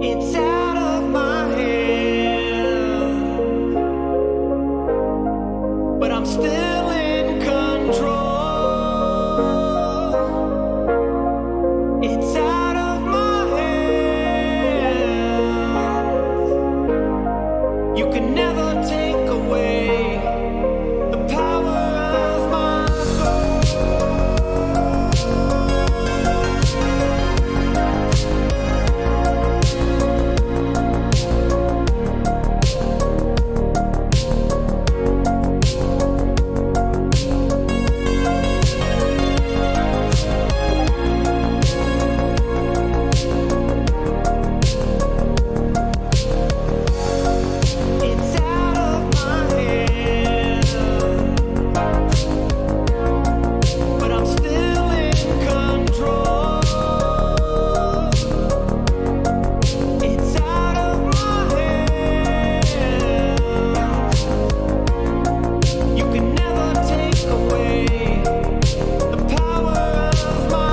It's out of my hands, but I'm still in control. It's out of my hands. You can never take away the power of my It's out of my hands, but I'm still in control. It's out of my hands. You can never take away the power of my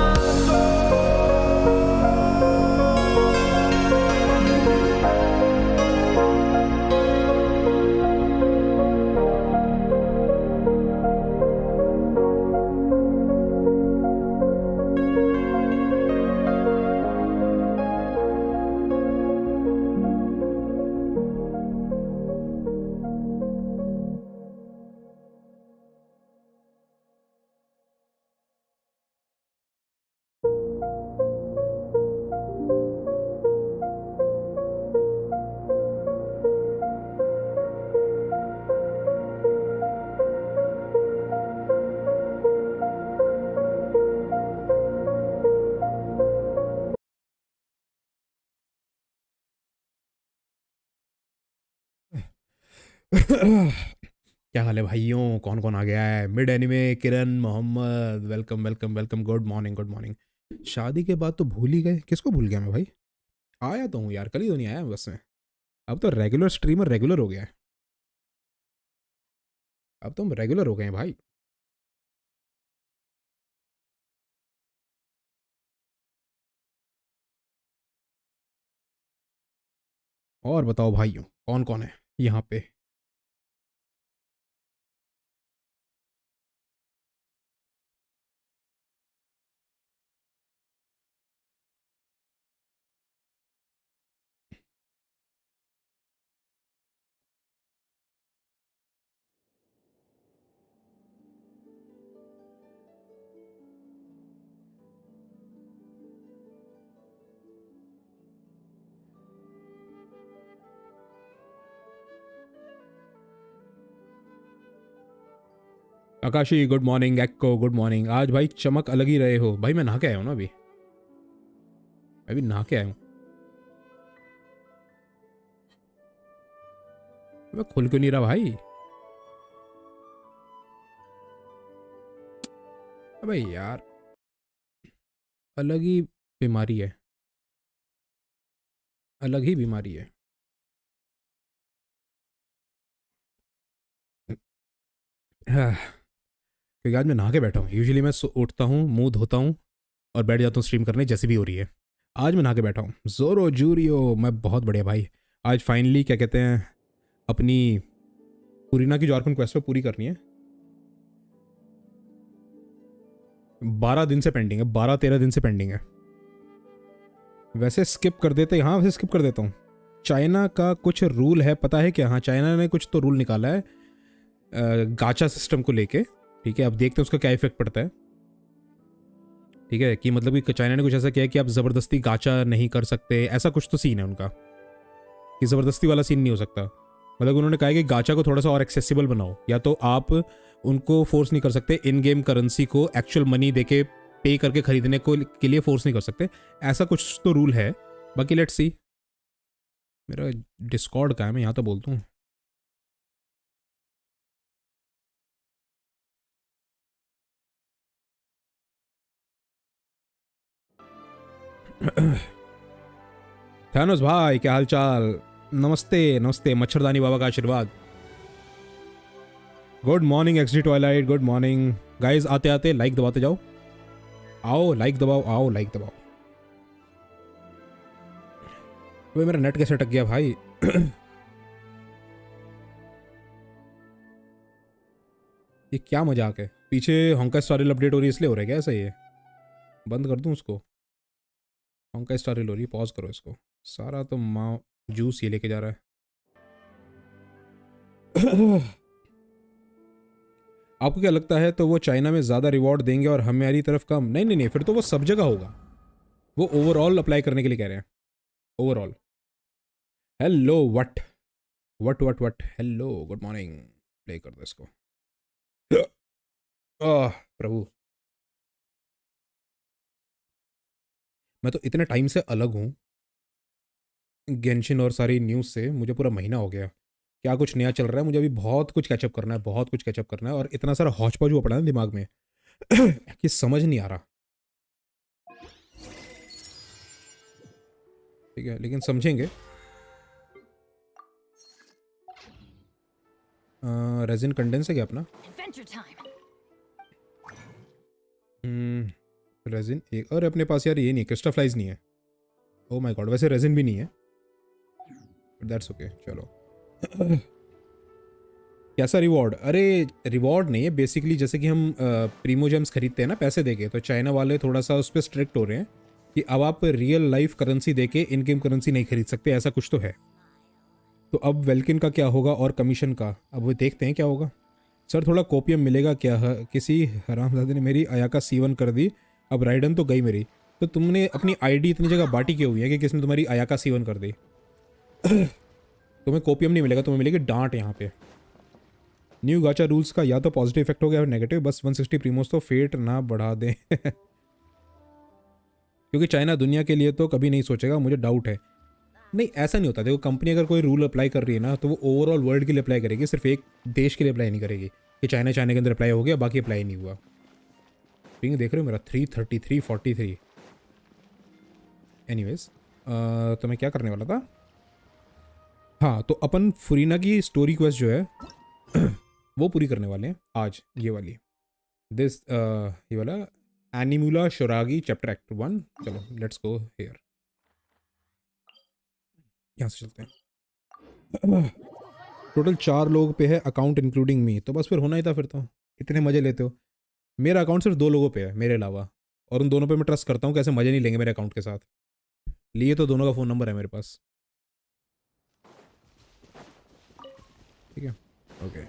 क्या हाल है भाइयों? कौन कौन आ गया है? Mid anime Kiran Mohammad, welcome welcome welcome. Good morning good morning. शादी के बाद तो भूल ही गए। किसको भूल गया मैं भाई? आया तो हूँ यार, कल ही तो नहीं आया बस में। अब तो रेगुलर स्ट्रीमर रेगुलर हो गया है। अब तो हम रेगुलर हो गए हैं भाई। और बताओ भाइयों, कौन कौन है यहाँ पे? आकाशी गुड मॉर्निंग, एक्को गुड मॉर्निंग। आज भाई चमक अलग ही रहे हो भाई। मैं नहा के आया हूँ ना अभी। अभी नहा के आया हूँ। मैं खुल क्यों नहीं रहा भाई? अबे यार, अलग ही बीमारी है, अलग ही बीमारी है। हाँ, क्योंकि आज मैं नहा के बैठा हूँ। यूजुअली मैं उठता हूँ, मुंह धोता हूँ और बैठ जाता हूँ स्ट्रीम करने, जैसे भी हो रही है। आज मैं नहा के बैठा हूँ। जोरो जूरियो, मैं बहुत बढ़िया भाई। आज फाइनली क्या कहते हैं, अपनी फुरीना की जो आर्कन क्वेस्ट है पूरी करनी है। 12 दिन से पेंडिंग है, 12-13 दिन से पेंडिंग है। वैसे स्किप कर देते, हाँ वैसे स्किप कर देता हूँ। चाइना का कुछ रूल है, पता है क्या? हाँ, चाइना ने कुछ तो रूल निकाला है गाचा सिस्टम को लेके। ठीक है, अब देखते हैं उसका क्या इफेक्ट पड़ता है। ठीक है, कि मतलब कि चाइना ने कुछ ऐसा किया है कि आप ज़बरदस्ती गाचा नहीं कर सकते, ऐसा कुछ तो सीन है उनका, कि ज़बरदस्ती वाला सीन नहीं हो सकता। मतलब उन्होंने कहा है कि गाचा को थोड़ा सा और एक्सेसिबल बनाओ, या तो आप उनको फोर्स नहीं कर सकते, इन गेम करेंसी को एक्चुअल मनी देके पे करके खरीदने को के लिए फोर्स नहीं कर सकते, ऐसा कुछ तो रूल है। बाकी लेट्स सी। मेरा डिस्कॉर्ड का है, मैं यहाँ तो बोलता हूँ। थैनोस भाई, क्या हाल चाल? नमस्ते नमस्ते, मच्छरदानी बाबा का आशीर्वाद। Good morning XD Twilight, good morning guys. आते आते लाइक दबाते जाओ। आओ लाइक दबाओ, आओ लाइक दबाओ। भाई मेरा नेट कैसे अटक गया भाई? ये क्या मजाक है? पीछे होंका स्टार अपडेट हो रही है इसलिए हो रहा है क्या ऐसा? ये बंद कर दूं उसको? होंका स्टार हो रही है, पॉज करो इसको। सारा तो माँ जूस ये लेके जा रहा है। आपको क्या लगता है, तो वो चाइना में ज़्यादा रिवॉर्ड देंगे और हमारी तरफ कम? नहीं नहीं नहीं, फिर तो वो सब जगह होगा। वो ओवरऑल अप्लाई करने के लिए कह रहे हैं, overall. Hello what what what what, hello good morning. Play कर दो इसको। आह प्रभु, मैं तो इतने टाइम से अलग हूँ गेंशिन और सारी न्यूज़ से, मुझे पूरा महीना हो गया। क्या कुछ नया चल रहा है? मुझे अभी बहुत कुछ कैचअप करना है, बहुत कुछ कैचअप करना है, और इतना सारा हौच पौच हुआ पड़ा है ना दिमाग में कि समझ नहीं आ रहा। ठीक है, लेकिन समझेंगे। रेजिन कंडेंस है क्या अपना? रेजिन एक, और अपने पास यार ये नहीं, क्रिस्टलाइज नहीं है। ओ माय गॉड, वैसे रेजिन भी नहीं है, दैट्स ओके। चलो कैसा रिवॉर्ड? अरे रिवॉर्ड नहीं है, बेसिकली जैसे कि हम प्रीमो जेम्स खरीदते हैं ना पैसे देके, तो चाइना वाले थोड़ा सा उस पर स्ट्रिक्ट हो रहे हैं कि अब आप रियल लाइफ करेंसी देके इन गेम करेंसी नहीं खरीद सकते, ऐसा कुछ तो है। तो अब वेल्किन का क्या होगा और कमीशन का, अब वो देखते हैं क्या होगा। सर थोड़ा कोपियम मिलेगा क्या? किसी हरामजादे ने मेरी अयाका C1 कर दी, अब राइडन तो गई मेरी। तो तुमने अपनी आईडी इतनी जगह बांटी क्यों हुई है कि किसने तुम्हारी अयाका C1 कर दी? तुम्हें कोपियम नहीं मिलेगा, तुम्हें मिलेगी डांट यहाँ पे। न्यू गाचा रूल्स का या तो पॉजिटिव इफेक्ट हो गया और नेगेटिव, बस 160 प्रीमोस तो फेट ना बढ़ा दें क्योंकि चाइना दुनिया के लिए तो कभी नहीं सोचेगा, मुझे डाउट है। नहीं ऐसा नहीं होता, देखो कंपनी अगर कोई रूल अप्लाई कर रही है ना, तो वो ओवरऑल वर्ल्ड के लिए अप्लाई करेगी, सिर्फ एक देश के लिए अप्लाई नहीं करेगी कि चाइना के अंदर अप्लाई हो गया बाकी अप्लाई नहीं हुआ। पिंग देख रहे हो मेरा 333 43। एनीवेज, तो मैं क्या करने वाला था? हाँ, तो अपन फुरीना की स्टोरी क्वेस्ट जो है वो पूरी करने वाले हैं आज, ये वाली, ये वाला एनिमुला शोरागी चैप्टर एक्ट 1। चलो लेट्स गो हियर, यहाँ से चलते हैं। टोटल 4 लोग पे है अकाउंट इंक्लूडिंग मी, तो बस फिर होना ही था फिर तो। इतने मजे लेते हो। मेरा अकाउंट सिर्फ 2 लोगों पे है मेरे अलावा, और उन दोनों पे मैं ट्रस्ट करता हूँ, कैसे मजे नहीं लेंगे मेरे अकाउंट के साथ। लिए तो दोनों का फ़ोन नंबर है मेरे पास। ठीक है, ओके।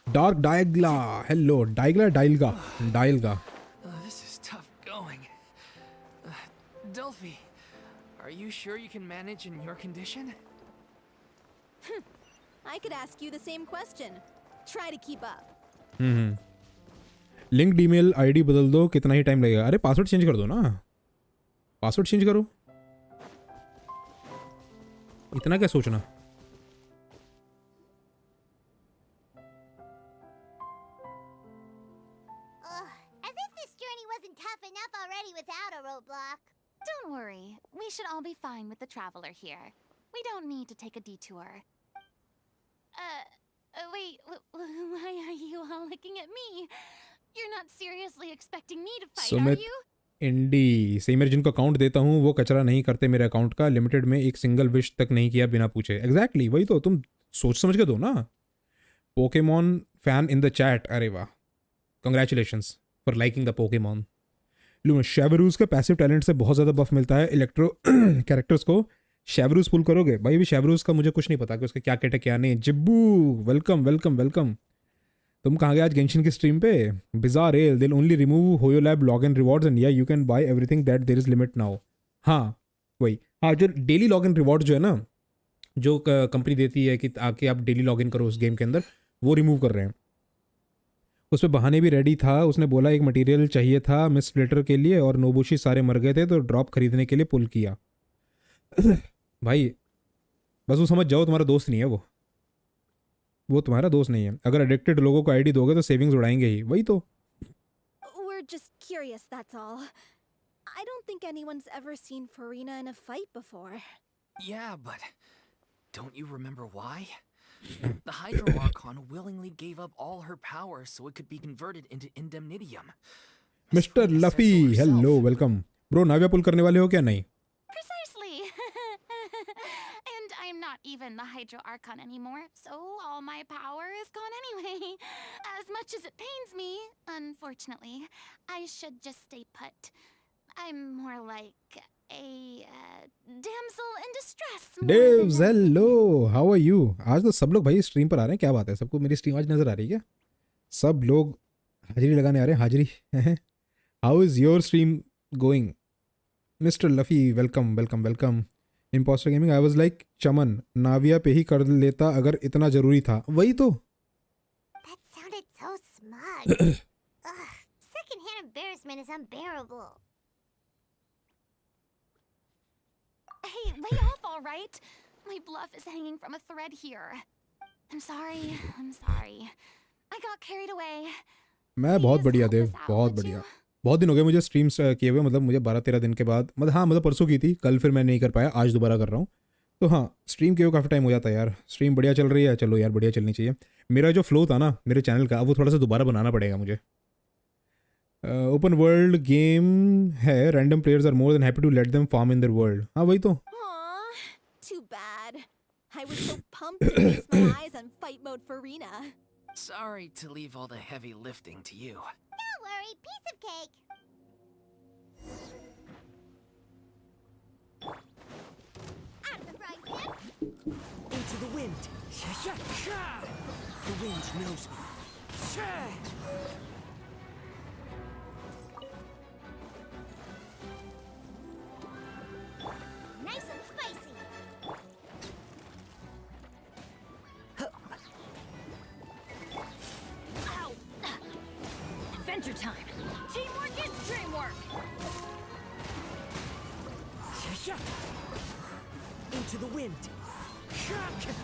डार्क डायग्ला, हेलो डायग्ला, डायलगा डायलगा। This is tough going. Delphi, are you sure you can manage in your condition? I could ask you the same question. Try to keep up. Linked email ID बदल दो, कितना ही time लगेगा? अरे password change कर दो ना, password change करो, इतना क्या सोचना। As if this journey wasn't tough enough already without a roadblock. Don't worry, we should all be fine with the traveler here. We don't need to take a detour. Wait, why are you all looking at me? You're not seriously expecting me to fight, are you? इंडी सेमर जिनको account देता हूँ वो कचरा नहीं करते मेरे account का, लिमिटेड में एक सिंगल विश तक नहीं किया बिना पूछे। एग्जैक्टली वही तो, तुम सोच समझ के दो ना। Pokemon fan in the chat, अरे वाह, congratulations for liking the Pokemon. लो, शेवरूज के पैसिव टैलेंट से बहुत ज़्यादा बफ मिलता है इलेक्ट्रो कैरेक्टर्स को। शेवरूज पुल करोगे भाई? भी शेवरूज का मुझे कुछ नहीं पता कि उसके क्या कैट है क्या नहीं। जिब्बू वेलकम वेलकम वेलकम। तुम कहाँ गए आज गेंशिन की स्ट्रीम पे? Bizarre L, they'll only remove HoYoLAB log in rewards and या you can buy everything that there is limit now. हाँ वही, हाँ जो डेली लॉग इन रिवॉर्ड जो है ना, जो कंपनी देती है कि आके आप डेली लॉग इन करो उस गेम के अंदर, वो रिमूव कर रहे हैं। उस पर बहाने भी रेडी था, उसने बोला एक मटेरियल चाहिए था मिस स्प्लिटर के लिए और नोबुशी सारे मर गए थे तो ड्रॉप खरीदने के लिए पुल किया। भाई बस वो समझ जाओ तुम्हारा दोस्त नहीं है वो तुम्हारा दोस्त नहीं है। अगर एडिक्टेड लोगों को आईडी दोगे तो सेविंग्स उड़ाएंगे ही, वही तो। We're just curious, that's all. I don't think anyone's ever seen Furina in a fight before. Yeah, but don't you remember why? The Hydro Arkhon willingly gave up all her power so it could be converted into indemnitium. Mister Luffy hello welcome bro Navia pull करने वाले हो क्या नहीं Precisely. And I'm not even the Hydro Archon anymore, so all my power is gone anyway. As much as it pains me, unfortunately, I should just stay put. I'm more like a damsel in distress. more than devs anything. Hello how are you आज तो सब लोग भाई stream पर आ रहे हैं क्या बात है सबको मेरी स्ट्रीम आज नजर आ रही है क्या सब लोग हाजिरी लगाने आ रहे हैं हाजिरी how is your stream going mister Luffy welcome welcome welcome impostor gaming I was like चमन नाविया पे ही कर लेता अगर इतना जरूरी था वही तो That sounded so smug. Ugh, secondhand embarrassment is unbearable. Hey, lay off, all right? My bluff is hanging from a thread here. I'm sorry. I'm sorry. I got carried away. मैं बहुत Please बढ़िया help देव us out, बहुत would बढ़िया you? बहुत दिन हो गए मुझे स्ट्रीम्स किए हुए मतलब मुझे 12-13 दिन के बाद मतलब हाँ मतलब परसों की थी कल फिर मैं नहीं कर पाया आज दोबारा कर रहा हूँ तो हाँ स्ट्रीम किए हुए काफ़ी टाइम हो जाता है यार स्ट्रीम बढ़िया चल रही है चलो यार बढ़िया चलनी चाहिए मेरा जो फ्लो था ना मेरे चैनल का वो थोड़ा सा दोबारा बनाना पड़ेगा मुझे ओपन वर्ल्ड गेम है random players are more than happy to let them farm in their world हाँ वही तो Aw, too bad. I was so pumped to face my eyes on fight mode Furina. Sorry to leave all the heavy lifting to you. Don't worry, piece of cake. Out of the frying pan. Into the wind. The wind knows me. Nice and spicy. Ow! Adventure time. Teamwork is dreamwork. Into the wind. Out of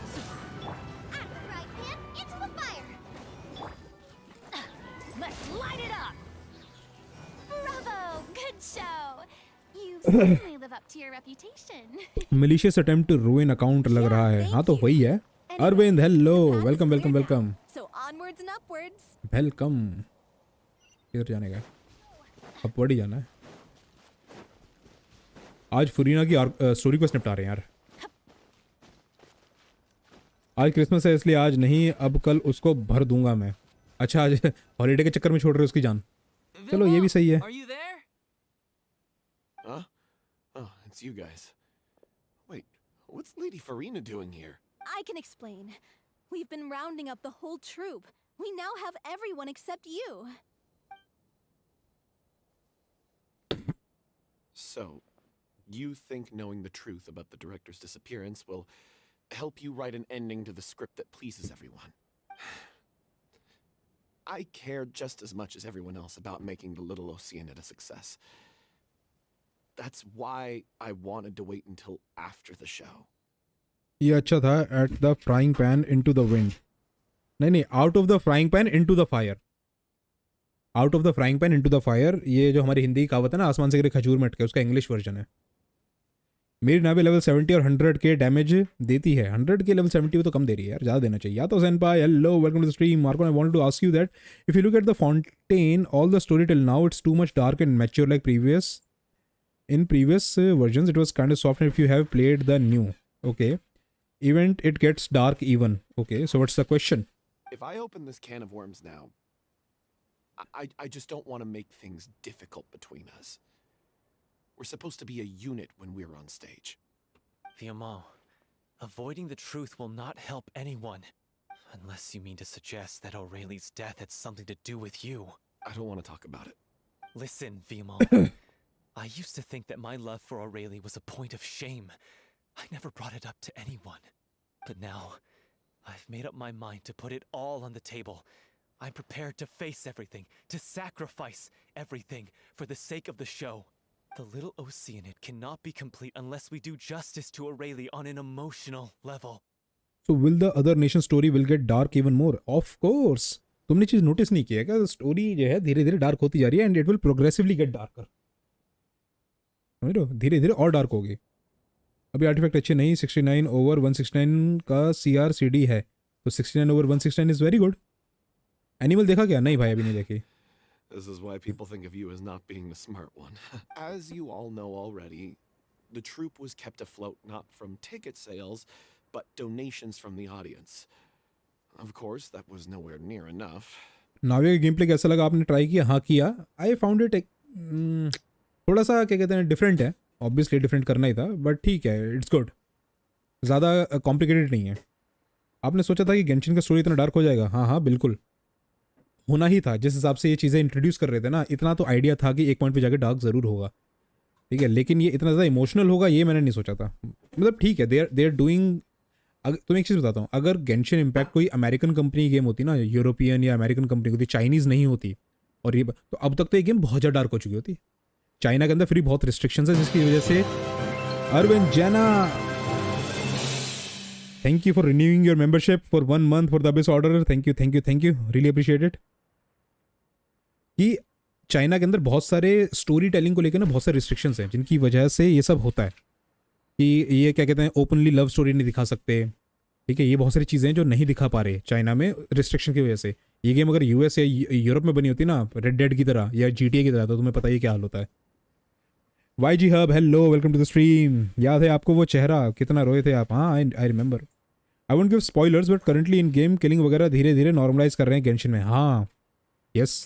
the frying pan, into the fire. Let's light it up. Bravo! Good show. You certainly live up to your reputation. Malicious attempt to ruin account लग रहा है हाँ तो वही है Arvind hello The path is welcome clear welcome now. Welcome So onwards and upwards. Welcome किधर जाने का अब पड़ ही जाना है आज फुरीना की स्टोरी को निपटा रहे हैं यार आज क्रिसमस है इसलिए आज नहीं अब कल उसको भर दूंगा मैं अच्छा आज हॉलीडे के चक्कर में छोड़ रहे हो उसकी जान चलो ये भी सही है Are you there? Huh? Oh, it's you guys. Wait, what's Lady Furina doing here? I can explain. We've been rounding up the whole troop. We now have everyone except you. So, you think knowing the truth about the director's disappearance will help you write an ending to the script that pleases everyone? I care just as much as everyone else about making the Little Oceanid a success. That's why I wanted to wait until after the show. ये अच्छा था at the frying pan into the wind नहीं out of the frying pan into the fire out of the frying pan into the fire ये जो हमारी हिंदी की कहावत है ना आसमान से गिरे खजूर में अटके उसका इंग्लिश वर्जन है मेरी नावे लेवल 70 और 100 के डैमेज देती है 100 के लेवल 70 तो कम दे रही है यार ज़्यादा देना चाहिए या तो senpai hello welcome to the stream Marco I want to ask you that if you look at the Fontaine all the story till now it's too much dark and mature like previous in previous versions it was kind of soft and if you have played the new okay event it gets dark even okay so what's the question If I open this can of worms now, I just don't want to make things difficult between us. We're supposed to be a unit when we're on stage. Viamont, avoiding the truth will not help anyone. Unless you mean to suggest that Aurelie's death had something to do with you. I don't want to talk about it. Listen, Viamont. I used to think that my love for Aurelie was a point of shame. I never brought it up to anyone. But now, I've made up my mind to put it all on the table. I'm prepared to face everything, to sacrifice everything for the sake of the show. The Little Oceanid cannot be complete unless we do justice to Aurelie on an emotional level. so will the other nation story will get dark even more of course तुमने चीज़ notice नहीं किया क्या story जो है धीरे धीरे dark होती जा रही है and it will progressively get darker समझ रहे हो धीरे धीरे और डार्क होगी अभी आर्टिफैक्ट अच्छे नहीं 69 ओवर 169 का CR/CD है तो 69 over 169 is very good animal देखा क्या नहीं भाई अभी नहीं देखी This is why people think of you as not being the smart one. As you all know already, the troupe was kept afloat not from ticket sales, but donations from the audience. Of course, that was nowhere near enough. नाविया का game play कैसा लगा? आपने try किया? हाँ किया। I found it थोड़ा सा क्या कहते हैं डिफरेंट है, ऑब्वियसली डिफरेंट करना ही था, बट ठीक है, इट्स गुड। ज़्यादा कॉम्प्लिकेटेड नहीं है। आपने सोचा था कि गेंशिन का स्टोरी इतना डार्क हो जाएगा? हाँ हाँ बिल्कुल होना ही था। जिस हिसाब से ये चीज़ें इंट्रोड्यूस कर रहे थे ना, इतना तो आइडिया था कि एक पॉइंट पे जाके डार्क ज़रूर होगा, ठीक है, लेकिन ये इतना ज़्यादा इमोशनल होगा ये मैंने नहीं सोचा था। मतलब ठीक है, दे आर डूइंग। तुम्हें एक चीज़ बताता हूँ, अगर गेंशिन इम्पैक्ट कोई अमेरिकन कंपनी की गेम होती ना, यूरोपियन या अमेरिकन कंपनी होती, चाइनीज़ नहीं होती, और ये तो अब तक तो ये गेम बहुत ज़्यादा डार्क हो चुकी होती। चाइना के अंदर फिर बहुत रिस्ट्रिक्शंस है, जिसकी वजह से अरविंद जैना, thank you for renewing your membership for 1 month for the abyss order. Thank you thank you thank you, really appreciate it. कि चाइना के अंदर बहुत सारे स्टोरी टेलिंग को लेकर ना बहुत सारे रिस्ट्रिक्शंस हैं, जिनकी वजह से ये सब होता है कि ये क्या कहते हैं ओपनली लव स्टोरी नहीं दिखा सकते, ठीक है, ये बहुत सारी चीज़ें जो नहीं दिखा पा रहे चाइना में रिस्ट्रिक्शन की वजह से। ये गेम अगर यूएस या यूरोप में बनी होती ना, रेड डेड की तरह या जीटीए की तरह, तो तुम्हें पता ही क्या हाल होता है। Y G hub hello, welcome to the stream. याद है आपको वो चेहरा, कितना रोए थे आप? हाँ I remember. I won't give spoilers but currently in game killing वगैरह धीरे धीरे नॉर्मलाइज कर रहे हैं गेंशिन में। हाँ yes.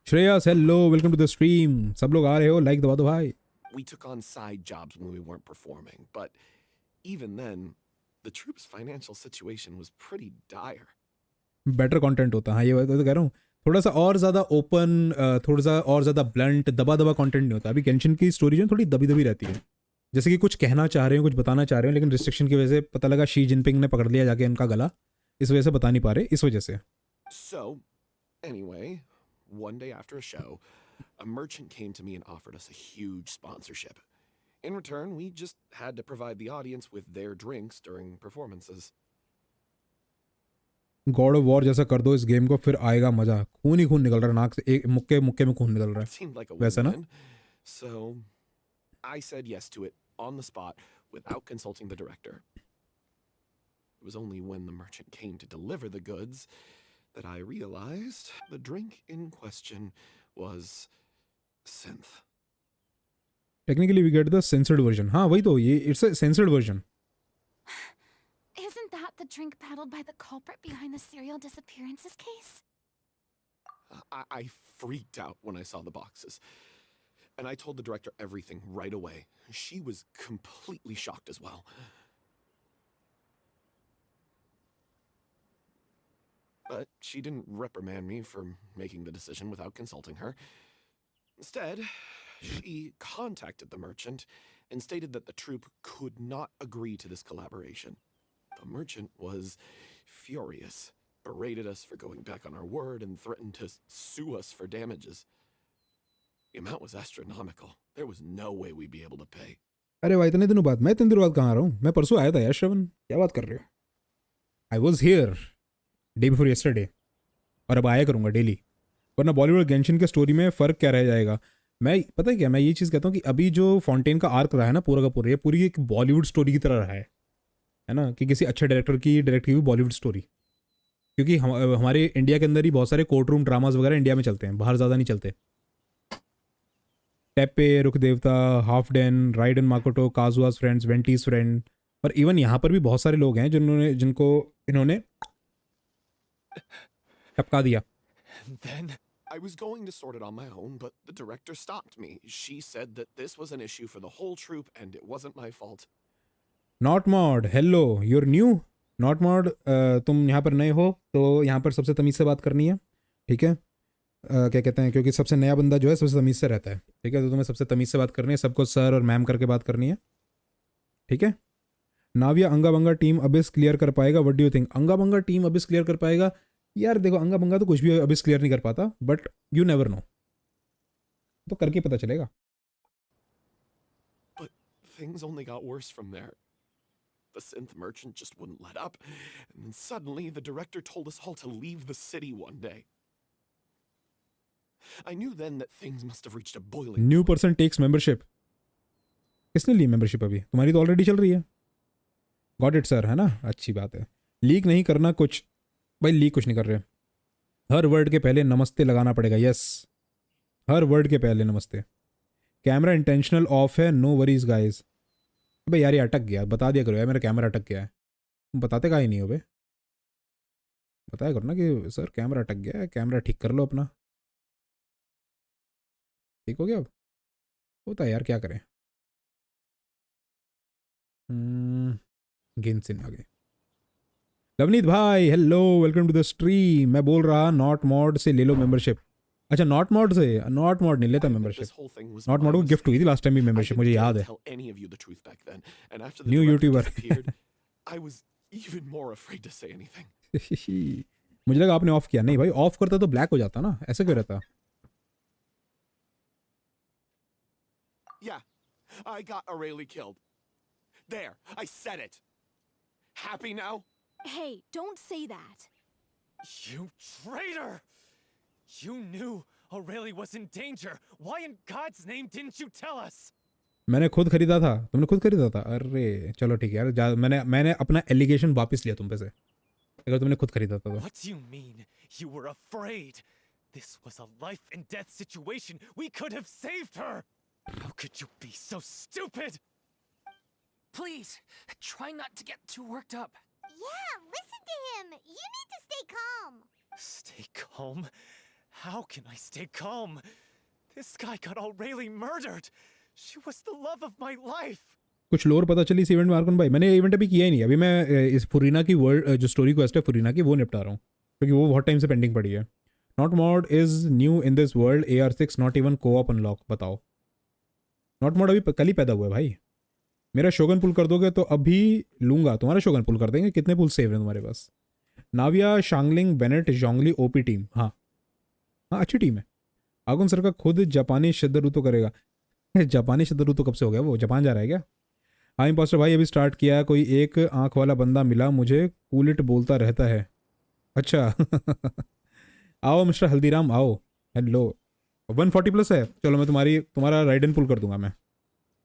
Shreyas hello, welcome to the stream. सब लोग आ रहे हो, लाइक दबा दो भाई। We took on side jobs when we weren't performing, but even then, the troupe's financial situation was pretty dire. Better content होता है, हाँ ये बात तो कह रहा हूँ। थोड़ा सा और ज़्यादा ओपन, थोड़ा सा और ज़्यादा ब्लंट, दबा दबा कंटेंट नहीं होता। अभी गेंशिन की स्टोरी जो थोड़ी दबी दबी रहती है, जैसे कि कुछ कहना चाह रहे हो, कुछ बताना चाह रहे हो, लेकिन रिस्ट्रिक्शन की वजह से पता लगा शी जिनपिंग ने पकड़ लिया जाके इनका गला, इस वजह से बता नहीं पा रहे, इस वजह से। So, anyway, one day after a show, a merchant came to me and offered us a huge sponsorship. In return, we just had to provide the audience with their drinks during performances. God of war जैसा कर दो इस game को, फिर आएगा मजा। खून ही खून निकल रहा है नाक से, एक मुक्के मुक्के में खून निकल रहा It seemed like a वैसा ना? win-win. So, I said yes to it on the spot without consulting the director. It was only when the merchant came to deliver the goods that I realized the drink in question was synth. Technically we get the censored version. हाँ वही तो, ये it's a censored version. Isn't that the drink peddled by the culprit behind the serial disappearances case? I freaked out when I saw the boxes. And I told the director everything right away. She was completely shocked as well. But she didn't reprimand me for making the decision without consulting her. Instead, she contacted the merchant and stated that the troupe could not agree to this collaboration. The merchant was furious, berated us for going back on our word, and threatened to sue us for damages. The amount was astronomical. There was no way we'd be able to pay. अरे भाई इतने दिनों बाद, मैं इतने दिनों बाद कहाँ आ रहा हूँ? मैं परसों आया था यार श्रवण, क्या बात कर रहे हो? I was here day before yesterday, और अब आया करूँगा डेली। वरना बॉलीवुड गेंशिन के स्टोरी में फ़र्क क्या रह जाएगा? मैं पता है क्या, मैं ये चीज़ कहता हूँ कि अभी जो फॉन्टेन का आर्क रहा है ना पूरा का पूरा, ये पूरी एक बॉलीवुड स्टोरी की तरह रहा है ना, कि किसी अच्छे डायरेक्टर की डायरेक्ट की हुई बॉलीवुड स्टोरी। क्योंकि हमारे इंडिया के अंदर ही बहुत सारे कोर्ट रूम ड्रामाज वगैरह इंडिया में चलते हैं, बाहर ज़्यादा नहीं चलते। टेप्पे, रुख देवता, हाफ डेन, Raiden Makoto, Kazuha's friends, Venti's friend, और इवन यहाँ पर भी बहुत सारे लोग हैं जिनको इन्होंने टपका दिया। And then I was going to sort it on my own, but the director stopped me. She said that this was an issue for the whole troupe and it wasn't my fault. Not mod hello, you're new. Not mod, तुम यहाँ पर नए हो तो यहाँ पर सबसे तमीज़ से बात करनी है, ठीक है? क्या कहते हैं, क्योंकि सबसे नया बंदा जो है सबसे तमीज़ से रहता है, ठीक है? तो तुम्हें सबसे तमीज़ से बात करनी है, सबको सर और मैम करके बात करनी है, ठीक है? नाविया अंगा बंगा टीम अबिस क्लियर कर पाएगा? What do you think? अंगा बंगा टीम अबिस क्लियर कर पाएगा? यार देखो, अंगा बंगा तो कुछ भी अबिस क्लियर नहीं कर पाता, बट यू नेवर नो, तो करके पता चलेगा। But things only got worse from there. The synth merchant just wouldn't let up, and then suddenly the director told us all to leave the city one day. I knew then that things must have reached a boiling new point. Person takes membership. किसने ली membership? अभी तुम्हारी तो already चल रही है। Got it sir, है ना, अच्छी बात है। लीक नहीं करना कुछ, भाई लीक कुछ नहीं कर रहे। हर वर्ड के पहले नमस्ते लगाना पड़ेगा। यस, हर वर्ड के पहले नमस्ते। कैमरा इंटेंशनल ऑफ है, नो वरीज गाइस। अबे यार ये अटक गया, बता दिया करो यार मेरा कैमरा अटक गया है। बताते का ही नहीं हो बे, बताया करो ना कि सर कैमरा अटक गया है, कैमरा ठीक कर लो अपना। ठीक हो गया अब? होता है यार, क्या करें। गेंसिन आ गए। लवनीत भाई hello, welcome to the stream. मैं बोल रहा नॉट मॉड से ले लो मेंबरशिप। अच्छा नॉट मॉड से, नॉट मॉड नहीं लेता मेंबरशिप। नॉट मॉड को गिफ्ट हुई थी लास्ट टाइम भी मेंबरशिप, मुझे याद है। New YouTuber. मुझे लगा आपने ऑफ किया। नहीं भाई, ऑफ करता तो ब्लैक हो जाता ना, ऐसे क्यों रहता? Yeah, I got Aurelie killed. There, I said it. Happy now? Hey, don't say that. You traitor! You knew Aurelie was in danger. Why in God's name didn't you tell us? मैंने खुद खरीदा था, तुमने खुद खरीदा था? अरे चलो ठीक है यार, मैंने अपना एलिगेशन वापस लिया तुम पे से, अगर तुमने खुद खरीदा था तो। What do you mean? You were afraid? This was a life and death situation. We could have saved her. How could you be so stupid? Please, try not to get too worked up. Yeah, listen to him. You need to stay calm. Stay calm? How can I stay calm? This guy got Aurelie murdered. She was the love of my life. कुछ लोर पता चली इस event में Arkan भाई? मैंने event अभी किया ही नहीं, अभी मैं इस फुरीना की वर्ल्ड जो स्टोरी क्वेस्ट है फुरीना की वो निपटा रहा हूँ, क्योंकि वो बहुत टाइम से पेंडिंग पड़ी है। Not mod is new in this world, AR6 not even co-op unlock. बताओ, नॉट मॉड अभी कल ही पैदा हुआ है भाई। मेरा शोगन पुल कर दोगे तो अभी लूंगा, तुम्हारा शोगन पुल कर देंगे। कितने पुल सेव हैं तुम्हारे पास? नाविया, शांगलिंग, बेनेट, जोंगली, ओपी टीम। हाँ हाँ, अच्छी टीम है। आगुन सर का खुद जापानी शिद्दरू तो करेगा। जापानी शिद्दरू तो कब से हो गया, वो जापान जा रहा है क्या? हाँ इम्पोस्टर भाई अभी स्टार्ट किया है, कोई एक आंख वाला बंदा मिला मुझे, कूलिट बोलता रहता है। अच्छा आओ मिस्टर हल्दीराम आओ। हेलो, 140 प्लस है, चलो मैं तुम्हारा राइड एंड पुल कर दूंगा मैं।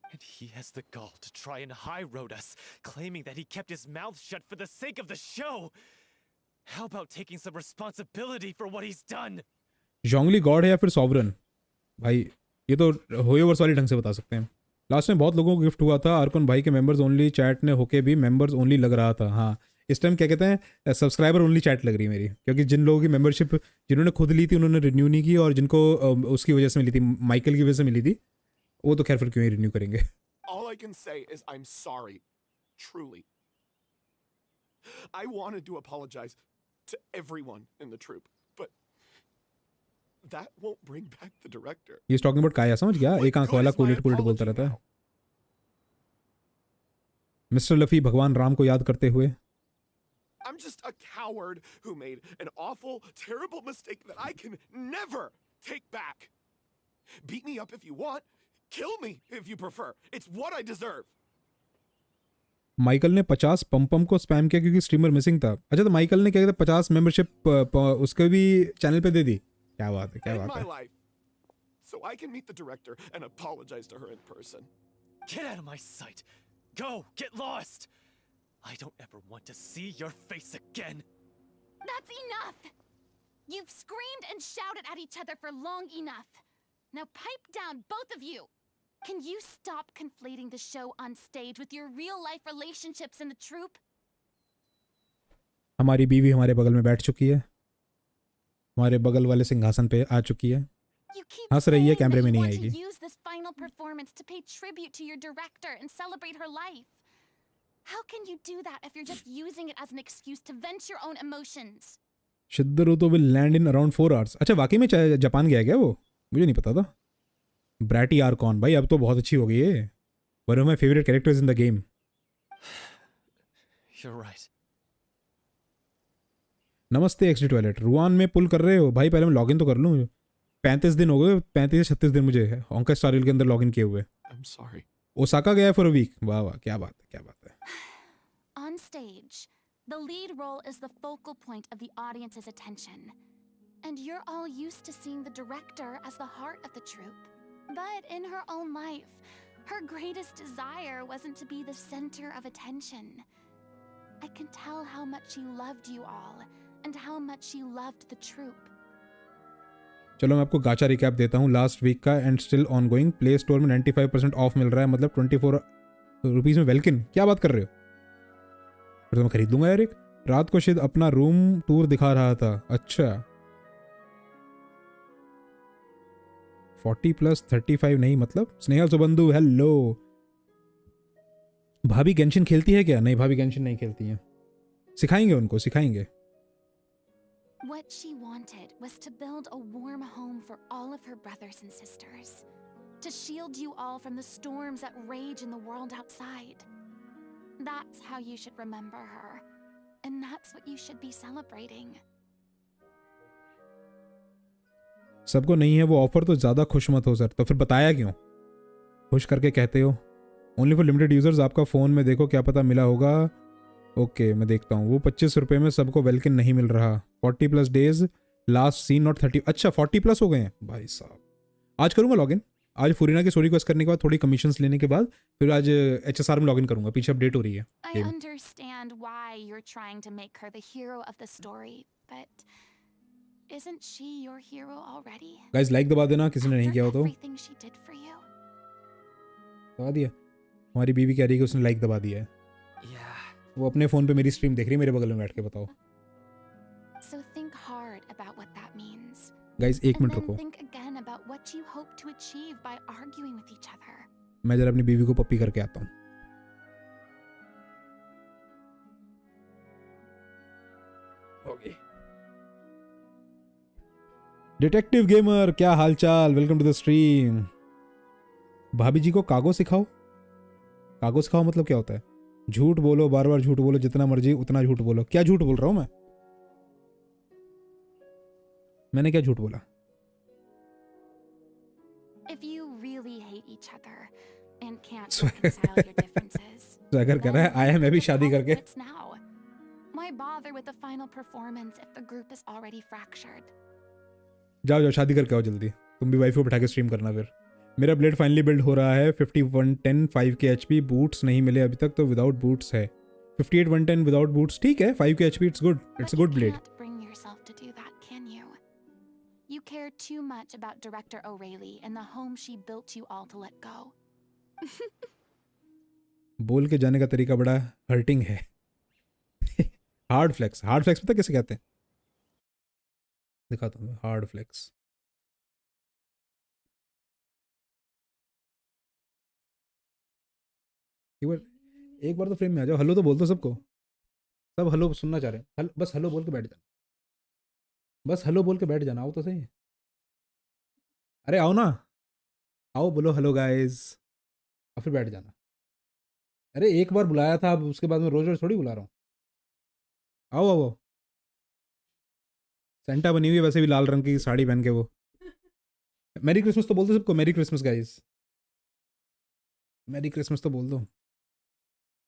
And he has the gall to try and high road us, claiming that he kept his mouth shut for the sake of the show. How about taking some responsibility for what he's done? Zhongli god है या फिर sovereign? भाई ये तो HoYoverse वाली ढंग से बता सकते हैं। लास्ट में बहुत लोगों को गिफ्ट हुआ था, आर्कन भाई के मेंबर्स ओनली चैट ने होके भी मेंबर्स ओनली लग रहा था। हाँ इस टाइम क्या कहते हैं, सब्सक्राइबर ओनली चैट लग रही है मेरी, क्योंकि जिन लोगों की मेंबरशिप जिन्होंने खुद ली थी उन्होंने रिन्यू नहीं की, और जिनको उसकी वजह से मिली थी, माइकल की वजह से मिली थी, वो तो खैर फिर क्यों ही रिन्यू करेंगे। All I can say is I'm sorry, truly. I wanted to apologize to everyone in the troupe, but that won't bring back the director. He's talking about काया, समझ गया? एक आंख वाला कूलिट कूलिट बोलता रहता है। मिस्टर लफी भगवान राम को याद करते हुए, I'm just a coward who made an awful, terrible mistake that I can never take back. Beat me up if you want, kill me if you prefer. It's what I deserve. Michael ने 50 पम को spam किया क्योंकि streamer missing था। अच्छा तो Michael ने क्या कहते 50 मेंबरशिप उसके भी चैनल पे दे दी। क्या बात है, क्या End बात my है। life, so I can meet the director and apologize to her in person. Get out of my sight. Go, get lost. I don't ever want to see your face again. That's enough! You've screamed and shouted at each other for long enough. Now pipe down, both of you! Can you stop conflating the show on stage with your real-life relationships in the troupe? हमारी बीवी हमारे बगल में बैठ चुकी है, हमारे बगल वाले सिंहासन पे आ चुकी है। You keep हंस रही है, saying कैमरे that में you नहीं want to आएगी। use this final performance to pay tribute to your director and celebrate her life. How can you do that if you're just using it as an excuse to vent your own emotions? शिद्दरूतो will land in around 4 hours। अच्छा वाकई में Japan गया क्या वो? मुझे नहीं पता था। ब्रैटी आर्कॉन भाई अब तो बहुत अच्छी हो गई है, one of my favourite characters in the game. You're right. नमस्ते एक्सडी टॉयलेट। रुआन में पुल कर रहे हो भाई? पहले मैं लॉगिन तो कर लूँ। 35 दिन हो गए, 35 से 36 दिन मुझे होंकाई स्टार रील के अंदर लॉगिन किए हुए। I'm sorry. ओसाका गया फॉर अ वीक। वाह वाह, क्या बात है, क्या बात है। On stage, the lead role is the focal point of the audience's attention. And you're all used to seeing the director as the heart of the troupe. But in her own life, her greatest desire wasn't to be the center of attention. I can tell how much she loved you all, and how much she loved the troupe. चलो मैं आपको गाचा recap देता हूँ last week का and still on going. Play store में 95% of मिल रहा है, मतलब 24 रुपीज़ में वेलकिन। क्या बात कर रहे हो? फिर तो मैं खरीद लूंगा यार एक। रात को शायद अपना रूम टूर दिखा रहा था। अच्छा 40+ 35 नहीं, मतलब स्नेहल सुबंधु हेलो। भाभी गेंशिन खेलती है क्या? नहीं, भाभी गेंशिन नहीं खेलती हैं। सिखाएंगे उनको, सिखाएंगे। What she wanted was to build a warm home for all of her brothers and sisters. To shield you all from the storms that rage in the world outside. That's how you should remember her. And that's what you should be celebrating. सबको नहीं है वो offer तो ज़्यादा खुश मत हो sir. तो फिर बताया क्यों? खुश करके कहते हो। Only for limited users. आपका फ़ोन में देखो, क्या पता मिला होगा। ओके मैं देखता हूँ। वो 25 रुपये में सबको वेलकिन नहीं मिल रहा। 40+ डेज लास्ट सीन नॉट 30। अच्छा 40+ हो गए हैं भाई साहब। आज करूँगा लॉगिन। आज फुरीना की स्टोरी क्वेस्ट करने के बाद, थोड़ी कमीशंस लेने के बाद, फिर आज HSR में लॉगिन करूँगा। पीछे अपडेट हो रही है। I understand why you're trying to make her the hero of the story, but isn't she your hero already? Guys like दबा देना किसी ने नहीं किया हो तो। Everything she did for you. दबा दिया। हमारी बीवी कह रही है कि उसने लाइक दबा दिया है। Yeah. वो अपने फ़ोन पे मेरी स्ट्रीम देख रही है, मेरे बगल में बैठ के। बताओ So think hard about what that means. Guys, एक And मिनट then रुको। think again about what you hope to achieve by arguing with each other. मैं जरा अपनी बीवी को पप्पी करके आता हूँ। ओके। डिटेक्टिव गेमर क्या हालचाल? Welcome to the stream. भाभी जी को कागो सिखाओ। कागो सिखाओ मतलब क्या होता है? झूठ बोलो, बार बार झूठ बोलो, जितना मर्जी उतना झूठ बोलो। क्या झूठ बोल रहा हूं मैं? मैंने क्या झूठ बोला? If you really hate each other and can't reconcile your differences, अगर कह रहा है आया मैं भी शादी करके। It's now. Why bother with the final performance if the group is already fractured? जाओ जाओ शादी करके आओ जल्दी। तुम भी वाइफ को बैठा के स्ट्रीम करना। फिर मेरा ब्लेड फाइनली बिल्ड हो रहा है। 5110 5k HP। बूट्स नहीं मिले अभी तक तो विदाउट बूट्स है। 58 110 विदाउट बूट्स ठीक है। 5k HP it's good, it's But good you blade. can't bring yourself to do that, can you? You care too much about Director O'Reilly and the home she built you all to let go. बोल के जाने का तरीका बड़ा hurting है। Hard flex. Hard flex पता कैसे कहते हैं? दिखाता हूँ। हार्ड फ्लेक्स एक बार तो फ्रेम में आ जाओ। हेलो तो बोल दो सबको। सब हेलो सुनना चाह रहे हैं। बस हेलो बोल के बैठ जाना। बस हेलो बोल के बैठ जाना। आओ तो सही। अरे आओ ना, आओ बोलो हेलो गाइस और फिर बैठ जाना। अरे एक बार बुलाया था, अब उसके बाद में रोज रोज थोड़ी बुला रहा हूँ। आओ आओ। सेंटा बनी हुई है वैसे भी, लाल रंग की साड़ी पहन के। वो मैरी क्रिसमस तो बोल दो सबको। Merry Christmas guys. Merry Christmas तो बोल दो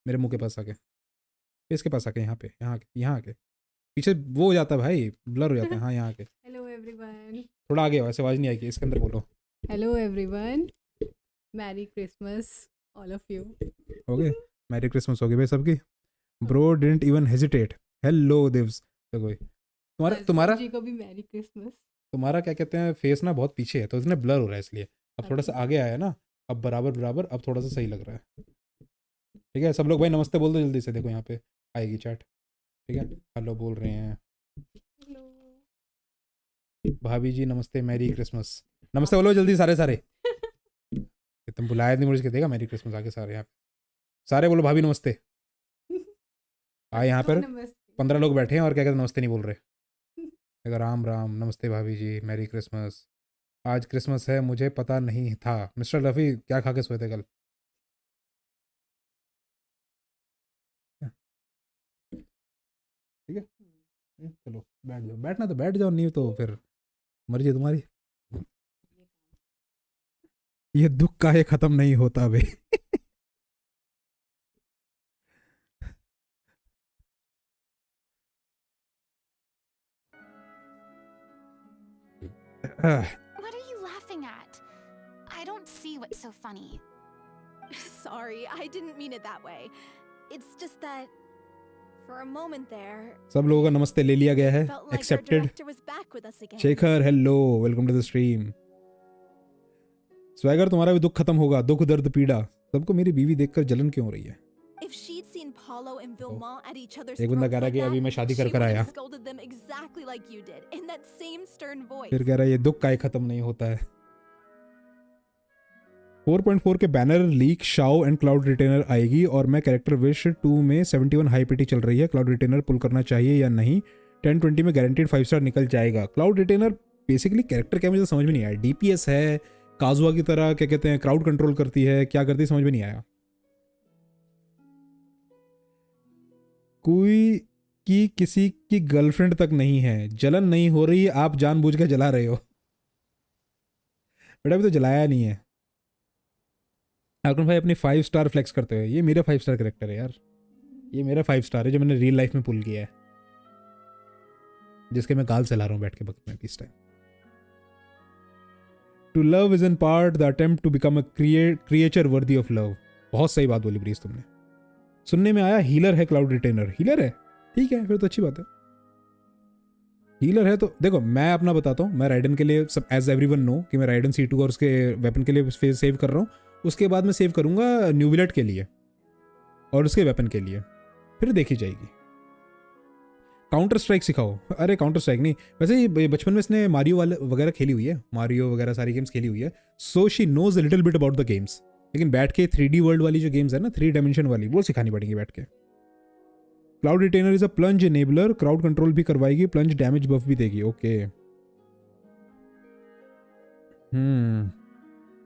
मेरे मुंह के पास आके, फेस के पास आके, यहाँ पे, यहाँ आके। पीछे वो हो जाता है भाई, ब्लर हो जाता है। हाँ यहाँ आके। Hello everyone. थोड़ा आगे आओ, ऐसे आवाज़ नहीं आएगी। इसके अंदर बोलो। Hello everyone, merry Christmas all of you. हो गए? मैरी क्रिसमस हो गई भाई सबकी। Bro didn't even hesitate. Hello Divs. तो कोई तुम्हारा जी को भी मैरी क्रिसमस। तुम्हारा क्या कहते हैं, फेस ना बहुत पीछे है तो इसने ब्लर हो रहा है इसलिए। अब थोड़ा सा आगे आया ना, अब बराबर बराबर, अब थोड़ा सा सही लग रहा है। ठीक है सब लोग भाई नमस्ते बोल दो जल्दी से। देखो यहाँ पे आएगी चैट। ठीक है हेलो बोल रहे हैं। भाभी जी नमस्ते, मैरी क्रिसमस। नमस्ते बोलो जल्दी सारे सारे। तुम बुलाया नहीं मुझे, देगा मैरी क्रिसमस आके सारे। यहाँ पे सारे बोलो भाभी नमस्ते। यहाँ पर 15 लोग बैठे हैं और क्या कहते नमस्ते नहीं बोल रहे। अगर राम राम, नमस्ते भाभी जी, मैरी क्रिसमस। आज क्रिसमस है, मुझे पता नहीं था। मिस्टर रफ़ी क्या खा के सोए थे कल? ठीक है चलो बैठ जाओ। बैठना तो बैठ जाओ, नहीं तो फिर मर्जी तुम्हारी। ये दुख काहे खत्म नहीं होता बे। What are you laughing at? I don't see what's so funny. Sorry, I didn't mean it that way. It's just that For a moment there, सब लोगों का नमस्ते ले लिया गया है, felt like our accepted. director was back with us again. Shekhar hello, welcome to the stream. Swagger तुम्हारा भी दुख खत्म होगा, दुख दर्द पीड़ा। सबको मेरी बीवी देखकर जलन क्यों हो रही है? If she'd seen Paulo and Vilmont at each other's एक बंदा throats कह रहा है like कि अभी that, मैं शादी she कर कर would आया, have scolded them exactly like you did, in that same stern voice. फिर कह रहा है ये दुख काहे खत्म नहीं होता है। 4.4 के banner leak Shao and cloud retainer आएगी और मैं कैरेक्टर विश 2 में 71 हाई पिटी चल रही है, क्लाउड रिटेनर पुल करना चाहिए या नहीं? 1020 में गारंटीड 5 स्टार निकल जाएगा। क्लाउड रिटेनर बेसिकली कैरेक्टर क्या, मुझे समझ में नहीं आया। डीपीएस है, काजुआ की तरह क्या कहते हैं, क्राउड कंट्रोल करती है, क्या करती है समझ में नहीं आया। कोई की किसी की गर्लफ्रेंड तक नहीं है, जलन नहीं हो रही, आप जानबूझ के जला रहे हो। बेटा अभी तो जलाया नहीं है। आर्कन भाई अपनी 5 स्टार फ्लेक्स करते हुए, ये मेरा 5 स्टार कैरेक्टर है यार, ये मेरा 5 स्टार है जो मैंने रियल लाइफ में पुल किया है, जिसके मैं गाल चला रहा हूँ बैठ के बकत में इस time. To love is in part the attempt to become a creature worthy of love. बहुत सही बात बोली ब्रीज तुमने। सुनने में आया हीलर है क्लाउड रिटेनर। हीलर है, ठीक है फिर तो अच्छी बात है। हीलर है तो देखो मैं अपना बताता हूँ, मैं राइडन के लिए सब एज एवरीवन नो कि मैं राइडन C2 और उसके वेपन के लिए सेव कर रहा हूँ। उसके बाद मैं सेव करूंगा न्यूविलेट के लिए और उसके वेपन के लिए, फिर देखी जाएगी। काउंटर स्ट्राइक सिखाओ। अरे काउंटर स्ट्राइक नहीं, वैसे ये बचपन में इसने मारियो वाले वगैरह खेली हुई है, मारियो वगैरह सारी गेम्स खेली हुई है, so she knows a little bit about the games. लेकिन बैठ के 3D वर्ल्ड वाली जो गेम्स है ना, 3 डायमेंशन वाली, वो सिखानी पड़ेगी बैठ के। Cloud retainer is a plunge enabler, crowd control भी करवाएगी, प्लंज डैमेज बफ भी देगी। Okay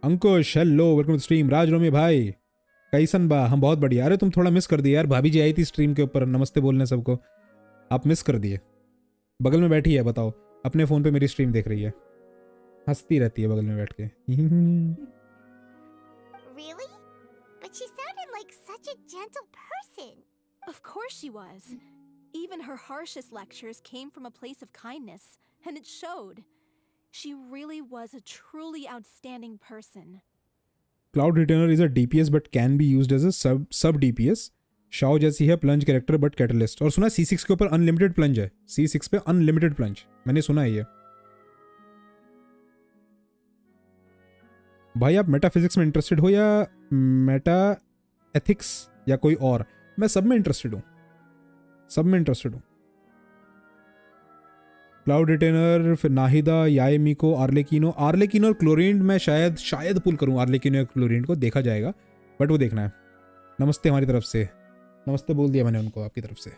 Ankush hello, welcome to stream. Raj Romi भाई कैसन बा? हम बहुत बढ़िया। अरे तुम थोड़ा मिस कर दिए यार, भाभी जी आई थी स्ट्रीम के ऊपर नमस्ते बोलने सबको, आप मिस कर दिए। बगल में बैठी है, बताओ, अपने फोन पे मेरी स्ट्रीम देख रही है, हंसती रहती है बगल में बैठ के। Really? But she sounded like such a gentle person. Of course she was. Even her harshest lectures came from a place of kindness, and it showed. She really was a truly outstanding person. Cloud retainer is a DPS but can be used as a sub DPS। Shao जैसी है plunge character but catalyst. और सुना C6 के ऊपर unlimited plunge है, C6 पे unlimited plunge, मैंने सुना है ये। भाई आप मेटाफिजिक्स में इंटरेस्टेड हो या मेटा एथिक्स या कोई और? मैं सब में इंटरेस्टेड हूँ, सब में इंटरेस्टेड हूँ। क्लाउड रिटेनर, फिर नाहिदा, याएमिको, आर्लेकिनो और क्लोरिन। मैं शायद पुल करूँ आर्लेकिनो या क्लोरिन को, देखा जाएगा, बट वो देखना है। नमस्ते हमारी तरफ से, नमस्ते बोल दिया मैंने उनको आपकी तरफ से।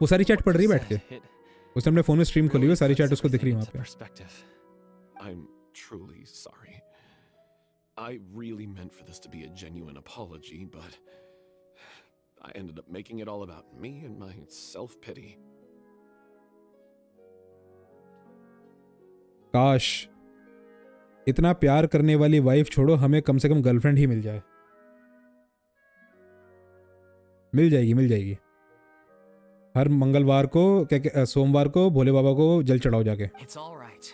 वो सारी चैट पढ़ रही है बैठ के, उसने अपने फोन में स्ट्रीम खोली हुई, सारी चैट उसको दिख रही है वहाँ पे। I'm truly sorry. I really meant for this to be a genuine apology, but I ended up making it all about me and my self-pity. काश इतना प्यार करने वाली वाइफ छोड़ो, हमें कम से कम गर्लफ्रेंड ही मिल जाए। मिल जाएगी। हर मंगलवार को क्या सोमवार को भोले बाबा को जल चढ़ाओ जाके। It's all right.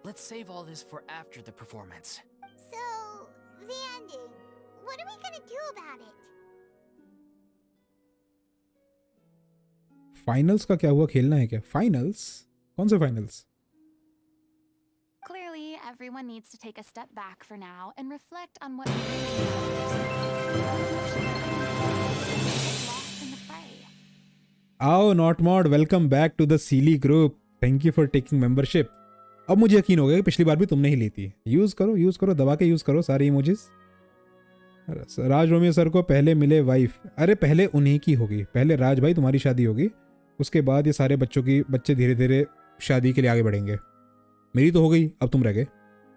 Let's save all this for after the performance. So, the ending. What are we gonna do about it? Finals का क्या हुआ, खेलना है क्या? फाइनल्स? कौन से finals? Clearly, everyone needs to take a step back for now and reflect on what lost in the fray. आओ not mod, welcome back to the Seelie group, thank you for taking membership. अब मुझे यकीन हो गया कि पिछली बार भी तुमने ही ली थी। यूज करो, दबा के यूज करो सारे इमोजीज। राज रोमियो सर को पहले मिले वाइफ। अरे पहले उन्हीं की होगी, पहले राज भाई तुम्हारी शादी होगी, उसके बाद ये सारे बच्चे धीरे धीरे शादी के लिए आगे बढ़ेंगे। मेरी तो हो गई, अब तुम रह गए।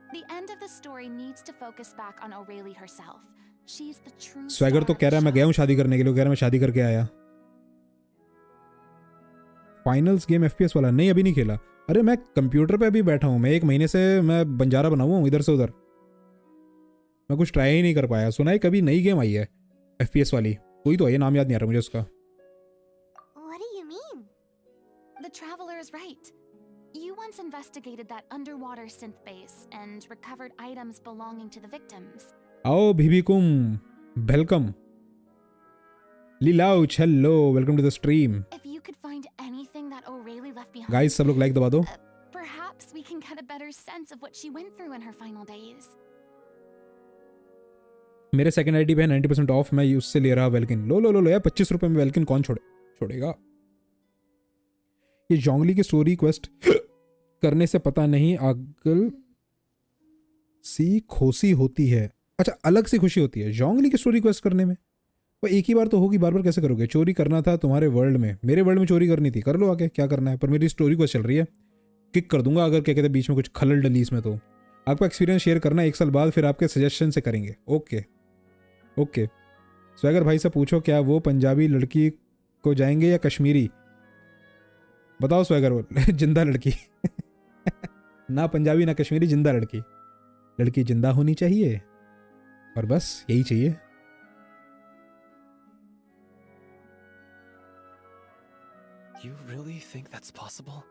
The end of the story needs to focus back on Aurelie herself. She's the true swagger तो star कह of रहा है the मैं गया show. हूँ शादी करने के लिए, कह रहा मैं शादी करके आया। फाइनल्स गेम FPS वाला नहीं, अभी नहीं खेला। अरे मैं कंप्यूटर पे अभी बैठा हूँ, मैं 1 महीने से मैं बंजारा बना हुआ हूँ इधर से उधर, मैं कुछ ट्राई ही नहीं कर पाया। सुना है कभी नई गेम आई है FPS वाली, कोई तो है, नाम याद नहीं आ रहा मुझे उसका। What do you mean? The Traveler is right. You once investigated that underwater synth base and recovered items belonging to the victims. आओ भीबीकुम, welcome. Lelouch hello, welcome to the stream. If you could find anything that O'Reilly left behind, guys सब लोग like दबा दो। perhaps we can get a better sense of what she went through in her final days. मेरे second ID पे है 90% of, मैं उससे ले रहा वेल्किन। लो लो लो लो यार, 25 रुपए में वेल्किन कौन छोड़ेगा। ये जोंगली की स्टोरी क्वेस्ट करने से पता नहीं आगल सी खुशी होती है। अच्छा, अलग सी खुशी होती है जोंगली की स्टोरी क्वेस्ट करने में। वो एक ही बार तो होगी, बार बार कैसे करोगे। चोरी करना था तुम्हारे वर्ल्ड में, मेरे वर्ल्ड में चोरी करनी थी, कर लो आके, क्या करना है। पर मेरी स्टोरी क्वेस्ट चल रही है, किक कर दूंगा अगर क्या कहते हैं बीच में कुछ खलल डली इसमें। तो आपका एक्सपीरियंस शेयर करना 1 साल बाद, फिर आपके सजेशन से करेंगे। Okay okay. स्वैगर भाई से पूछो क्या वो पंजाबी लड़की को जाएंगे या कश्मीरी। बताओ स्वैगर, वो जिंदा लड़की ना पंजाबी ना कश्मीरी, जिंदा लड़की। लड़की जिंदा होनी चाहिए और बस यही चाहिए। You really think that's possible?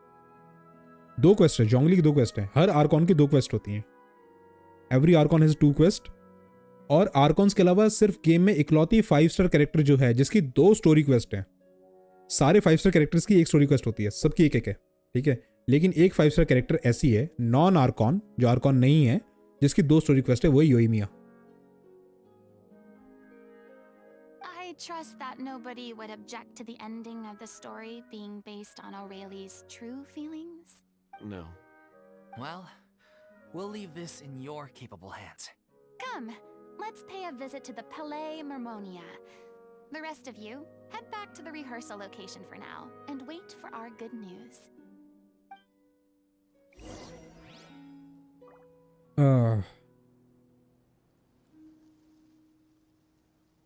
2 quest है, जोंगली की 2 क्वेस्ट है। हर आर्कॉन की 2 क्वेस्ट होती हैं। Every archon has 2 quest. और आर्कॉन्स के अलावा सिर्फ गेम में इकलौती 5 स्टार कैरेक्टर जो है जिसकी 2 स्टोरी क्वेस्ट हैं। सारे 5 स्टार कैरेक्टर्स की 1 स्टोरी क्वेस्ट होती है, सबकी एक एक है, ठीक है। लेकिन एक 5 स्टार कैरेक्टर ऐसी है नॉन आर्कॉन, जो आर्कॉन नहीं है, जिसकी 2 स्टोरी क्वेस्ट है, वही योइमिया। I trust that nobody would object to the ending of the story being based on O'Reilly's true feelings. No. Well, we'll leave this in your capable hands. Come, let's pay a visit to the Palais Mermonia. The rest of you, head back to the rehearsal location for now, and wait for our good news.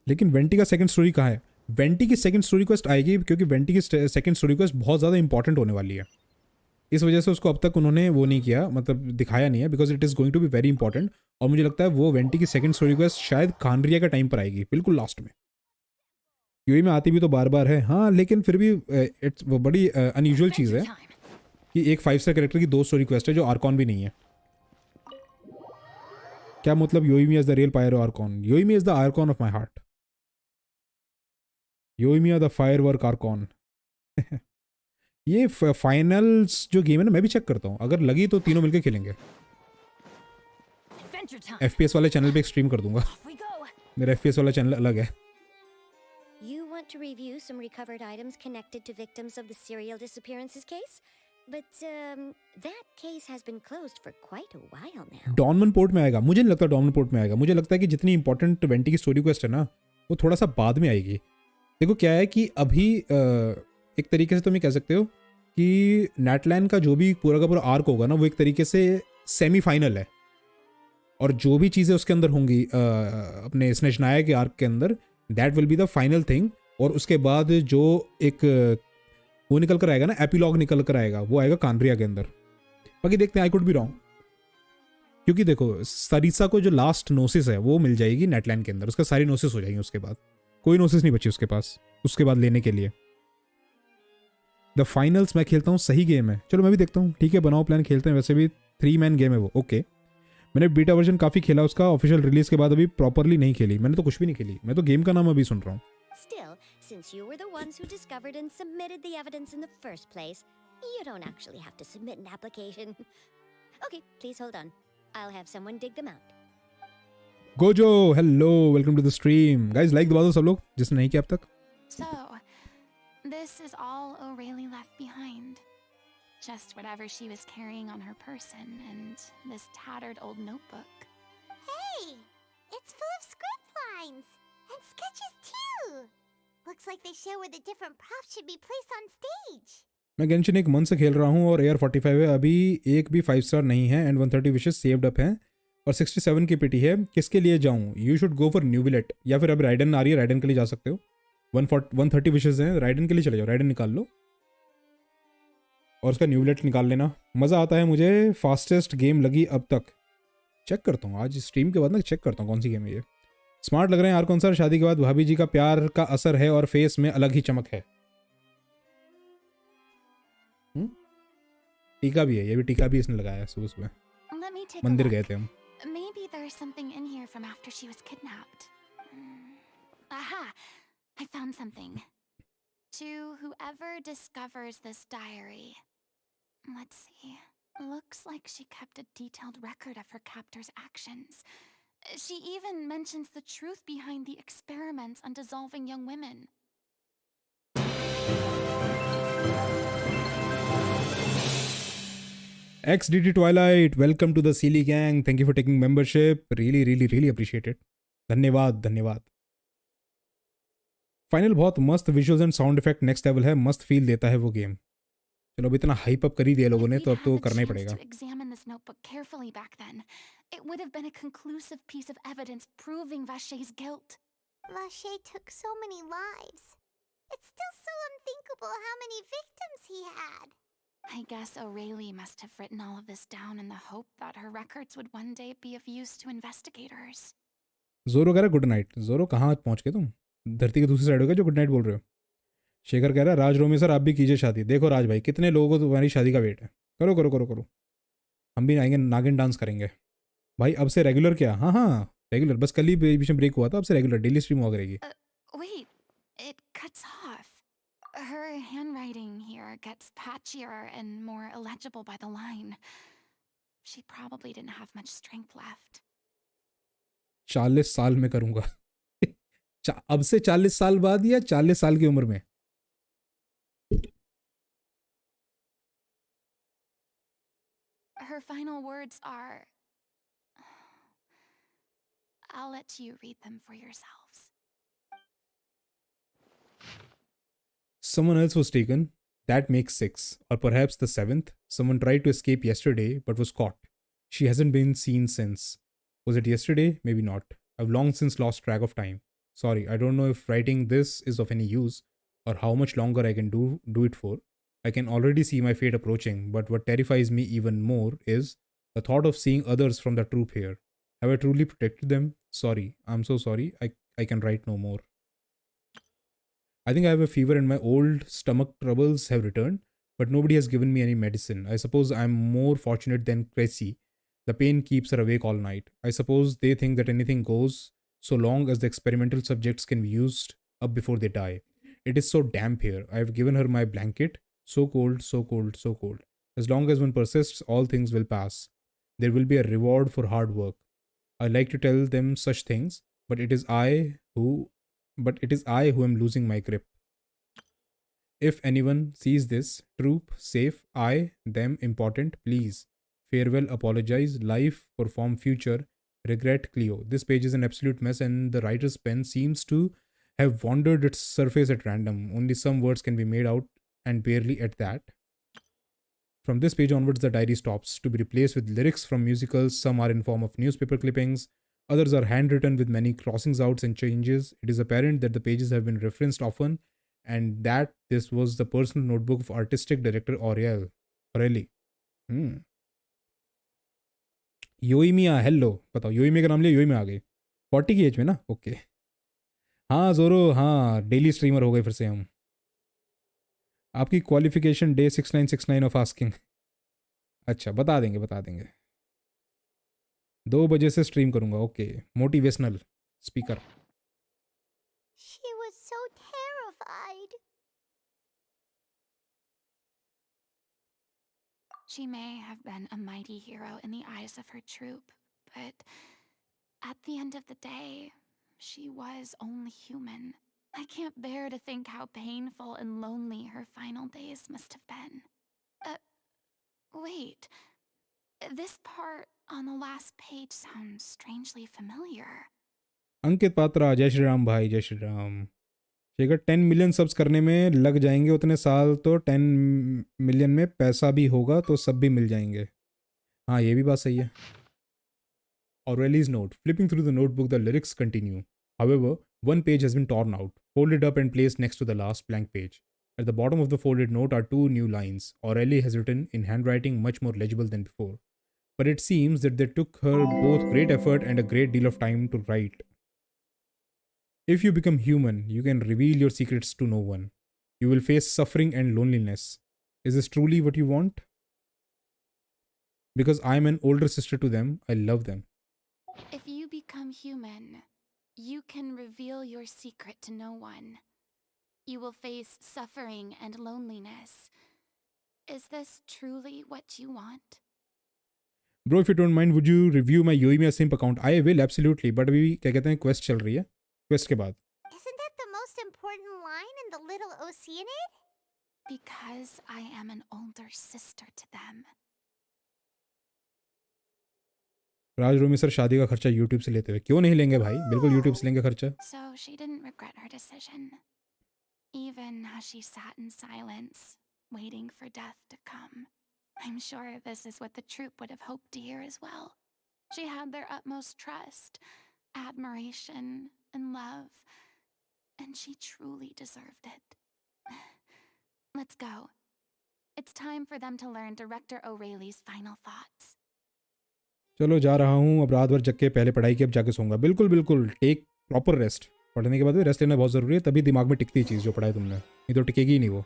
लेकिन vanity का second story कहाँ है। Vanity की second story quest आएगी, क्योंकि vanity की second story quest बहुत ज़्यादा इंपॉर्टेंट होने वाली है। इस वजह से उसको अब तक उन्होंने वो नहीं किया, मतलब दिखाया नहीं है, because it is going to be very important. और मुझे लगता है वो वेंटी की सेकंड स्टोरी क्वेस्ट शायद खानरिया का टाइम पर आएगी, बिल्कुल लास्ट में। यूई में आती भी तो बार बार है, हाँ, लेकिन फिर भी इट्स बड़ी अनयूजुअल चीज़ है कि एक 5 स्टार कैरेक्टर की 2 स्टोरी क्वेस्ट है जो आर्कॉन भी नहीं है। क्या मतलब Yoimiya is the real pyro archon? Yoimiya is the archon of my heart. Yoimiya are the firework archon. ये फाइनल्स जो गेम है ना, मैं भी चेक करता हूँ, अगर लगी तो तीनों मिलकर खेलेंगे। FPS वाले चैनल पे स्ट्रीम कर दूंगा, मेरा FPS वाला चैनल अलग है। You want to review some recovered items connected to victims of the serial disappearances case? But that case has been closed for quite a while now. डॉनमन port में आएगा? मुझे नहीं लगता डॉनमन पोर्ट में आएगा। मुझे लगता है कि जितनी इंपॉर्टेंट वेंटी की स्टोरी क्वेस्ट है ना, वो थोड़ा सा बाद में आएगी। देखो क्या है कि अभी एक तरीके से तुम ये कह सकते हो कि नेटलैंड का जो भी पूरा का पूरा आर्क होगा ना, वो एक तरीके से सेमीफाइनल है। और जो भी चीज़ें उसके अंदर होंगी अपने स्नेशनाया के आर्क के अंदर, that will be the final thing. और उसके बाद जो एक वो निकल कर आएगा ना, एपिलॉग निकल कर आएगा, वो आएगा कानरिया के अंदर। बाकी देखते हैं, आई कुड बी रॉन्ग, क्योंकि देखो सरीसा को जो लास्ट नोसिस है वो मिल जाएगी नेटलैंड के अंदर, उसका सारी नोसिस हो जाएंगी। उसके बाद कोई नोसिस नहीं बची उसके पास उसके बाद लेने के लिए। द फाइनल्स मैं खेलता हूँ, सही गेम है, चलो मैं भी देखता हूँ। ठीक है, बनाओ प्लान, खेलते हैं। वैसे भी 3 मैन गेम है वो। ओके, मैंने बीटा वर्जन काफ़ी खेला उसका, ऑफिशियल रिलीज के बाद अभी प्रॉपरली नहीं खेली। मैंने तो कुछ भी नहीं खेली, मैं तो गेम का नाम अभी सुन रहा हूँ। Still, since you were the ones who discovered and submitted the evidence in the first place, you don't actually have to submit an application. Okay, please hold on. I'll have someone dig them out. Gojo hello, welcome to the stream. Guys like दबा दो सब लोग जिसने नहीं किया अब तक। So, this is all O'Reilly left behind. Just whatever she was carrying on her person and this tattered old notebook. Hey, it's full of script lines and sketches too. Looks like they show where the different props should be placed on stage. मैं Genshin एक month से खेल रहा हूँ और AR45 है, अभी एक भी 5 स्टार नहीं है एंड 130 विशेस सेव्ड अप हैं और 67 की पिटी है। किसके लिए जाऊँ? यू शुड गो फॉर न्यूविलेट, या फिर अब राइडन आ रही है, राइडन के लिए जा सकते हो। 130 विशेस हैं, राइडन के लिए चले जाओ, राइडन निकाल लो और उसका न्यूविलेट निकाल लेना। मज़ा आता है मुझे, फास्टेस्ट गेम लगी अब तक। चेक करता हूँ आज स्ट्रीम के बाद ना, चेक करता हूँ कौन सी गेम है ये। स्मार्ट लग रहे हैं यार। कौन सा? शादी के बाद भाभी जी का प्यार का असर है और फेस में अलग ही चमक है। टीका भी है, ये भी टीका भी इसने लगाया सुबह सुबह। Let me take a मंदिर look. गए थे हम। Maybe there's something in here from after she was kidnapped. Aha! I found something. To whoever discovers this diary. Let's see. Looks like she kept a detailed record of her captor's actions. She even mentions the truth behind the experiments on dissolving young women. XDT Twilight, welcome to the Sealy Gang. Thank you for taking membership. Really, really, really appreciate it. धन्यवाद धन्यवाद. Final बहुत मस्त visuals and sound effect next level है. मस्त feel देता है वो game. चलो अब इतना हाइप अप कर ही दिया लोगों ने तो अब तो करना ही पड़ेगा. To examine this notebook carefully back then, it would have been a conclusive piece of evidence proving Vacher's guilt. Vacher took so many lives. It's still so unthinkable how many victims he had. I guess Aurelie must have written all of this down in the hope that her records would one day be of use to investigators. जोरो कह रहा good night. जोरो कहाँ पहुँच गए तुम? धरती के दूसरी साइड हो गए जो गुड नाइट बोल रहे हो. शेखर कह रहा है राज रोमी सर आप भी कीजिए शादी. देखो राज भाई कितने लोगों को तुम्हारी शादी का वेट है. करो करो करो करो. हम भी आएंगे नागिन डांस करेंगे भाई. अब से रेगुलर क्या? हाँ हाँ रेगुलर. बस कल ही बीच में ब्रेक हुआ था. अब से रेगुलर डेली स्ट्रीम हुआ करेगी. Wait, it cuts off. Her handwriting here gets patchier and more illegible by the line. She probably didn't have much strength left. 40 साल में करूँगा. अब से 40 साल बाद या 40 साल की उम्र में? Her final words are... I'll let you read them for yourselves. Someone else was taken. That makes 6. Or perhaps the 7th. Someone tried to escape yesterday but was caught. She hasn't been seen since. Was it yesterday? Maybe not. I've long since lost track of time. Sorry, I don't know if writing this is of any use or how much longer I can do it for. I can already see my fate approaching, but what terrifies me even more is the thought of seeing others from the troop here. Have I truly protected them? Sorry, I'm so sorry. I can write no more. I think I have a fever and my old stomach troubles have returned, but nobody has given me any medicine. I suppose I'm more fortunate than Cressy. The pain keeps her awake all night. I suppose they think that anything goes so long as the experimental subjects can be used up before they die. It is so damp here. I have given her my blanket. So cold, so cold, so cold. As long as one persists, all things will pass. There will be a reward for hard work. I like to tell them such things, but it is I who am losing my grip. If anyone sees this, troop, safe, I, them, important, please. Farewell, apologize, life, perform, future, regret, Cleo. This page is an absolute mess and the writer's pen seems to have wandered its surface at random. Only some words can be made out and barely at that. From this page onwards, the diary stops, to be replaced with lyrics from musicals. Some are in form of newspaper clippings. Others are handwritten with many crossings outs and changes. It is apparent that the pages have been referenced often and that this was the personal notebook of artistic director Aurelie. Yoimiya hello. बताओ Yoimiya का नाम लिया, योइमिया आ गई 40 की as में ना. Okay हाँ जोरो, हाँ डेली स्ट्रीमर हो गए फिर से हम. आपकी क्वालिफिकेशन डे 6969 ऑफ आस्किंग. अच्छा बता देंगे 2 बजे से स्ट्रीम करूंगा. Okay motivational speaker. She was so terrified. She may have been a mighty hero in the eyes of her troop, but at the end of the day, she was only human. I can't bear to think how painful and lonely her final days must have been. Wait. This part on the last page sounds strangely familiar. अंकित पात्रा, जय श्री राम भाई, जय Shri Ram. Shekhar 10 million subs करने में लग जाएंगे उतने साल तो 10 मिलियन में पैसा भी होगा तो सब भी मिल जाएंगे. हाँ ये भी बात सही है. Aurelie's note. Flipping through the notebook, the lyrics continue. However, one page has been torn out, folded up and placed next to the last blank page. At the bottom of the folded note are 2 new lines. Aurelie has written in handwriting much more legible than before. But it seems that they took her both great effort and a great deal of time to write. If you become human, you can reveal your secrets to no one. You will face suffering and loneliness. Is this truly what you want? Because I am an older sister to them, I love them. If you become human, you can reveal your secret to no one. You will face suffering and loneliness. Is this truly what you want? Bro, if you don't mind, would you review my Yoimiya Simp account? I will, absolutely. But अभी क्या कहते हैं, quest चल रही है. Quest के बाद. Isn't that the most important line in the Little Oceanid? Because I am an older sister to them. Raj Romi sir शादी का खर्चा YouTube से लेते हुए. क्यों नहीं लेंगे भाई? बिल्कुल YouTube से लेंगे खर्चा. So she didn't regret her decision. Even as she sat in silence, waiting for death to come. I'm sure this is what the troupe would have hoped to hear as well. She had their utmost trust, admiration, and love. And she truly deserved it. Let's go. It's time for them to learn Director O'Reilly's final thoughts. चलो जा रहा हूँ. अब रात भर जग के पहले पढ़ाई की, अब जाके सोऊंगा. बिल्कुल बिल्कुल. Take proper rest. पढ़ने के बाद भी रेस्ट लेना बहुत ज़रूरी है, तभी दिमाग में टिकती है चीज़ जो पढ़ाई तुमने. नहीं तो टिकेगी ही नहीं वो.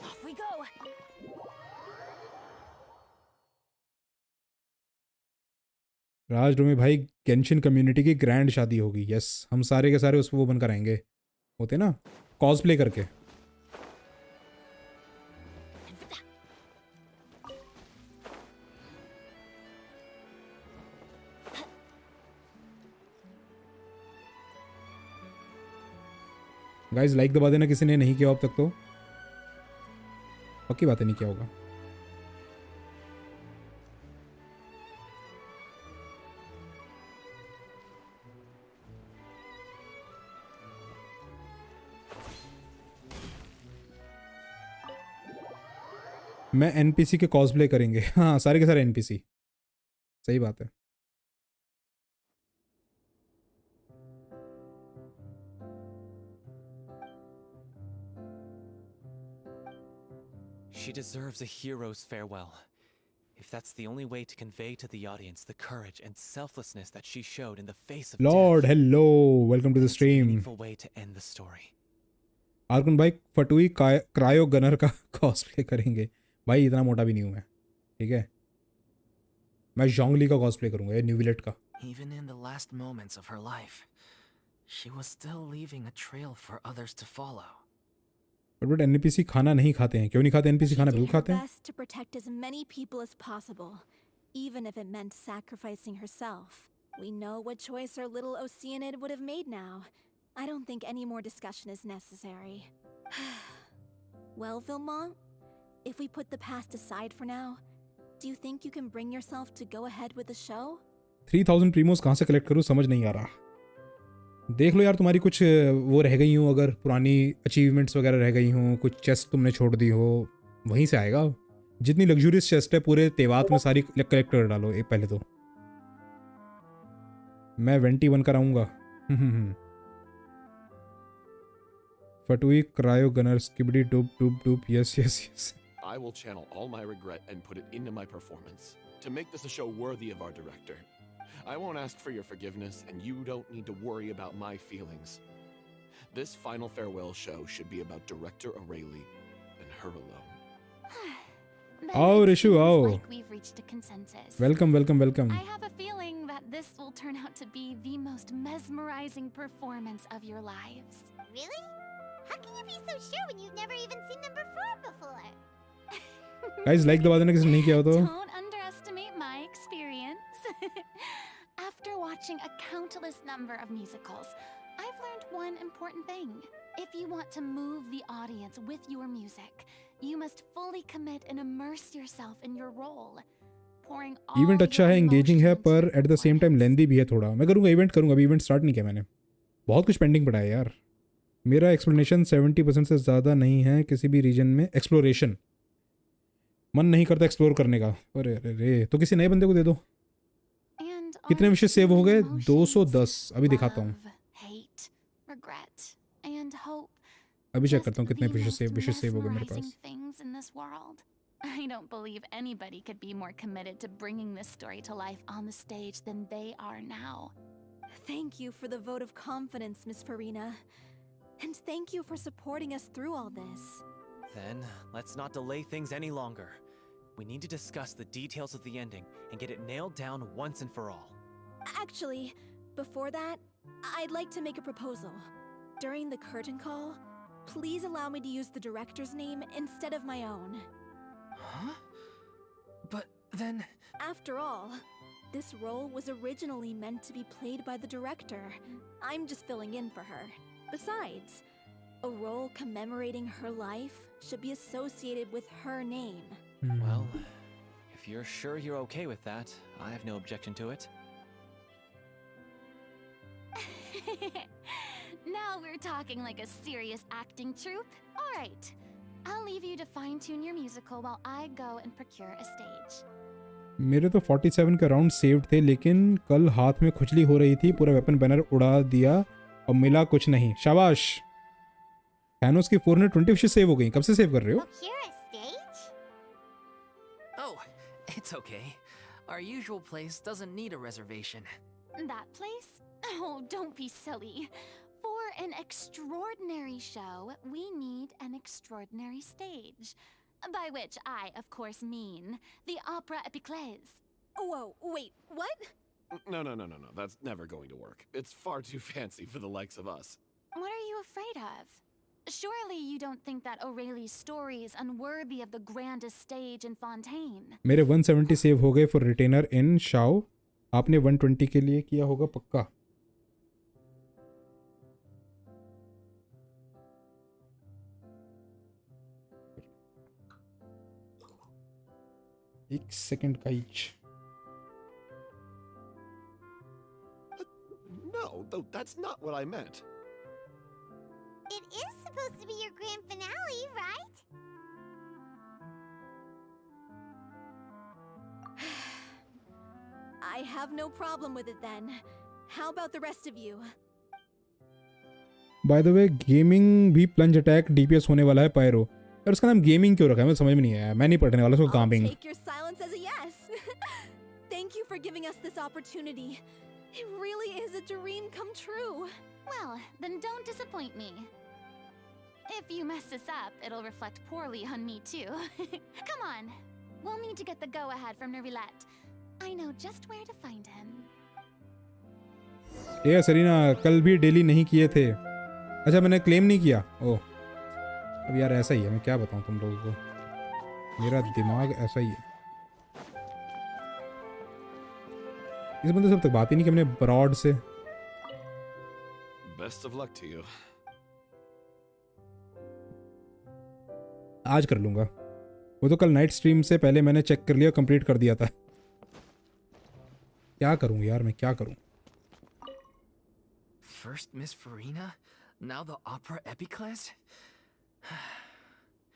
Off we go. राज रोमी भाई, गेंशिन कम्युनिटी की ग्रैंड शादी होगी. यस, हम सारे के सारे उसको वो बनकर आएंगे. होते ना कॉस्प्ले करके. गाइस लाइक दबा देना किसी ने नहीं किया अब तक तो. पक्की बात है नहीं किया होगा. मैं एनपीसी के कॉस्प्ले करेंगे. हाँ सारे के सारे एनपीसी. सही बात है. She deserves a hero's farewell. If that's the only way to convey to the audience the courage and selflessness that she showed in the face of Lord, death, hello, welcome to the it's a stream. meaningful way to end the story. Arkan भाई फटुई cryo gunner का cosplay करेंगे. भाई इतना मोटा भी नहीं हूँ मैं. ठीक है, मैं जोंगली का कॉस्प्ले करूंगा या न्यूविलेट का. Even in the last moments of her life, she was still leaving a trail for others to follow. But NPC खाना नहीं खाते हैं. क्यों नहीं खाते एनपीसी? खाना बिल्कुल खाते हैं. Best to protect as many people as possible, even if it meant sacrificing herself. We know what choice our little Oceanid would have made now. I don't think any more discussion is necessary. Well, Vilmont, if we put the past aside for now, do you think you can bring yourself to go ahead with the show? 3000 प्रीमोस कहाँ से collect करूँ समझ नहीं आ रहा. देख लो यार, तुम्हारी कुछ वो रह गई हूँ, अगर पुरानी अचीवमेंट्स वगैरह रह गई हूँ, कुछ चेस्ट तुमने छोड़ दी हो, वहीं से आएगा. जितनी लग्जूरियस चेस्ट है पूरे तेवात में सारी कलेक्ट कर डालो एक पहले तो. मैं वेंटी बनकर आऊँगा. फटुई क्रायो गनर स्किबडी डूब डूब डूब. Yes yes yes. I will channel all my regret and put it into my performance to make this a show worthy of our director. I won't ask for your forgiveness, and you don't need to worry about my feelings. This final farewell show should be about Director O'Reilly and her alone. आओ ऋषु आओ. Like we've reached a consensus. Welcome welcome welcome. I have a feeling that this will turn out to be the most mesmerizing performance of your lives. Really? How can you be so sure when you've never even seen them perform before? Guys like दबा देना किसी ने नहीं किया हो तो. Don't underestimate my experience. After watching a countless number of musicals, I've learned one important thing. If you want to move the audience with your music, you must fully commit and immerse yourself in your role. Pouring all event अच्छा है, engaging है, पर at the same time लेंदी भी है थोड़ा. मैं करूँगा event करूँगा. अभी इवेंट स्टार्ट नहीं किया मैंने. बहुत कुछ पेंडिंग पड़ा है यार. मेरा एक्सप्लेनेशन 70% से ज़्यादा नहीं है. किसी भी रीजन में एक्सप्लोरेशन मन नहीं करता एक्सप्लोर करने का. अरे अरे तो किसी नए बंदे को दे दो. कितने विशेष सेव हो गए? 210. अभी दिखाता हूँ. अभी चेक करता हूँ कितने विशेष सेव हो गए मेरे पास. I don't believe anybody could be more committed to bringing this story to life on the stage than they are now. Thank you for the vote of confidence, Miss Furina. And thank you for supporting us through all this. Then, let's not delay things any longer. We need to discuss the details of the ending and get it nailed down once and for all. Actually, before that, I'd like to make a proposal. During the curtain call, please allow me to use the director's name instead of my own. Huh? But then... After all, this role was originally meant to be played by the director. I'm just filling in for her. Besides, a role commemorating her life should be associated with her name. Well, if you're sure you're okay with that, I have no objection to it. Now we're talking like a serious acting troupe. All right, I'll leave you to fine-tune your musical while I go and procure a stage. मेरे तो 47 के round saved थे, लेकिन कल हाथ में खुजली हो रही थी, पूरा वेपन बैनर उड़ा दिया और मिला कुछ नहीं। शाबाश। थैनोस की 420 विशेस सेव हो गई। कब से सेव कर रहे हो? Procure a stage? Oh, it's okay. Our usual place doesn't need a reservation. That place? Oh, don't be silly. For an extraordinary show, we need an extraordinary stage. By which I, of course, mean the Opera Epiclese. Whoa, wait, what? No. That's never going to work. It's far too fancy for the likes of us. What are you afraid of? Surely you don't think that Aurelie's story is unworthy of the grandest stage in Fontaine. मेरे 170 save हो गए for retainer in Shao. आपने 120 के लिए किया होगा पक्का। एक second काइच। No, though that's not what I meant. It is supposed to be your grand finale, right? I have no problem with it then. How about the rest of you? By the way gaming भी plunge attack DPS होने वाला है pyro. यार उसका नाम gaming क्यों रखा है, मुझे समझ में नहीं आया। मैं नहीं पढ़ने वाला उसको गामिंग। I'll take your silence as a yes. Thank you for giving us this opportunity. It really is a dream come true. Well, then don't disappoint me. If you mess this up, it'll reflect poorly on me too. Come on. We'll need to get the go-ahead from Nervilette. I know just where to find him. ये Serena कल भी daily नहीं किए थे। अच्छा मैंने claim नहीं किया। ओह अब यार ऐसा ही है, मैं क्या बताऊं तुम लोगों को, मेरा दिमाग ऐसा ही है। इस बंदे से अब तक बात ही नहीं की हमने ब्रॉड से। Best of luck to you. आज कर लूंगा, वो तो कल नाइट स्ट्रीम से पहले मैंने चेक कर लिया, कंप्लीट कर दिया था। क्या करूं यार, मैं क्या करूं। First Miss Furina, now the Opera Epiclese?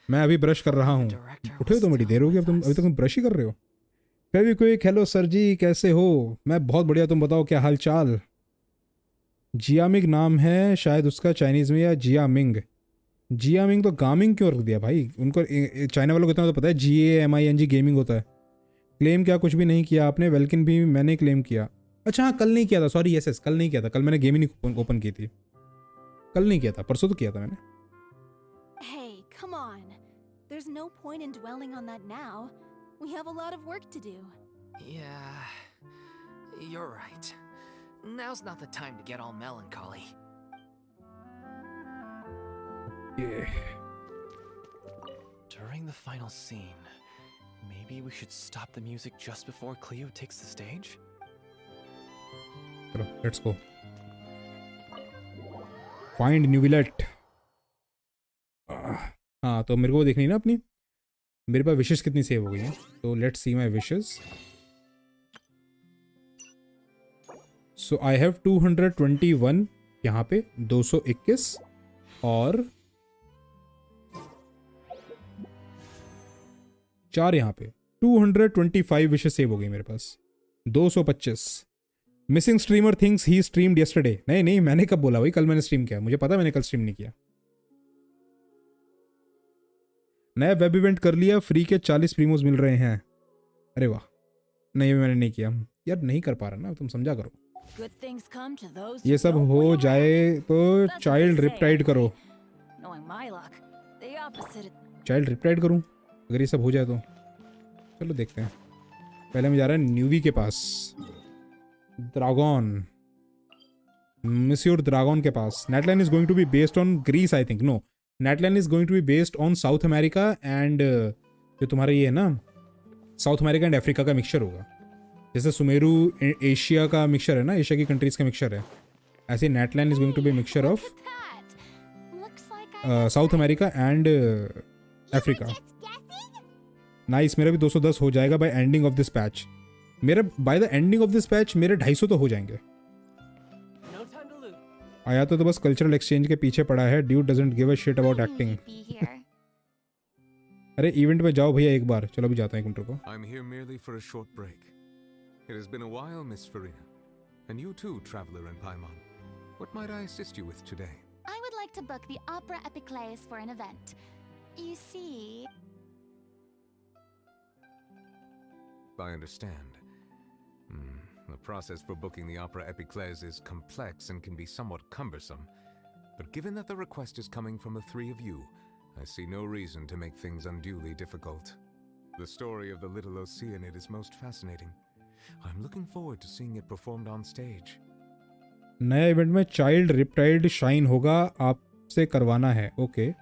मैं अभी ब्रश कर रहा हूँ। उठे हो तो बड़ी देर होगी, अब तुम अभी तक ब्रश ही कर रहे हो। फेविक्विक हेलो सर जी कैसे हो? मैं बहुत बढ़िया, तुम बताओ क्या हाल चाल। जियामिंग नाम है शायद उसका चाइनीज़ में, या जियामिंग। जियामिंग तो गामिंग क्यों रख दिया भाई? उनको चाइना वालों को इतना तो पता है GAMING गेमिंग होता है। क्लेम क्या कुछ भी नहीं किया आपने? वेल्किन भी मैंने क्लेम किया। अच्छा हाँ कल नहीं किया था, सॉरी यस कल नहीं किया था। कल मैंने गेमिंग ओपन की थी, कल नहीं किया था, परसों तो किया था मैंने। Hey, come on. There's no point in dwelling on that now. We have a lot of work to do. Yeah, you're right. Now's not the time to get all melancholy. During the final scene, maybe we should stop the music just before Cleo takes the stage? चलो let's go find न्यूविलेट। हाँ तो मेरे को देखनी है ना अपनी, मेरे पास विशेस कितनी सेव हो गई हैं, तो let's see my wishes. So I have 221 यहाँ पे, 221 और 4 यहाँ पे, 225 विशेस सेव हो गई मेरे पास। 225। Missing streamer thinks he streamed yesterday. नहीं मैंने कब बोला भाई कल मैंने स्ट्रीम किया? मुझे पता मैंने कल स्ट्रीम नहीं किया। नया वेब इवेंट कर लिया, फ्री के 40 प्रीमोस मिल रहे हैं। अरे वाह, नहीं मैंने नहीं किया यार, नहीं कर पा रहा ना, तुम समझा करो। ये सब हो जाए तो चाइल्ड रिपटाइड करो। चाइल्ड रिपटाइड करूं अगर ये सब हो जाए तो? चलो देखते हैं। पहले मैं जा रहा है न्यूवी के पास, ड्रैगन, मिस्योर ड्रैगन के पास। Natlan is going to be based on Greece I think. No, Natlan is going to be based on South America and जो तुम्हारा ये है ना, साउथ अमेरिका एंड अफ्रीका का मिक्सचर होगा। जैसे सुमेरू एशिया का मिक्सचर है ना, एशिया की कंट्रीज का मिक्सचर है, ऐसे Natlan is going to be mixture of South America and Africa. Nice, मेरा भी 210 हो जाएगा by ending of this patch. मेरा by the ending of this patch मेरे 250 तो हो जाएंगे। आया तो बस कल्चरल एक्सचेंज के पीछे पड़ा है। Dude doesn't give a shit about acting. अरे इवेंट में जाओ भैया एक बार। चलो अभी जाता हूं, एक मिनट रुको। I'm here merely for a short break. It has been a while, Miss Furina. And you too, traveler in Paimon. What might I assist you with today? I would like to book the Opera Epiclese for an event. You see... I understand. The process for booking the Opera Epiclese is complex and can be somewhat cumbersome. But given that the request is coming from the three of you, I see no reason to make things unduly difficult. The story of the little Oceanid is most fascinating. I'm looking forward to seeing it performed on stage. नया event में child riptide shine होगा, आपसे करवाना है। Okay,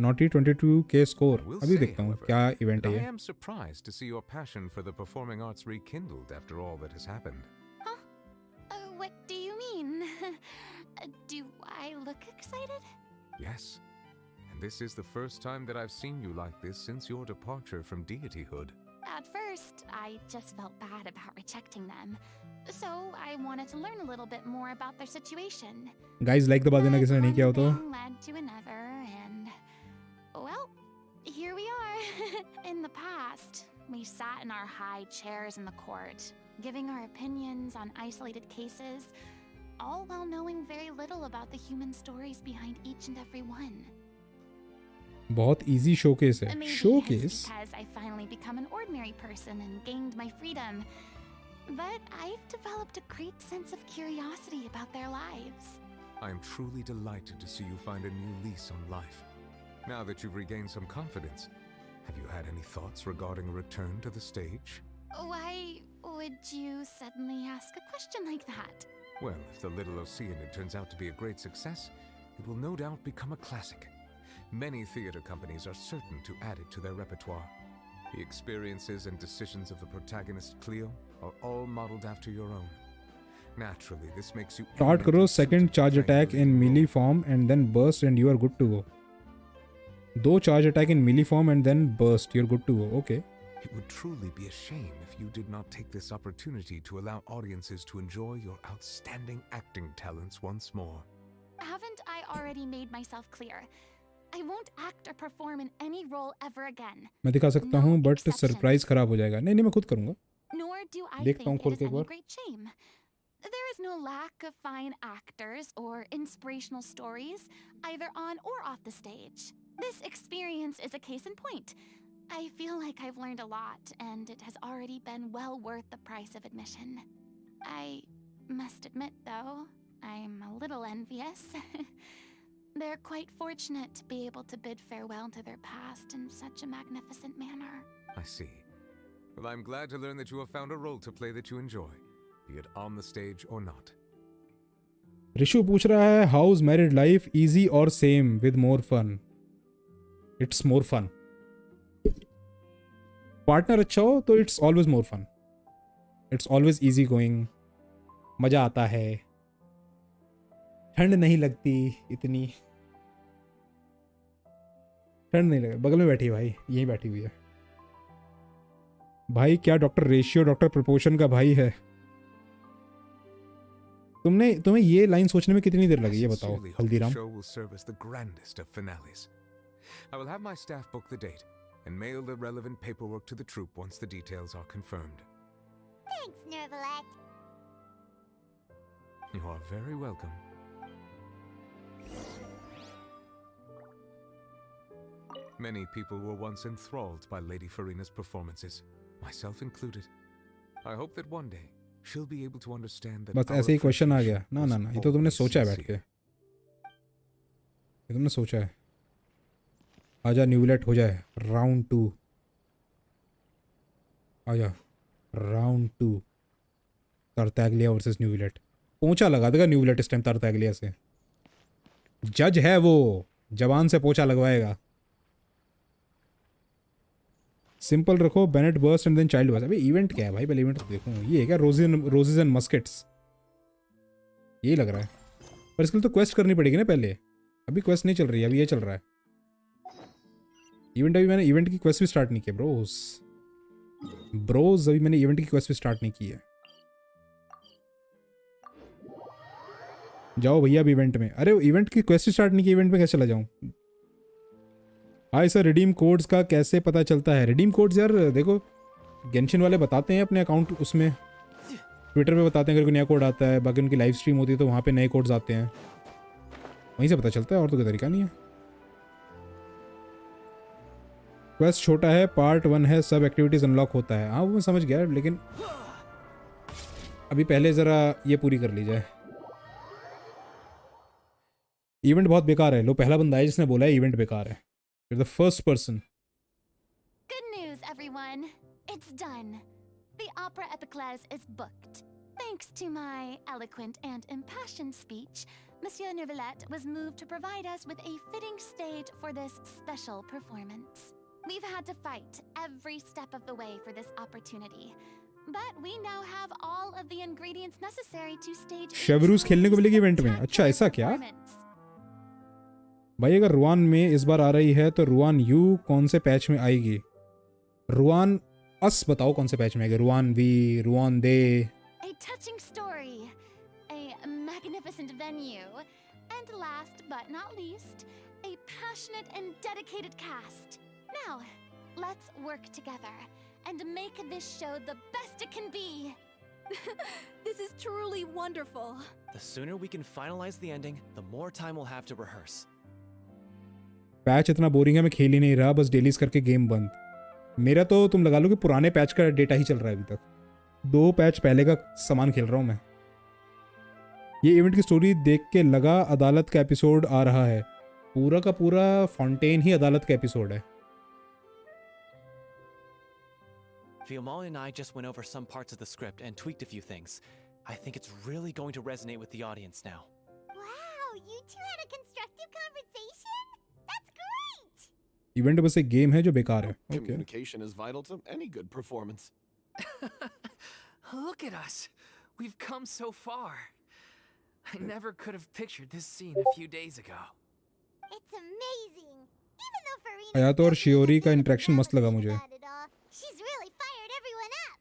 naughty 22K score. अभी देखता हूँ क्या इवेंट है ये। I am surprised to see your passion for the performing arts rekindled after all that has happened. Huh? What do you mean? Do I look excited? Yes. And this is the first time that I've seen you like this since your departure from deityhood. At first, I just felt bad about rejecting them. So I wanted to learn a little bit more about their situation. Guys, like दबा देना किसी ने नहीं किया हो तो। One thing led to another, and well, here we are. In the past, we sat in our high chairs in the court, giving our opinions on isolated cases, all while knowing very little about the human stories behind each and every one. बहुत easy showcase है। Maybe showcase it's because I finally become an ordinary person and gained my freedom. But I've developed a great sense of curiosity about their lives. I am truly delighted to see you find a new lease on life. Now that you've regained some confidence, have you had any thoughts regarding a return to the stage? Why would you suddenly ask a question like that? Well, if the Little Oceanid turns out to be a great success, it will no doubt become a classic. Many theater companies are certain to add it to their repertoire. The experiences and decisions of the protagonist Cleo are all modeled after your own. Naturally, this makes you start करो second charge attack in melee form and then burst and you are good to go. 2 charge attack in melee form and then burst, you're good to go. Okay. It would truly be a shame if you did not take this opportunity to allow audiences to enjoy your outstanding acting talents once more. Haven't I already made myself clear? I won't act or perform in any role ever again. मैं दिखा सकता हूँ but surprise खराब हो जाएगा। नहीं मैं खुद करूँगा। Nor do I देखता हूँ think खोल it के is एक any bar. great shame. There is no lack of fine actors or inspirational stories, either on or off the stage. This experience is a case in point. I feel like I've learned a lot, and it has already been well worth the price of admission. I must admit, though, I'm a little envious. They're quite fortunate to be able to bid farewell to their past in such a magnificent manner. I see. Well, I'm glad to learn that you have found a role to play that you enjoy, be it on the stage or not. Rishu पूछ रहा है how's married life easy और same with more fun. It's more fun. Partner अच्छा हो तो it's always more fun. It's always easy going, मजा आता है, ठंड नहीं लगती इतनी। ठंड नहीं लगे। बगल में बैठी है भाई, यहीं बैठी हुई है भाई। क्या डॉक्टर रेशियो डॉक्टर प्रपोर्शन का भाई है। तुम्हें ये लाइन सोचने में कितनी देर लगी ये बताओ Haldiram. I will have my staff book the date and mail the relevant paperwork to the troupe once the details are confirmed. Thanks, Nervalek. You are very welcome. Many people were once enthralled by Lady Furina's performances, myself included. I hope that one day she'll be able to understand that. बस ऐसे ही question आ गया। ना ना ना, ये तो तुमने सोचा है बैठ के। ये तुमने सोचा है। आजा न्यूलेट हो जाए राउंड 2। आजा राउंड 2 तारतैगलिया वर्सेस न्यू विलेट। पोंछा लगा देगा न्यू विलेट इस टाइम तारतैगलिया से। जज है वो, जवान से पोंछा लगवाएगा। सिंपल रखो, Bennett burst and then Childe burst. अबे इवेंट क्या है भाई, पहले इवेंट देखो। ये है क्या रोजेस एंड मस्केट्स, ये लग रहा है। पर इसके लिए तो क्वेस्ट करनी पड़ेगी ना पहले। अभी क्वेस्ट नहीं चल रही है, अभी ये चल रहा है इवेंट। अभी मैंने इवेंट की क्वेस्ट भी स्टार्ट नहीं की है ब्रोज अभी मैंने इवेंट की क्वेस्ट भी स्टार्ट नहीं की है। जाओ भैया अभी इवेंट में। अरे इवेंट की क्वेस्ट स्टार्ट नहीं की, इवेंट में कैसे चला जाऊं? हाय सर, रिडीम कोड्स का कैसे पता चलता है? रिडीम कोड्स यार देखो, गेंशिन वाले बताते हैं अपने अकाउंट, उसमें ट्विटर पे बताते हैं अगर कोई नया कोड आता है। बाकी उनकी लाइव स्ट्रीम होती है तो वहाँ पे नए कोड्स आते हैं, वहीं से पता चलता है, और तो कोई तरीका नहीं है। क्वेस्ट छोटा है, पार्ट 1 है, सब एक्टिविटीज अनलॉक होता है। हाँ वो मैं समझ गया, लेकिन अभी पहले ज़रा ये पूरी कर ली जाए। इवेंट बहुत बेकार है। लो पहला बंदा है जिसने बोला है इवेंट बेकार है। You're the first person. Good news, everyone. It's done. The opera Epiclese is booked. Thanks to my eloquent and impassioned speech, Monsieur Neuvillette was moved to provide us with a fitting stage for this special performance. We've had to fight every step of the way for this opportunity, but we now have all of the ingredients necessary to stage. शेवरूज खेलने को मिलेगी event में? अच्छा ऐसा क्या भाई? अगर Ruan में इस बार आ रही है तो रुआन यू कौन से पैच में आएगी? रुआन अस बताओ कौन से पैच में आएगी? रुआन वी, रुआन दे। A touching story, a magnificent venue, and last but not least, a passionate and dedicated cast. Now, let's work together and make this show the best it can be. This is truly wonderful. The sooner we can finalize the ending, the more time we'll have to rehearse. Patch इतना boring है, मैं खेल ही नहीं रहा, बस dailies करके game बंद। मेरा तो तुम लगा लो कि पुराने पैच का डेटा ही चल रहा है अभी तक। 2 पैच पहले का सामान खेल रहा हूँ मैं। ये इवेंट की स्टोरी देख के लगा अदालत का एपिसोड आ रहा है। पूरा का पूरा फॉन्टेन ही अदालत का एपिसोड है। Fiumal and I just went over some parts of the script and tweaked a few things. I think it's really going to resonate with the audience now. Wow, you two had a constructive conversation? That's great! Event बस एक game है जो बेकार है। Okay. Communication is vital to any good performance. Look at us. We've come so far. I never could have pictured this scene a few days ago. It's amazing. Even though Furina Hayato और शियोरी का interaction मस्त लगा मुझे। she's really fired everyone up.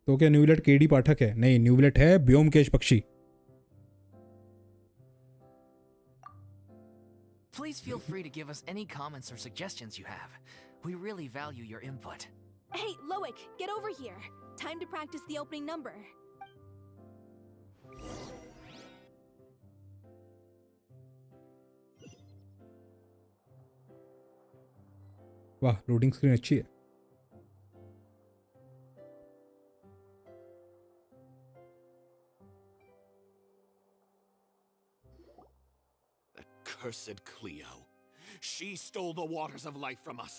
तो क्या new विलेट KD पाठक है? नहीं, new विलेट है ब्योमकेश पक्षी। Please feel free to give us any comments or suggestions you have. We really value your input. Hey, Loic, get over here. Time to practice the opening number. वाह, loading screen अच्छी है। Cursed Cleo. She stole the waters of life from us.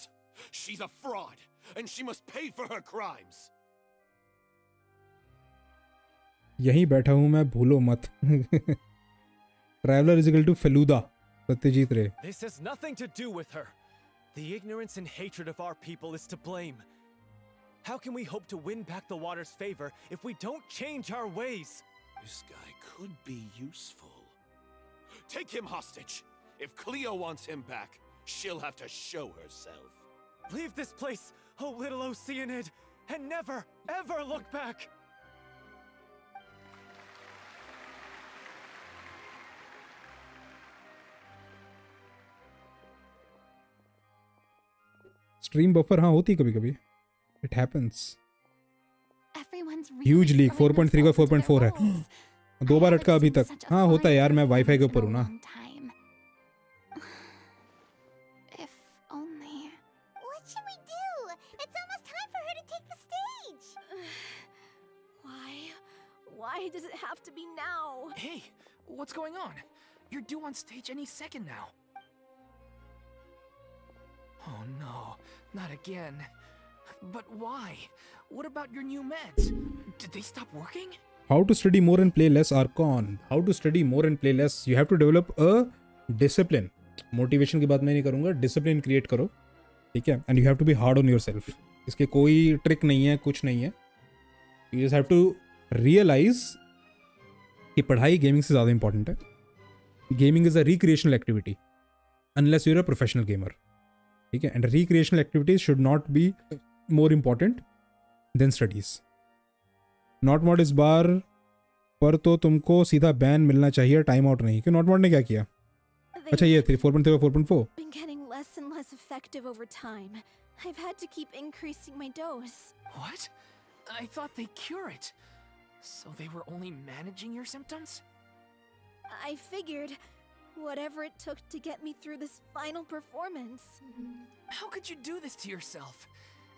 She's a fraud, and she must pay for her crimes. यहीं बैठा हूं मैं, भूलो मत। Traveller is equal to Feluda. Satyajit Ray. This has nothing to do with her. The ignorance and hatred of our people is to blame. How can we hope to win back the water's favor if we don't change our ways? This guy could be useful. Take him hostage. If Cleo wants him back, she'll have to show herself. Leave this place, oh little Oceanid, and never, ever look back! Stream buffer हाँ होती कभी कभी। It happens. Everyone's huge really leak throwing 4.3 का themselves into 4.4 है। their roles. 2 bar I अटका haven't अभी seen तक। such a हाँ होता है यार, मैं fine वाईफाई के performance ऊपर हूँ in a ना। long time. If only. What should we do? It's almost time for her to take the stage. Why? Why does it have to be now? Hey, what's going on? You're due on stage any second now. Oh no, not again. But why? What about your new meds? Did they stop working? How to study more and play less, Arkhon. How to study more and play less. You have to develop a discipline. Motivation की बात मैं नहीं करूँगा, discipline create करो, ठीक है? And you have to be hard on yourself. इसके कोई trick नहीं है, कुछ नहीं है. You just have to realize कि पढ़ाई गेमिंग से ज़्यादा important है. Gaming is a recreational activity, unless you're a professional gamer. ठीक है? And recreational activities should not be more important than studies. Not mod इस बार पर तो तुमको सीधा बैन मिलना चाहिए, टाइम आउट नहीं. क्यों नॉट मॉड ने क्या किया? अच्छा ये 4.3 और 4.4 been getting less and less effective over time. I've had to keep increasing my dose. What? I thought they cure it. So they were only managing your symptoms? I figured whatever it took to get me through this final performance. How could you do this to yourself?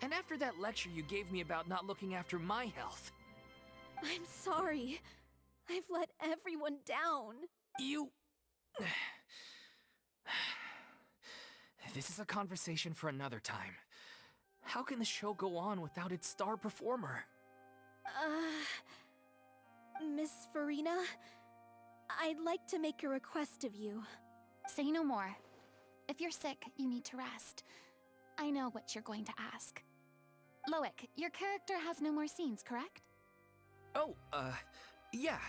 And after that lecture you gave me about not looking after my health. I'm sorry. I've let everyone down. You... This is a conversation for another time. How can the show go on without its star performer? Miss Furina, I'd like to make a request of you. Say no more. If you're sick, you need to rest. I know what you're going to ask. Loic, your character has no more scenes, correct? Oh, yeah.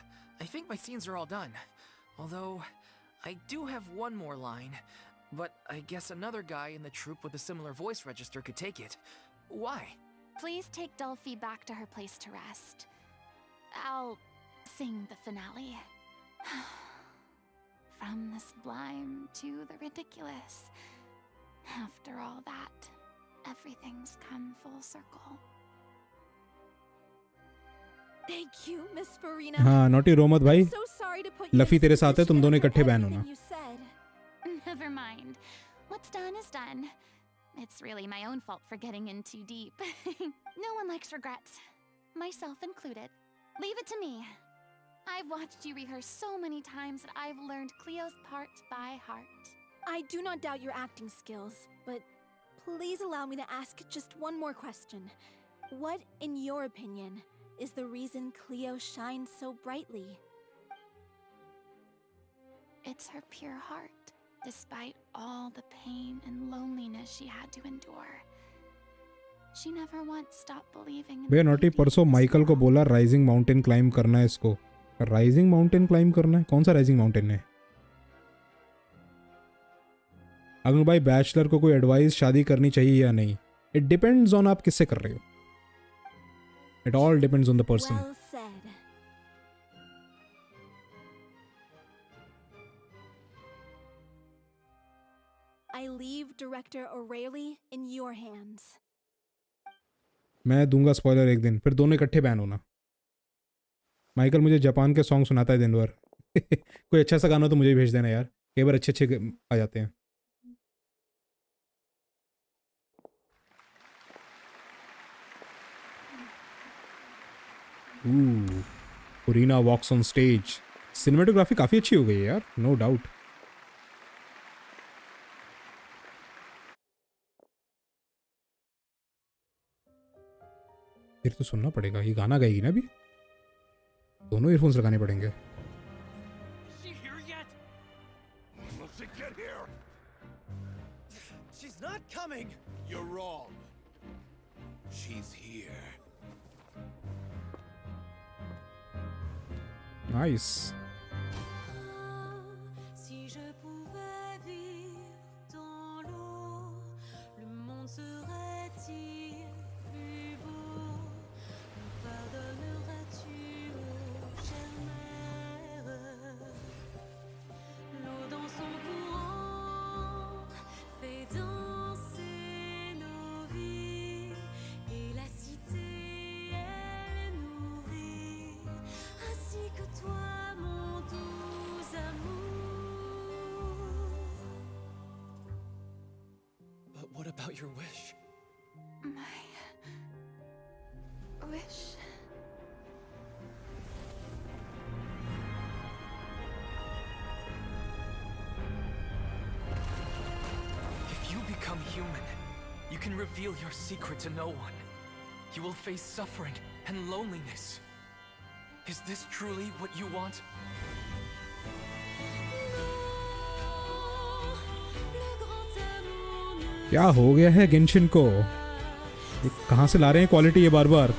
I think my scenes are all done. Although, I do have one more line. But I guess another guy in the troupe with a similar voice register could take it. Why? Please take Delphi back to her place to rest. I'll sing the finale. From the sublime to the ridiculous. After all that, everything's come full circle. Thank you, Miss Furina. हाँ naughty रोमत भाई, So sorry to put you लफी in तेरे this साथ है, तुम position दोनों after इकट्ठे ban होना. everything you said. Never mind. What's done is done. It's really my own fault for getting in too deep. No one likes regrets, myself included. Leave it to me. I've watched you rehearse so many times that I've learned Cleo's part by heart. I do not doubt your acting skills, but please allow me to ask just one more question. What, in your opinion, is the reason Cleo shines so brightly? It's her pure heart, despite all the pain and loneliness she had to endure. She never once stopped believing in भैया naughty the beauty परसों of this Michael को world. बोला rising mountain climb करना है इसको. Rising mountain climb करना है? कौन सा राइजिंग माउंटेन है? अगर भाई बैचलर को कोई एडवाइस शादी करनी चाहिए या नहीं, इट डिपेंड्स ऑन आप किससे कर रहे हो. It all depends on the person. Well said. I leave Director O'Reilly in your hands. मैं दूंगा स्पॉइलर एक दिन, फिर दोनों इकट्ठे बैन होना. माइकल मुझे जापान के सॉन्ग सुनाता है दिन भर. कोई अच्छा सा गाना तो मुझे भी भेज देना यार, कई बार अच्छे अच्छे आ जाते हैं. Furina walks on stage. Cinematography काफ़ी अच्छी हो गई है यार, नो डाउट. फिर तो सुनना पड़ेगा. ये गाना गाएगी ना अभी? दोनों ईयरफोन्स लगाने पड़ेंगे. Is she here yet? When will she get here? She's not coming. You're wrong. She's here. Nice. Si je pouvais vivre dans l'eau, le monde serait-il plus beau? Pardonneras-tu aux chères mères? L'eau dans son courant fait danser nos vies, et la cité elle nourrit, ainsi que toi mon doux amour. But what about your wish? My wish. If you become human, You can reveal your secret to no one. You will face suffering and loneliness. Is this truly what you want? क्या हो गया है Genshin को? ये कहाँ से ला रहे हैं क्वालिटी ये बार बार?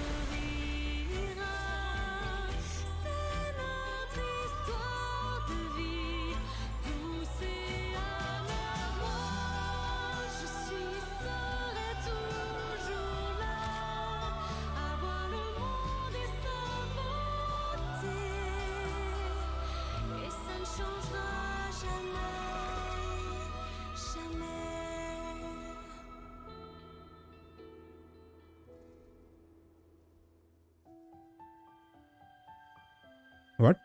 What?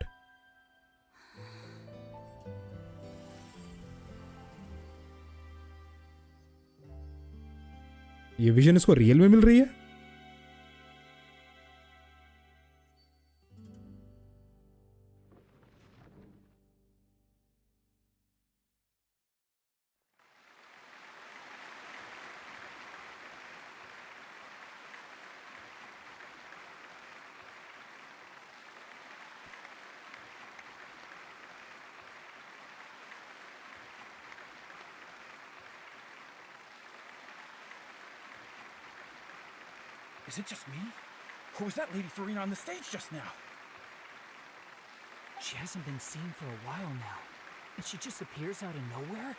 ये विजन इसको रियल में मिल रही है? Is it just me? Or was that Lady Furina on the stage just now? She hasn't been seen for a while now. And she just appears out of nowhere?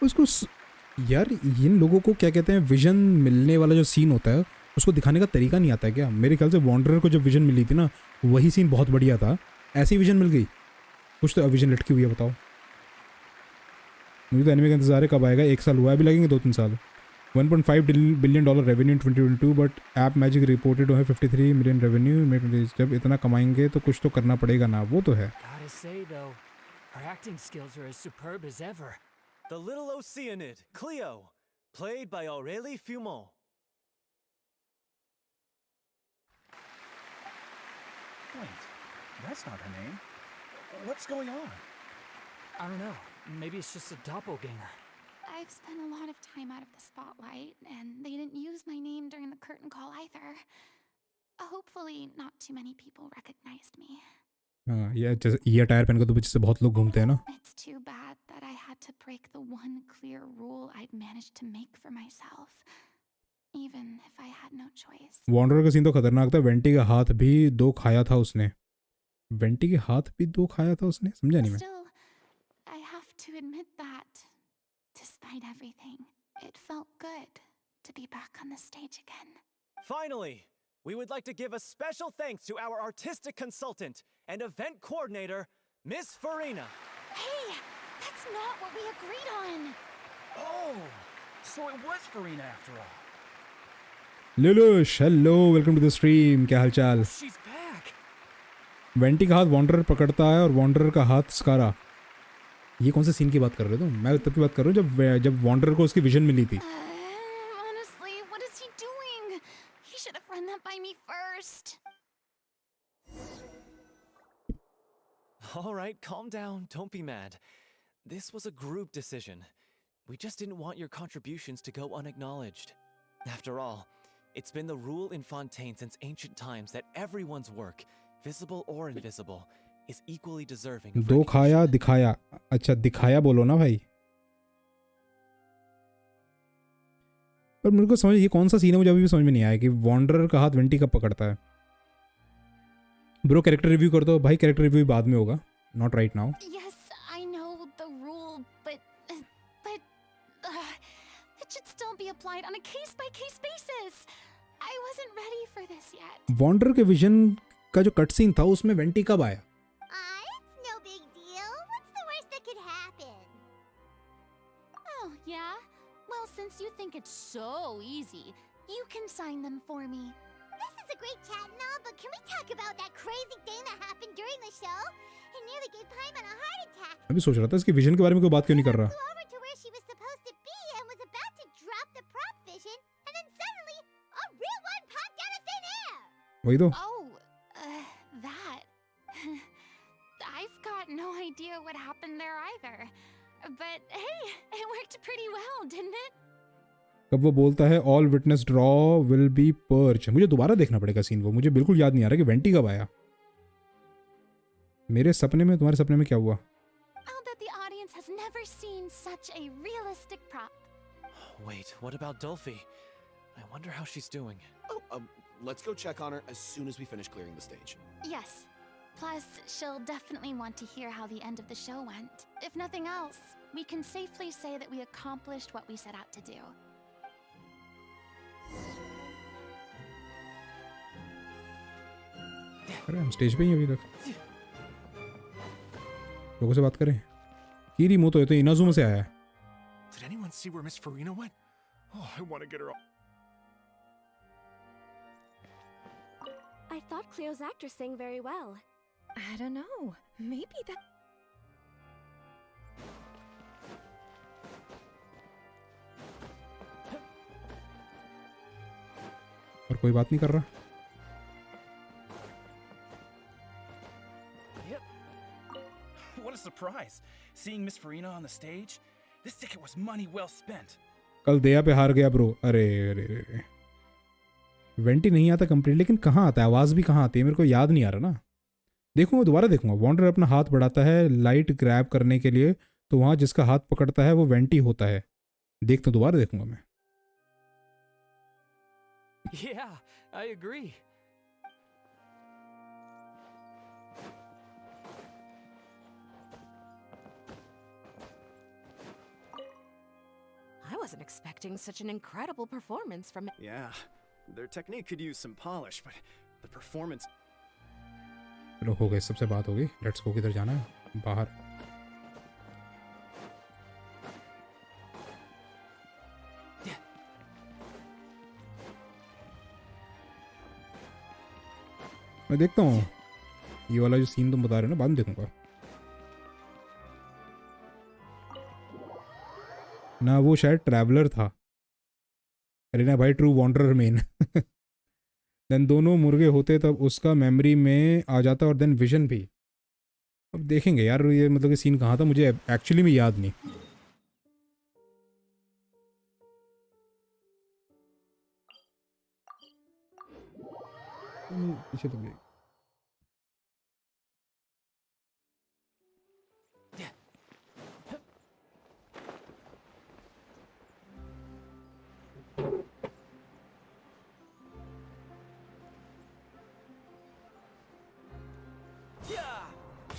उसको यार इन लोगों को क्या कहते हैं, विजन मिलने वाला जो सीन होता है उसको दिखाने का तरीका नहीं आता है क्या? मेरे ख्याल से वॉन्डरर को जब विजन मिली थी ना, वही सीन बहुत बढ़िया था. ऐसी विजन मिल गई, कुछ तो विजन लटकी हुई है. बताओ, मुझे तो एनिमे का इंतजार है कब आएगा. 1 साल हुआ, अभी लगेंगे 2-3 साल. $1.5 billion revenue in 2022, but app magic reported है 53 मिलियन रेवेन्यू. जब इतना कमाएंगे तो कुछ तो करना पड़ेगा ना, वो तो है. Gotta say though, her acting skills are as superb as ever. The little Oceanid, Cleo, played by Aurélie Fumont. Wait, that's not her name. What's going on? I don't know. Maybe it's just a doppelganger. I've spent a lot of time out of the spotlight, and they didn't use my name during the curtain call either. Hopefully, not too many people recognized me. हाँ, ये attire पहन के तो पीछे से बहुत लोग घूमते हैं ना. It's too bad that I had to break the one clear rule I'd managed to make for myself, even if I had no choice. Wanderer का सीन तो खतरनाक था. वेंटी का हाथ भी 2 खाया था उसने. वेंटी के हाथ भी 2 खाया था उसने, समझा नहीं मैं. Still, I have to admit that, despite everything, it felt good to be back on the stage again. Finally, we would like to give a special thanks to our artistic consultant and event coordinator, Miss Furina. Hey, that's not what we agreed on. Oh, so it was Furina after all. लुलुश, hello, welcome to the stream. क्या हालचाल? She's back. Vanity का हाथ wanderer पकड़ता है और wanderer का हाथ स्कारा. ये कौन से सीन की बात कर रहे हो तुम? मैं तब की बात कर रहा हूँ जब वॉन्डरर को उसकी विजन मिली थी. Honestly, what is he doing? He should have run that by me first. All right, calm down. Don't be mad. This was a group decision. We just didn't want your contributions to go unacknowledged. After all, it's been the rule in Fontaine since ancient times that everyone's work, visible or invisible, is equally deserving of 2 खाया दिखाया. अच्छा, दिखाया बोलो ना भाई. पर मेरे को समझ, ये कौन सा सीन है मुझे अभी भी समझ में नहीं आया कि वॉन्डरर का हाथ वेंटी कब पकड़ता है. ब्रो कैरेक्टर रिव्यू कर दो भाई. कैरेक्टर रिव्यू बाद में होगा, not right now. Yes, I know the rule, but it should still be applied on a case-by-case basis. I wasn't ready for this yet. Wanderer के विजन का जो cut scene था उसमें वेंटी कब आया? It's no big deal. What's the worst that could happen? Oh, yeah? Well, since you think it's so easy, you can sign them for me. This is a great chat and all, but can we talk about that crazy thing that happened during the show? It nearly gave Paimon a heart attack. अभी सोच रहा था इसके vision के बारे में कोई बात क्यों नहीं कर रहा. Flew over to where she was supposed to be and was about to drop the prop vision, and then suddenly a real one popped out of thin air. वही तो. Oh, that. I've got no idea what happened there either. But hey, it worked pretty well, didn't it? कब वो बोलता है all witness draw will be perch, मुझे दोबारा देखना पड़ेगा सीन, वो मुझे बिल्कुल याद नहीं आ रहा कि वेंटी कब आया। मेरे सपने में, तुम्हारे सपने में क्या हुआ? I'll bet the audience has never seen such a realistic prop. Wait, what about Dolphy? I wonder how she's doing. Oh, let's go check on her as soon as we finish clearing the stage. Yes. Plus, she'll definitely want to hear how the end of the show went. If nothing else, we can safely say that we accomplished what we set out to do. अरे हम stage पे ही हैं अभी तक, लोगों से बात करें। कीरी मो तो इनाजुमा से आया है। Did anyone see where Miss Furina went? Oh, I want to get her. I thought Cleo's actor sang very well. I don't know. Maybe that. और कोई बात नहीं कर रहा। What a surprise! Seeing Miss Furina on the stage. This ticket was money well spent. कल दया पे हार गया ब्रो। अरे अरे अरे, वेंटी नहीं आता कंप्लीट, लेकिन कहाँ आता है, आवाज़ भी कहाँ आती है, मेरे को याद नहीं आ रहा ना। देखूंगा, दोबारा देखूंगा। वॉन्डर अपना हाथ बढ़ाता है लाइट ग्रैब करने के लिए, तो वहाँ जिसका हाथ पकड़ता है वो वेंटी होता है। देखता हूँ, दोबारा देखूंगा मैं। Yeah, I agree. I wasn't expecting such an incredible performance from. Yeah, their technique could use some polish, but the performance. चलो हो गए, सबसे बात हो गई। Let's go. किधर जाना है? बाहर। मैं देखता हूँ ये वाला जो सीन तुम बता रहे हो ना, बाद में देखूंगा। ना वो शायद ट्रैवलर था। अरे ना भाई, ट्रू वॉन्डरर मेन। देन दोनों मुर्गे होते तब उसका मेमोरी में आ जाता, और देन विजन भी। अब देखेंगे यार, ये मतलब कि सीन कहाँ था, मुझे एक्चुअली में याद नहीं। पीछे तो गई।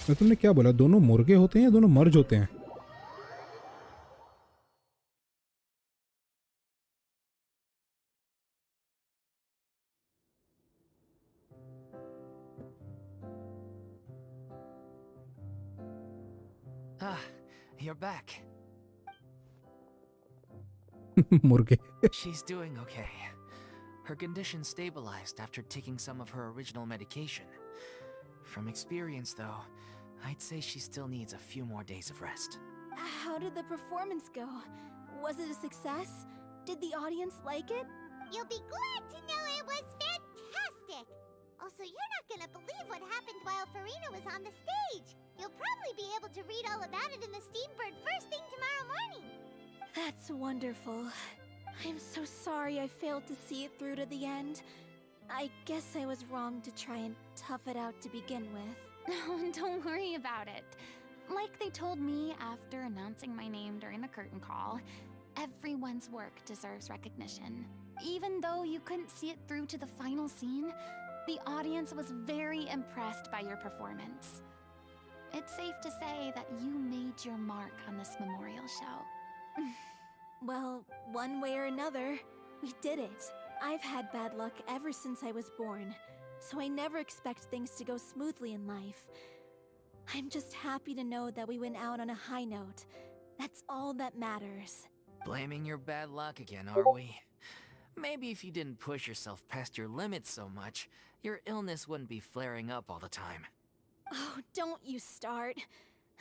तो तुमने क्या बोला, दोनों मुर्गे होते हैं या दोनों मर्ज होते हैं? Ah, you're back. मुर्गे। She's doing okay. Her condition stabilized after taking some of her original medication. From experience, though, I'd say she still needs a few more days of rest. How did the performance go? Was it a success? Did the audience like it? You'll be glad to know it was fantastic! Also, you're not gonna believe what happened while Furina was on the stage! You'll probably be able to read all about it in the Steambird first thing tomorrow morning! That's wonderful. I'm so sorry I failed to see it through to the end. I guess I was wrong to try and tough it out to begin with. Oh, don't worry about it. Like they told me after announcing my name during the curtain call, everyone's work deserves recognition. Even though you couldn't see it through to the final scene, the audience was very impressed by your performance. It's safe to say that you made your mark on this memorial show. Well, one way or another, we did it. I've had bad luck ever since I was born, so I never expect things to go smoothly in life. I'm just happy to know that we went out on a high note. That's all that matters. Blaming your bad luck again, are we? Maybe if you didn't push yourself past your limits so much, your illness wouldn't be flaring up all the time. Oh, don't you start.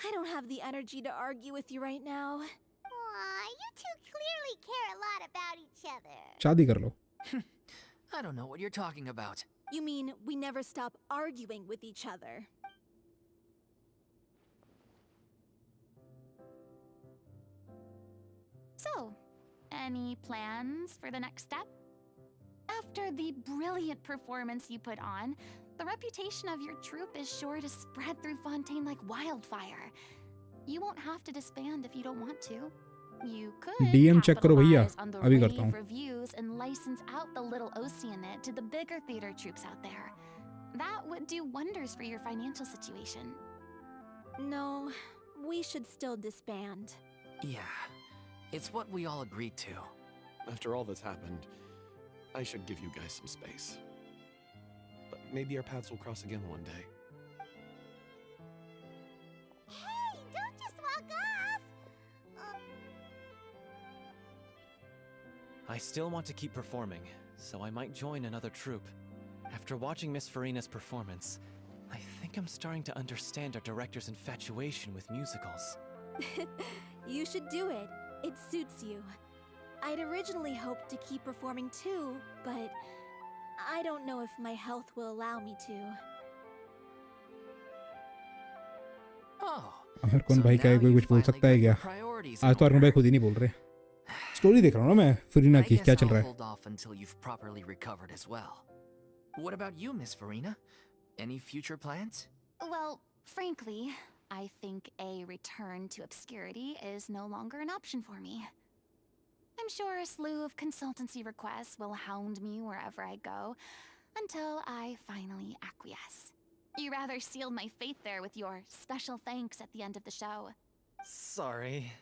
I don't have the energy to argue with you right now. Aw, you two clearly care a lot about each other. शादी कर लो। I don't know what you're talking about. You mean we never stop arguing with each other? So, Any plans for the next step? After the brilliant performance you put on, the reputation of your troupe is sure to spread through Fontaine like wildfire. You won't have to disband if you don't want to. You could DM check करो भैया, capitalize on the अभी करता rave हूँ. reviews and license out the little Oceanid to the bigger theater troops out there. That would do wonders for your financial situation. No, we should still disband. Yeah, it's what we all agreed to. After all that's happened, I should give you guys some space. But maybe our paths will cross again one day. Hey, don't just walk off! I still want to keep performing, so I might join another troupe. After watching Miss Furina's performance, I think I'm starting to understand our director's infatuation with musicals. You should do it. It suits you. I'd originally hoped to keep performing too, but I don't know if my health will allow me to. Oh, अर्कन भाई का कोई कुछ बोल सकता है क्या? आज तो अर्कन भाई खुद ही नहीं बोल रहे. स्टोरी देख रहा हूँ ना मैं फुरीना की, क्या चल रहा है? Hold off until you've properly recovered as well. What about you, Miss Furina? Any future plans? Well, frankly, I think a return to obscurity is no longer an option for me. I'm sure a slew of consultancy requests will hound me wherever I go until I finally acquiesce. You rather sealed my fate there with your special thanks at the end of the show. Sorry.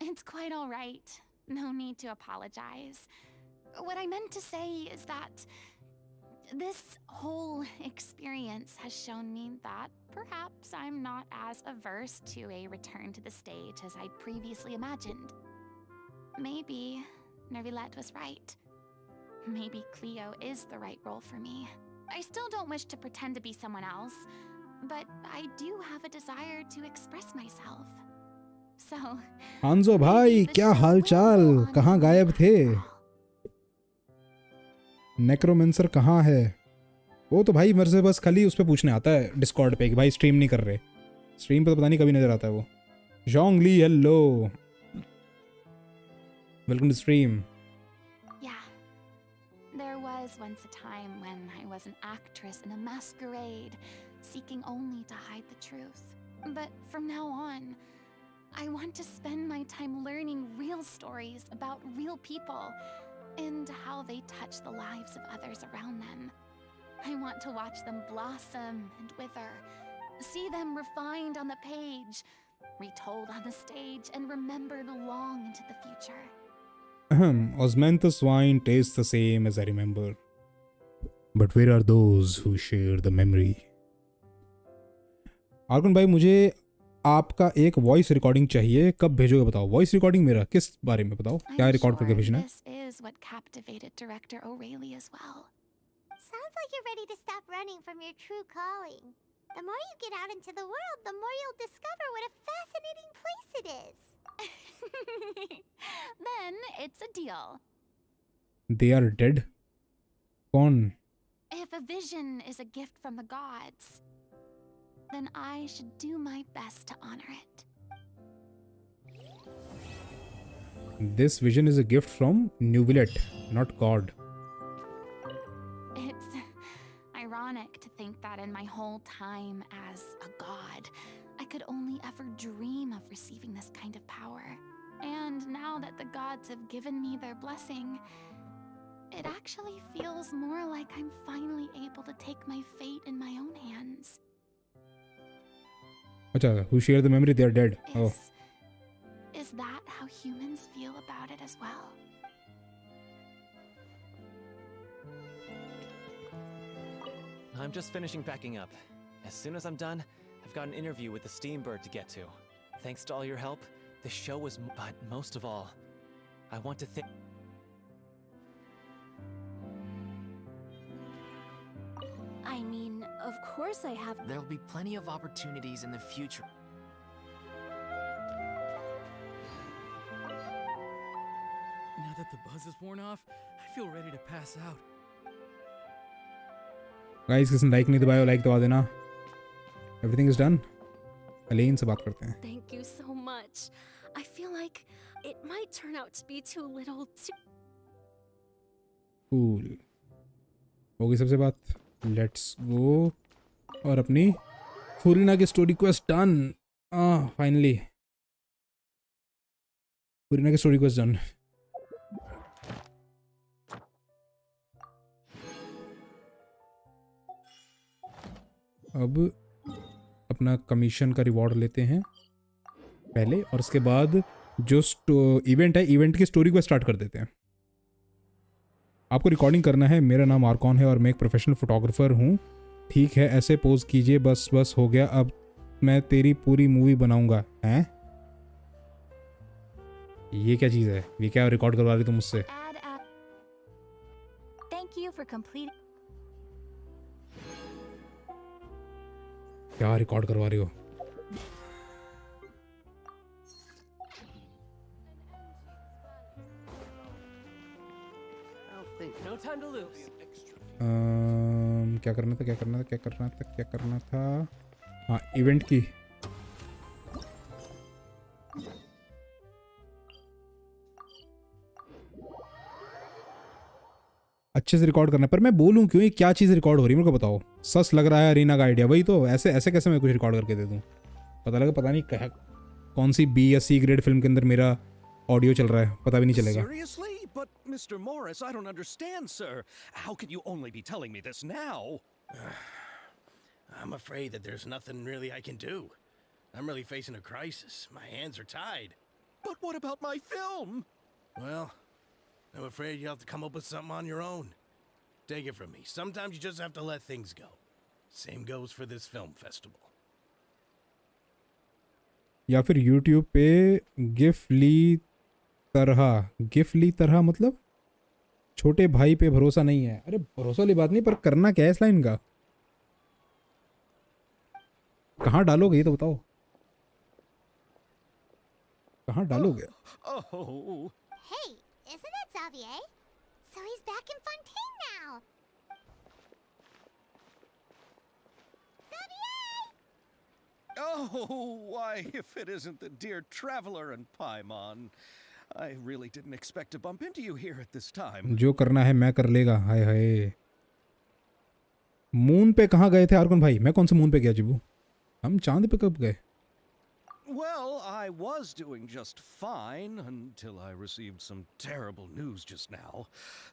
It's quite all right. No need to apologize. What I meant to say is that this whole experience has shown me that perhaps I'm not as averse to a return to the stage as I'd previously imagined. Maybe Nervilette was right. Maybe Cleo is the right role for me. I still don't wish to pretend to be someone else, but I do have a desire to express myself. So, हांजो भाई, क्या हालचाल? कहाँ गायब थे? Necromancer कहाँ है? वो तो भाई मेरे से बस खाली उस पे पूछने आता है डिस्कॉर्ड पे कि भाई स्ट्रीम नहीं कर रहे. स्ट्रीम पे तो पता नहीं कभी नजर आता है वो. जोंगली, hello. Welcome to stream. yeah. There was once a time when I was an actress in a masquerade, seeking only to hide the truth. But from now on, I want to spend my time learning real stories about real people and how they touch the lives of others around them. I want to watch them blossom and wither, see them refined on the page, retold on the stage, and remembered long into the future. Osmanthus wine tastes the same as I remember. But where are those who share the memory? Arkan भाई, मुझे आपका एक voice recording चाहिए. कब भेजोगे बताओ? Voice recording मेरा किस बारे में बताओ? क्या रिकॉर्ड करके भेजना है? This is what captivated director O'Reilly as well. Sounds like you're ready to stop running from your true calling. The more you get out into the world, the more you'll discover what a fascinating place it is. Then it's a deal. They are dead? कौन? If a vision is a gift from the gods, then I should do my best to honor it. This vision is a gift from Nvidia, not God. It's ironic to think that in my whole time as a god, I could only ever dream of receiving this kind of power. And now that the gods have given me their blessing, it actually feels more like I'm finally able to take my fate in my own hands. अच्छा, who share the memory? They are dead. Oh. Is that how humans feel about it as well? I'm just finishing packing up. As soon as I'm done, I've got an interview with the Steambird to get to. Thanks to all your help, the show was... But most of all, I want to thank... I mean, of course I have. There'll be plenty of opportunities in the future. Now that the buzz is worn off, I feel ready to pass out. Guys, किसी ने like नहीं दबाया, like दबा देना. Everything is done. अलेन से बात करते हैं. Thank you so much. I feel like it might turn out to be too little too. Cool होगी सबसे बात. Let's go. और अपनी फुरीना की स्टोरी क्वेस्ट डन. फाइनली फुरीना की स्टोरी क्वेस्ट डन. अब अपना कमीशन का रिवॉर्ड लेते हैं पहले, और उसके बाद जो इवेंट है, इवेंट की स्टोरी को स्टार्ट कर देते हैं. आपको रिकॉर्डिंग करना है. मेरा नाम आर्कॉन है और मैं एक प्रोफेशनल फोटोग्राफर हूँ. ठीक है, ऐसे पोज कीजिए. बस बस हो गया. अब मैं तेरी पूरी मूवी बनाऊंगा. हैं? ये क्या चीज़ है? ये क्या रिकॉर्ड करवा रही तुम मुझसे? Thank you for completing. क्या रिकॉर्ड करवा रही हो? No time to lose. क्या करना था, क्या करना था, क्या करना था, क्या करना था? हाँ, इवेंट की. अच्छे से रिकॉर्ड करना है. पर मैं बोलूँ क्यों? ये क्या चीज़ रिकॉर्ड हो रही है मेरे को बताओ. सस लग रहा है अरीना का आइडिया. वही तो. ऐसे ऐसे कैसे मैं कुछ रिकॉर्ड करके दे दूँ? पता लगा, पता नहीं कौन सी बी या सी ग्रेड फिल्म के अंदर मेरा ऑडियो चल रहा है, पता भी नहीं चलेगा. Seriously? But Mr. Morris, I don't understand, sir. How can you only be telling me this now? I'm afraid that there's nothing really I can do. I'm really facing a crisis. My hands are tied. But what about my film? Well, I'm afraid you have to come up with something on your own. Take it from me. Sometimes you just have to let things go. Same goes for this film festival. या फिर YouTube पे gift ली तरह मतलब छोटे भाई पे भरोसा नहीं है. अरे भरोसा वाली बात नहीं, पर करना क्या है इस लाइन का? कहाँ डालोगे ये तो बताओ. कहाँ डालोगे? Oh. Hey, isn't that Xavier? So he's back in Fontaine now. Oh, why, if it isn't the dear traveler and Paimon. I really didn't expect to bump into you here at this time. जो करना है मैं कर लेगा. हाय हाय. Moon पे कहाँ गए थे आर्कन भाई? मैं कौन से मून पे गया जिबू? हम चांद पे कब गए? Well, I was doing just fine until I received some terrible news just now.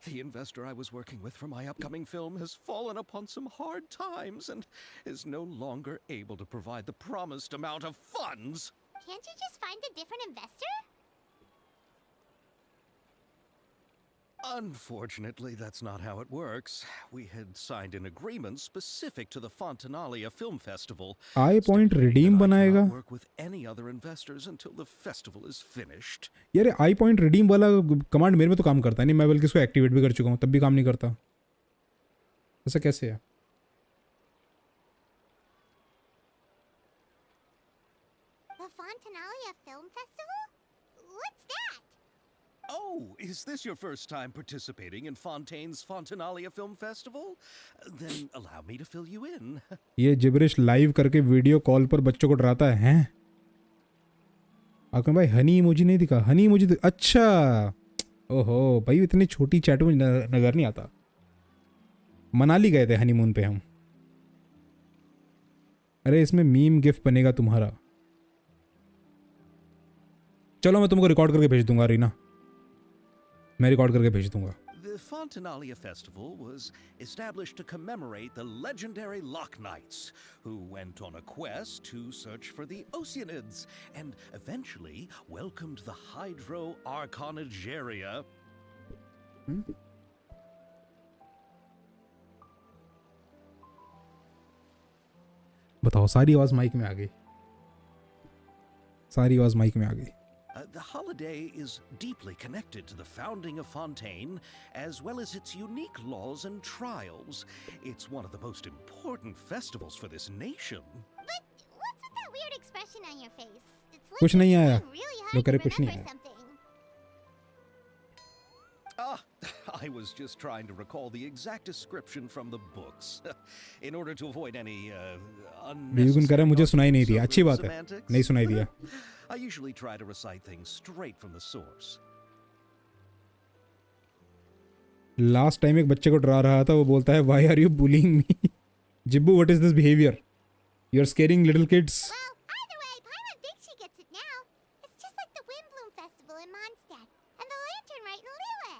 The investor I was working with for my upcoming film has fallen upon some hard times and is no longer able to provide the promised amount of funds. Can't you just find a different investor? Unfortunately, that's not how it works. We had signed an agreement specific to the Fontaine Film Festival. I point redeem बनाएगा. Work with any other investors until the festival is finished. यार I point redeem वाला command मेरे में तो काम करता नहीं. मैं बल्कि इसको एक्टिवेट भी कर चुका हूँ, तब भी काम नहीं करता. ऐसा कैसे है? The Fontaine Film Festival? What's that? Oh, is this your first time participating in Fontaine's Fontinalia Film Festival? Then allow me to fill you in. ये जिब्रिश लाइव करके वीडियो कॉल पर बच्चों को डराता है. हैं? आकम भाई हनी इमोजी नहीं दिखा. हनी इमोजी अच्छा. ओहो भाई, इतनी छोटी चैट में नजर नहीं आता. मनाली गए थे हनीमून पे हम. अरे इसमें मीम गिफ्ट बनेगा तुम्हारा. चलो मैं तुमको रिकॉर्ड करके भेज दूंगा रीना. मैं रिकॉर्ड करके भेज दूंगा. The Fontinalia Festival was established to commemorate the legendary Loch Knights, who went on a quest to search for the Oceanids and eventually welcomed the Hydro Arkhon Egeria. बताओ, सारी आवाज माइक में आ गई. सारी आवाज माइक में आ गई. The holiday is deeply connected to the founding of Fontaine, as well as its unique laws and trials. It's one of the most important festivals for this nation. But what's with that weird expression on your face? It's like कुछ नहीं आया. really लोग hard कह to रहे कुछ नहीं remember आया. something. I was just trying to recall the exact description from the books in order to avoid any युगन कह रहा है मुझे सुनाई नहीं दिया. अच्छी बात है, semantics. नहीं सुनाई दिया. I usually try to recite things straight from the source. Last time एक बच्चे को डरा रहा था, वो बोलता है why are you bullying me? जिब्बू, what is this behavior? You are scaring little kids. Well, either way, Paimon thinks she gets it now. It's just like the Windbloom Festival in Mondstadt, and the Lantern Rite in Lille.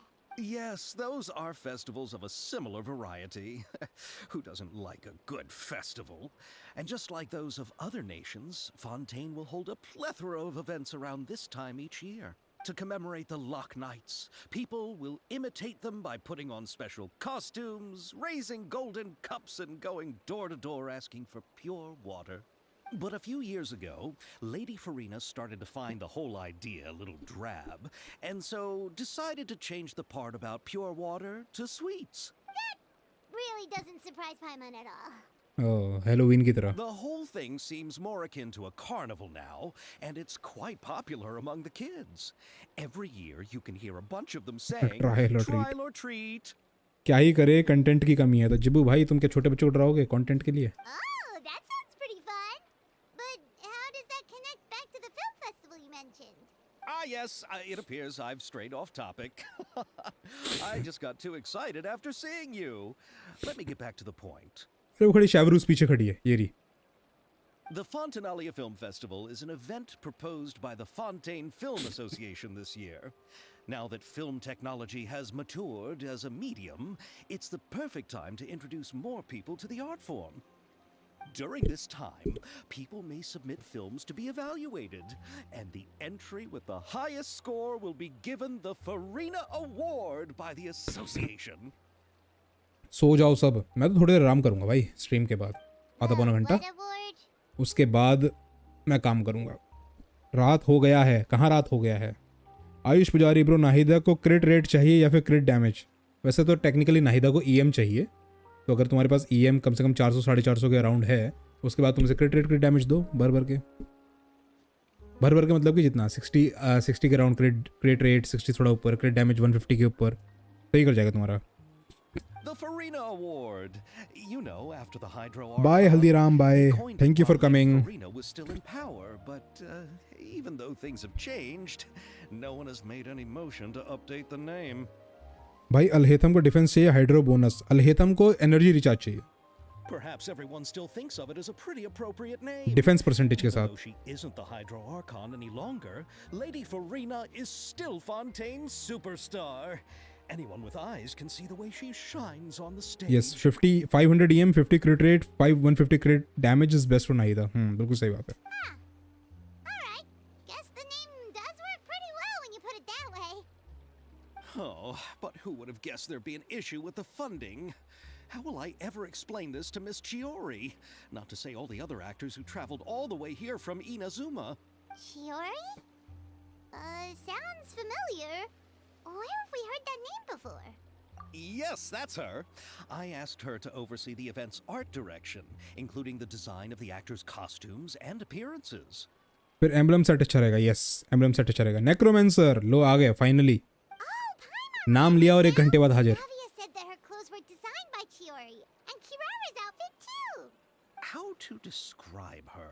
Yes, those are festivals of a similar variety. Who doesn't like a good festival? And just like those of other nations, Fontaine will hold a plethora of events around this time each year. To commemorate the Lock Nights, people will imitate them by putting on special costumes, raising golden cups, and going door to door asking for pure water. But a few years ago, Lady Furina started to find the whole idea a little drab, and so decided to change the part about pure water to sweets. That really doesn't surprise Paimon at all. Oh, Halloween की तरह. The whole thing seems more akin to a carnival now, and it's quite popular among the kids. Every year you can hear a bunch of them saying, trial or treat. क्या ही करे, content की कमी है. तो जिब्बू भाई, तुम क्या छोटे बच्चों को डराओगे कंटेंट के लिए? Oh, that sounds pretty fun. But how does that connect back to the film festival you mentioned? Ah, yes, it appears I've strayed off topic. I just got too excited after seeing you. Let me get back to the point. वो खड़ी शैवरूस पीछे खड़ी है, ये रही. The Fontaine Film Festival is an event proposed by the Fontaine Film Association this year. Now that film technology has matured as a medium, it's the perfect time to introduce more people to the art form. During this time, people may submit films to be evaluated, and the entry with the highest score will be given the Furina Award by the association. सो जाओ सब, मैं तो थोड़ी देर आराम करूंगा भाई stream के बाद, आधा पौना घंटा. उसके बाद मैं काम करूंगा. रात हो गया है. कहाँ रात हो गया है? आयुष पुजारी ब्रो, नाहिदा को क्रिट रेट चाहिए या फिर क्रिट डैमेज? वैसे तो टेक्निकली नाहिदा को ईएम चाहिए, तो अगर तुम्हारे पास ईएम कम से कम 400 450 के अराउंड है, उसके बाद तुमसे क्रिट रेट क्रिट डैमेज दो भर भर के मतलब कि जितना 60 के अराउंड क्रिट रेट, 60 थोड़ा ऊपर, क्रिट डैमेज 150 के ऊपर, सही कर जाएगा तुम्हारा. The Furina Award. You know, after the Hydro Bye Haldiram, bye. Thank you for coming. Furina was still in power, but even though things have changed, no one has made any motion to update the name. भाई अलहेतम को defence चाहिए, hydro bonus. Alhaitham को energy recharge चाहिए. Perhaps everyone still thinks of it as a pretty appropriate name. Defence percentage के साथ. Though she isn't the Hydro Archon any longer, Lady Furina is still Fontaine's superstar. Anyone with eyes can see the way she shines on the stage. Yes, 500 EM, 50 crit rate, 150 crit damage is best for Nahida. बिल्कुल सही बात है. Alright, guess the name does work pretty well when you put it that way. Oh, but who would have guessed there'd be an issue with the funding? How will I ever explain this to Miss Chiori? Not to say all the other actors who traveled all the way here from Inazuma. Chiori? Sounds familiar. Where have we heard that name before? Yes, that's her. I asked her to oversee the event's art direction, including the design of the actors' costumes and appearances. फिर emblem set अच्छा रहेगा. Yes, emblem set अच्छा रहेगा. Necromancer लो आ गए finally. नाम लिया और 1 घंटे बाद हाजिर. Said that her clothes were designed by Chiori, and Kirara's outfit too. How to describe her?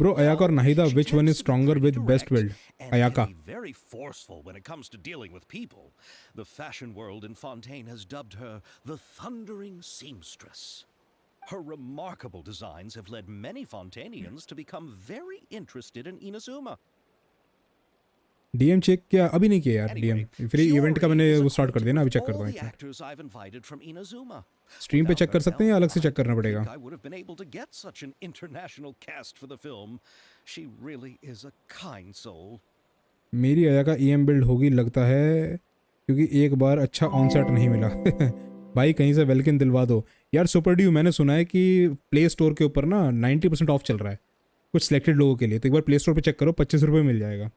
Bro, Ayaka or Nahida, which one is stronger with best build? Ayaka. Very forceful when it comes to dealing with people. The fashion world in Fontaine has dubbed her the Thundering Seamstress. Her remarkable designs have led many Fontainians to become very interested in Inazuma. DM check क्या अभी नहीं किया यार. DM फिर event का मैंने वो start कर दिया ना, अभी चेक कर दूं. स्ट्रीम पे चेक कर सकते हैं या अलग से चेक करना पड़ेगा? I would have been able to get such an international cast for the film. She really is a kind soul. मेरी आया का ईएम बिल्ड होगी लगता है, क्योंकि एक बार अच्छा ऑनसेट नहीं मिला. भाई कहीं से वेलकिन दिलवा दो यार. सुपर ड्यू मैंने सुना है कि प्ले स्टोर के ऊपर ना 90% ऑफ चल रहा है कुछ सिलेक्टेड लोगों के लिए, तो एक बार प्ले स्टोर पे चेक करो, 25 रुपये मिल जाएगा.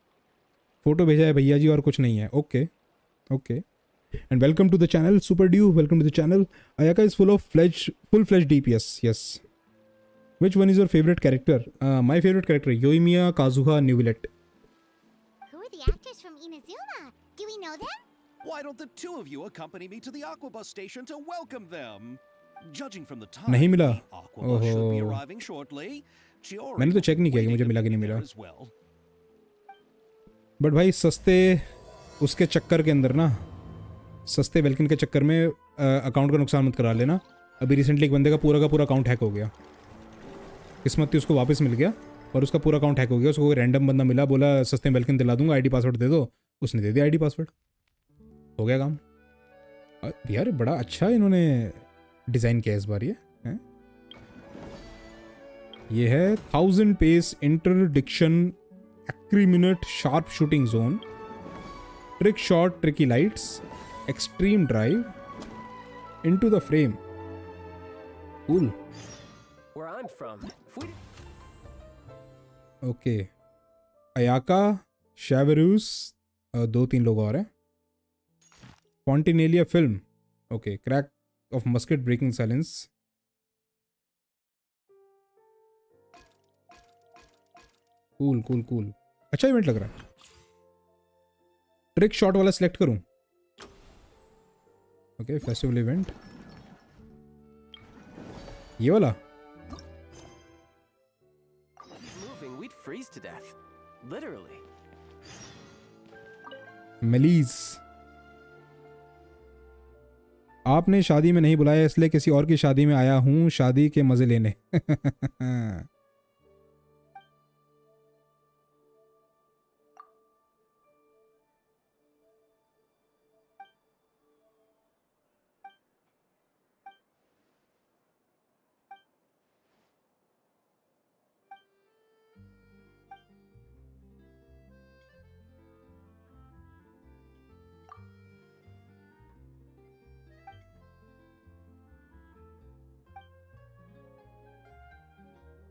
फोटो भेजा है भैया जी और कुछ नहीं है. Okay okay. And welcome to the channel super dew, welcome to the channel. Ayaka is full fledge DPS. Yes. Which one is your favourite character? My favourite character Yoimiya Kazuha Neuvillette. Who are the actors from Inazuma? Do we know them? Why don't the two of you accompany me to the Aquabus station to welcome them? Judging from the time, नहीं मिला। the Aquabus should be ओहो। arriving shortly. Chiori मैंने तो check नहीं किया कि मुझे मिला कि नहीं मिला। बट भाई सस्ते उसके चक्कर के अंदर ना, सस्ते वेल्किन के चक्कर में अकाउंट का नुकसान मत करा लेना। अभी रिसेंटली एक बंदे का पूरा अकाउंट हैक हो गया। किस्मत थी उसको वापस मिल गया, और उसका पूरा अकाउंट हैक हो गया। उसको कोई रैंडम बंदा मिला, बोला सस्ते वेल्किन दिला दूंगा, आईडी पासवर्ड दे दो। उसने दे दिया आईडी पासवर्ड, हो गया काम। यार बड़ा अच्छा इन्होंने डिज़ाइन किया इस बार। ये है 1000 पेस इंटरडिक्शन एक्रीमिनेट sharp shooting zone, trick shot, tricky lights, extreme drive, into the frame. Cool. Where I'm from, okay, Ayaka, Chevreuse, 2-3 लोग और हैं। Fontinalia film, okay, crack of musket, breaking silence. Cool cool cool, अच्छा event लग रहा है। Trick shot वाला select करूं? Okay, festival event, ये वाला। moving, we'd freeze to death. Literally. मेलीज, आपने शादी में नहीं बुलाया इसलिए किसी और की शादी में आया हूं शादी के मजे लेने।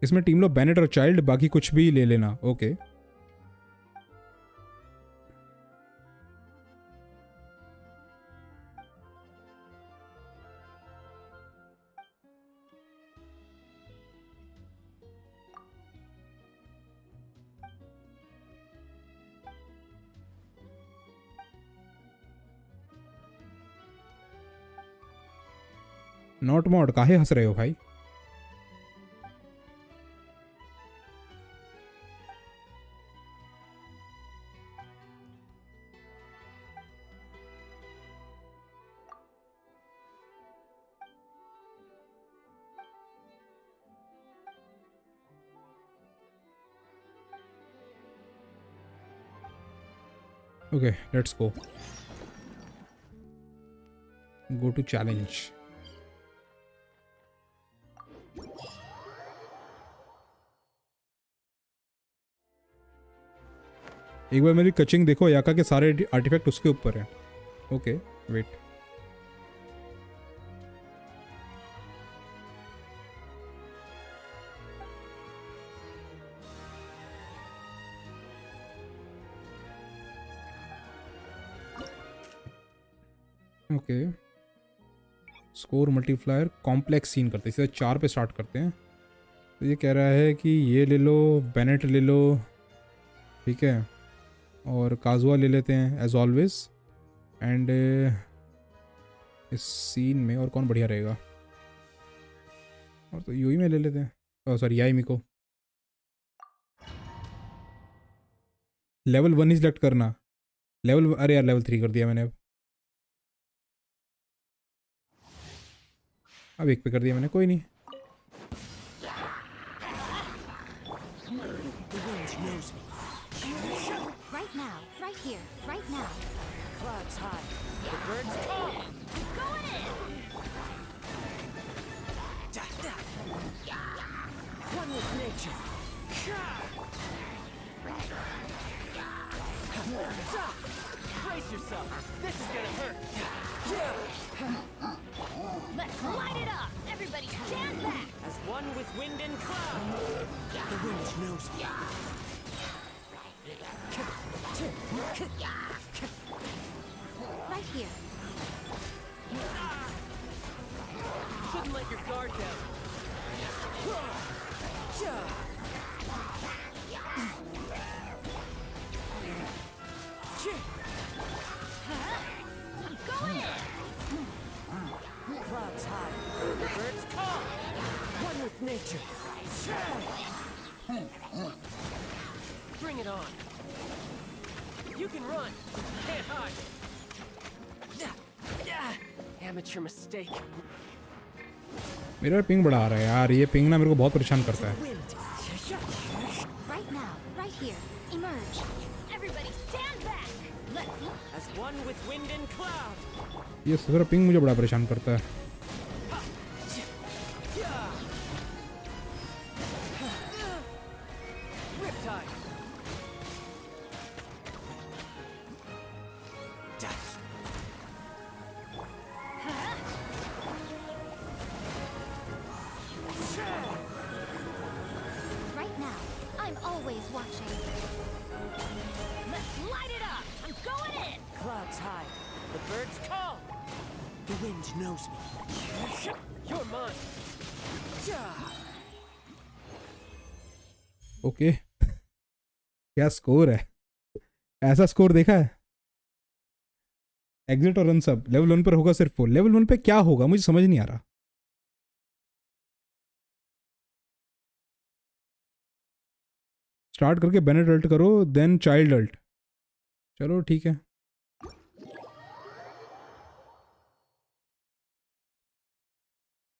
इसमें टीम लो बैनेट और चाइल्ड, बाकी कुछ भी ले लेना। ओके, नॉट मॉड, काहे हंस रहे हो भाई? Okay, let's go. Go to challenge. एक बार मेरी कचिंग देखो, याका के सारे आर्टिफैक्ट उसके ऊपर हैं। Okay, wait. Okay, score multiplier complex scene करते हैं, सीधा 4 पे स्टार्ट करते हैं। तो ये कह रहा है कि ये ले लो, बेनेट ले लो, ठीक है, और काजुआ ले लेते हैं एज ऑलवेज। एंड इस सीन में और कौन बढ़िया रहेगा? और तो यूई में ले लेते हैं, सॉरी याई मिको। लेवल 1 ही सिलेक्ट करना। लेवल, अरे यार लेवल 3 कर दिया मैंने। अब 1 पे कर दिया मैंने, कोई नहीं। Right now, right here, right now. Clouds high. The birds call. Going in. One with nature. Brace yourself. This is gonna hurt. Let's light it up. Everybody stand back. As one with wind and cloud. The wind knows me. Right here. Shouldn't let your guard down. Clouds high, the birds call. One with nature. Bring it on. You can run. Can't hide. Amateur mistake. मेरा ping बढ़ा रहा है यार, ये ping ना मेरे को बहुत परेशान करता है। Right now, right here. Emerge. Everybody stand back. Let's see. As one with wind and cloud. ये मेरा पिंग मुझे बड़ा परेशान करता है। Riptide. Right now. I'm always watching. Let's light it up. I'm going in. Clouds high. The birds call. The wind knows me. You're mine. Okay क्या score है? ऐसा स्कोर देखा है? एग्जिट और रन सब लेवल 1 पर होगा सिर्फ वो। लेवल 1 पे क्या होगा मुझे समझ नहीं आ रहा। स्टार्ट करके बेनेट अल्ट करो देन चाइल्ड अल्ट। चलो ठीक है।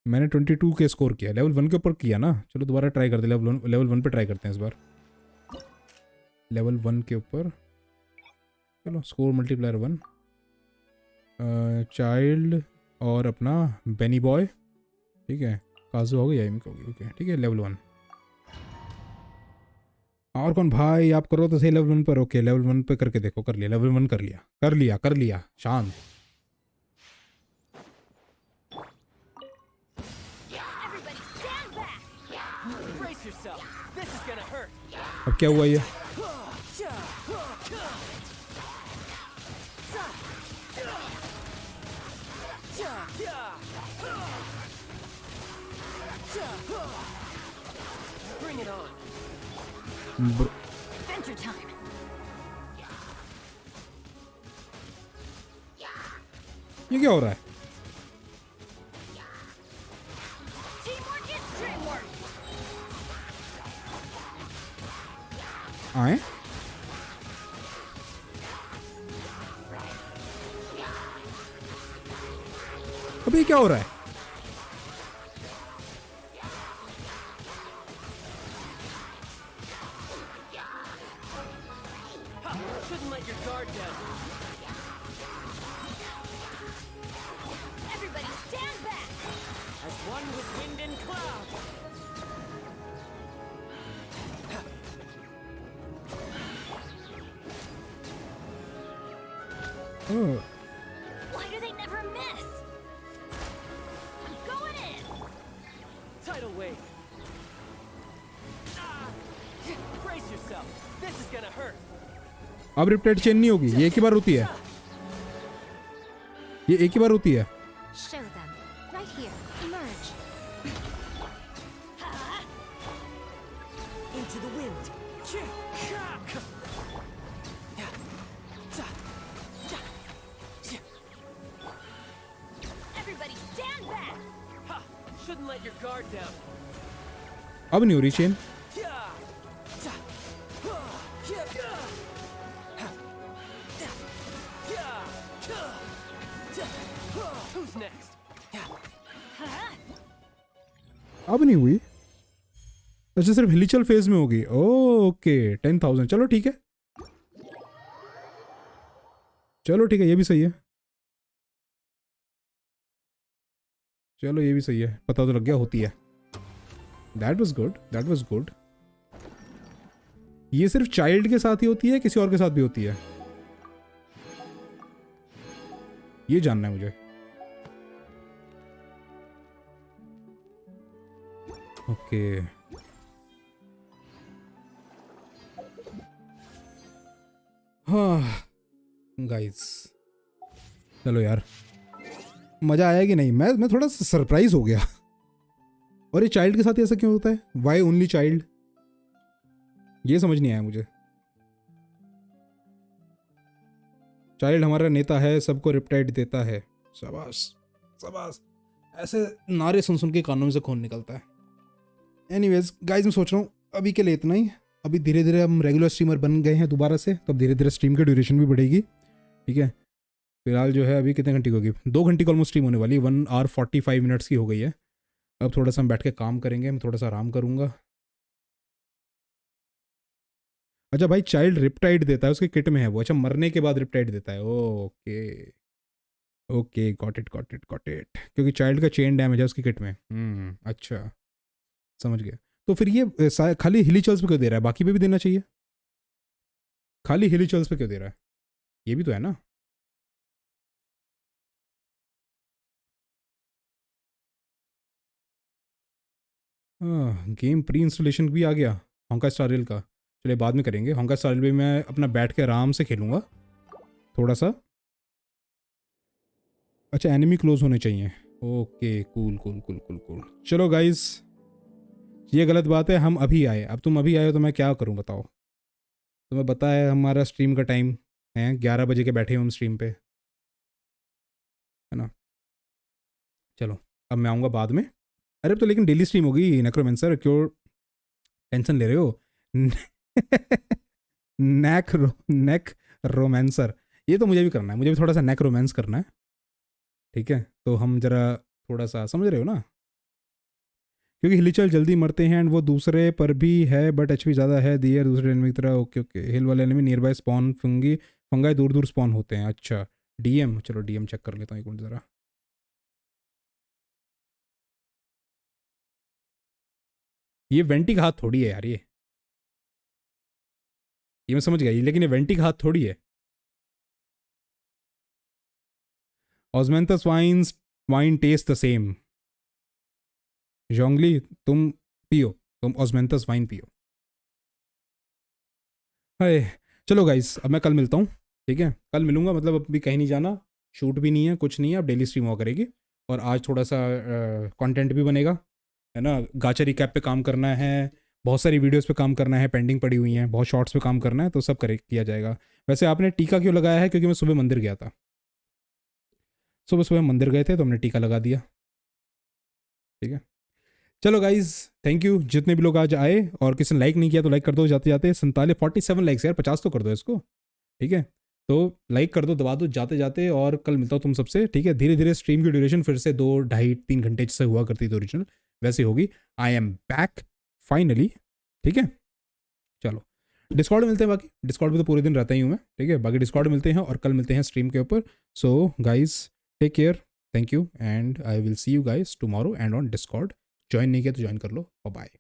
मैंने 22 के स्कोर किया, लेवल 1 के ऊपर किया ना। चलो दोबारा ट्राई करते, लेवल 1 पे ट्राई करते हैं इस बार। लेवल 1 के ऊपर चलो स्कोर मल्टीप्लायर 1 चाइल्ड और अपना बेनी बॉय, ठीक है। काजू हो गया ओके ठीक है। लेवल 1 और कौन भाई आप करो तो सही लेवल 1 पर। ओके लेवल 1 पे करके देखो। कर लिया लेवल 1 कर लिया शांत। Brace yourself. This is gonna hurt. अब क्या हुआ ये? Bring it on. Adventure time. ये क्या हो रहा है? Teamwork is dreamwork. आए अभी क्या हो रहा है? Shouldn't let your guard down. Everybody stand back. As one with wind and cloud. Oh. Why do they never miss? I'm going in. Tidal wave. Brace yourself. This is gonna hurt. अब repeated chain नहीं होगी, ये एक ही बार होती है। ये एक ही बार होती है। Show them. Right here. Emerge. Into the wind. Everybody stand back. Shouldn't let your guard down. अब नहीं हो रही चेन। Who's next? अब नहीं हुई। अच्छा सिर्फ हिलीचल फेज में होगी। ओके 10,000 चलो ठीक है। चलो ठीक है ये भी सही है। चलो ये भी सही है, पता तो लग गया होती है। That was good, that was good. ये सिर्फ चाइल्ड के साथ ही होती है किसी और के साथ भी होती है? ये जानना है मुझे। ओके हाँ गाइस चलो यार मजा आया कि नहीं? मैं थोड़ा सरप्राइज हो गया। और ये चाइल्ड के साथ ऐसा क्यों होता है? Why only child? ये समझ नहीं आया मुझे। चाइल्ड हमारा नेता है, सबको रिप्टाइड देता है। शाबाश शाबाश। ऐसे नारे सुन सुन के कानों में से खून निकलता है। एनीवेज गाइस, मैं सोच रहा हूँ अभी के लिए इतना ही। अभी धीरे धीरे हम रेगुलर स्ट्रीमर बन गए हैं दोबारा से, तो अब धीरे धीरे स्ट्रीम की ड्यूरेशन भी बढ़ेगी। ठीक है, फिलहाल जो है अभी कितने घंटे की होगी, 2 घंटे की ऑलमोस्ट स्ट्रीम होने वाली, 1 आवर 45 मिनट्स की हो गई है। अब थोड़ा सा हम बैठ के काम करेंगे, मैं थोड़ा सा आराम करूँगा। अच्छा भाई, चाइल्ड रिपटाइड देता है, उसके किट में है वो। अच्छा, मरने के बाद रिपटाइड देता है। Okay okay, got it got it got it, क्योंकि चाइल्ड का चेन डैमेज है उसकी किट में। अच्छा समझ गया। तो फिर ये खाली हिलीचल्स पे क्यों दे रहा है, बाकी पे भी देना चाहिए। खाली हिलीचल्स पे क्यों दे रहा है, ये भी तो है ना। गेम प्री इंस्टॉलेशन भी आ गया होंका स्टार रेल का। चलिए बाद में करेंगे। होंका स्टार रेल भी मैं अपना बैठ के आराम से खेलूँगा थोड़ा सा। अच्छा, एनिमी क्लोज होने चाहिए। Okay cool cool cool cool cool. चलो गाइस, ये गलत बात है, हम अभी आए। अब तुम अभी आए हो तो मैं क्या करूं बताओ। तुम्हें पता है हमारा स्ट्रीम का टाइम है 11 बजे के, बैठे हम स्ट्रीम पे, है ना। चलो अब मैं आऊँगा बाद में। अरे तो लेकिन डेली स्ट्रीम होगी नेक्रोमेंसर, क्यों टेंशन ले रहे हो। नेक रोमांसर, ये तो मुझे भी करना है, मुझे भी थोड़ा सा नेक रोमांस करना है। ठीक है, तो हम जरा थोड़ा सा समझ रहे हो ना, क्योंकि हिलीचल जल्दी मरते हैं एंड वो दूसरे पर भी है बट एचपी ज़्यादा है दियर दूसरे एनिमी की तरह। ओके ओके, हिल वाले enemy near by spawn, fungi दूर दूर स्पॉन होते हैं। अच्छा डीएम, चलो डीएम चेक कर लेता हूँ एक मिनट ज़रा। ये वेंटी का हाथ थोड़ी है यार, ये मैं समझ गया, लेकिन ये वेंटी का हाथ थोड़ी है। ऑस्मेंथस वाइन टेस्ट द सेम। जोंगली तुम पियो, तुम ऑस्मेंथस वाइन पियो। हाय चलो गाइस, अब मैं कल मिलता हूँ। ठीक है, कल मिलूंगा, मतलब अभी कहीं नहीं जाना, शूट भी नहीं है, कुछ नहीं है। अब डेली स्ट्रीम हुआ करेगी और आज थोड़ा सा कंटेंट भी बनेगा, है ना। गाचा रिकैप पे काम करना है, बहुत सारी वीडियोस पे काम करना है, पेंडिंग पड़ी हुई हैं, बहुत शॉर्ट्स पे काम करना है, तो सब किया जाएगा। वैसे आपने टीका क्यों लगाया है, क्योंकि मैं सुबह मंदिर गया था, सुबह मंदिर गए थे तो हमने टीका लगा दिया। ठीक है, चलो गाइज थैंक यू जितने भी लोग आज आए, और किसी ने लाइक नहीं किया तो लाइक कर दो जाते जाते। 47 लाइक्स यार, 50 तो कर दो इसको। ठीक है, तो लाइक कर दो, दबा दो जाते जाते, और कल मिलता हूँ तुम सबसे। ठीक है, धीरे धीरे स्ट्रीम की ड्यूरेशन फिर से 2, 2.5, 3 घंटे से हुआ करती थी ओरिजिनल, वैसे होगी। I am back finally. ठीक है, चलो डिस्कॉर्ड मिलते हैं, बाकी डिस्कॉर्ड में तो पूरे दिन रहता ही हूँ मैं। ठीक है, बाकी डिस्कॉर्ड मिलते हैं और कल मिलते हैं स्ट्रीम के ऊपर। So guys take care, thank you, and I will see you guys tomorrow and on Discord. Join नहीं किया तो ज्वाइन कर लो, bye.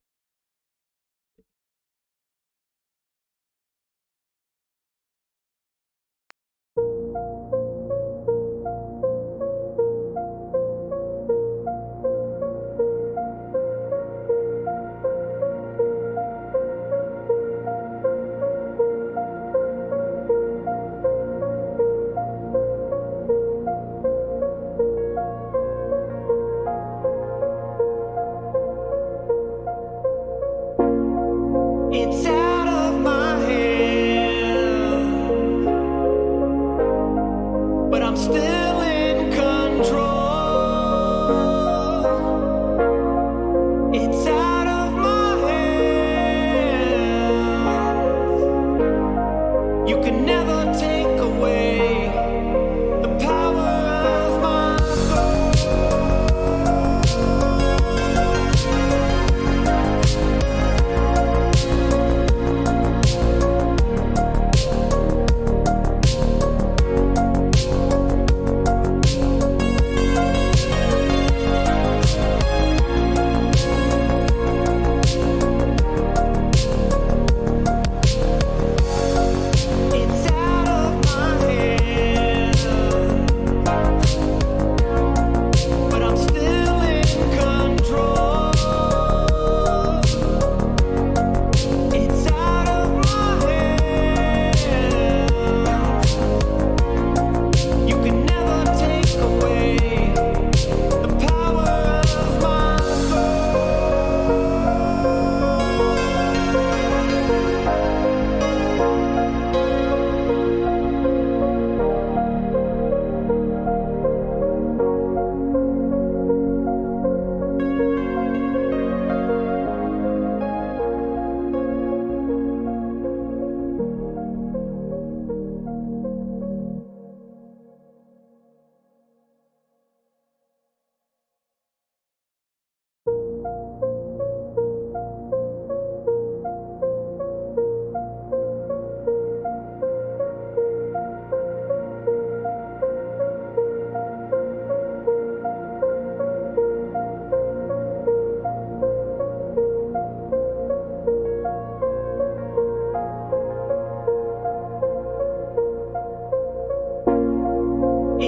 It's out of my hands, but I'm still in control. It's out of my hands. You can never take away the power of my soul.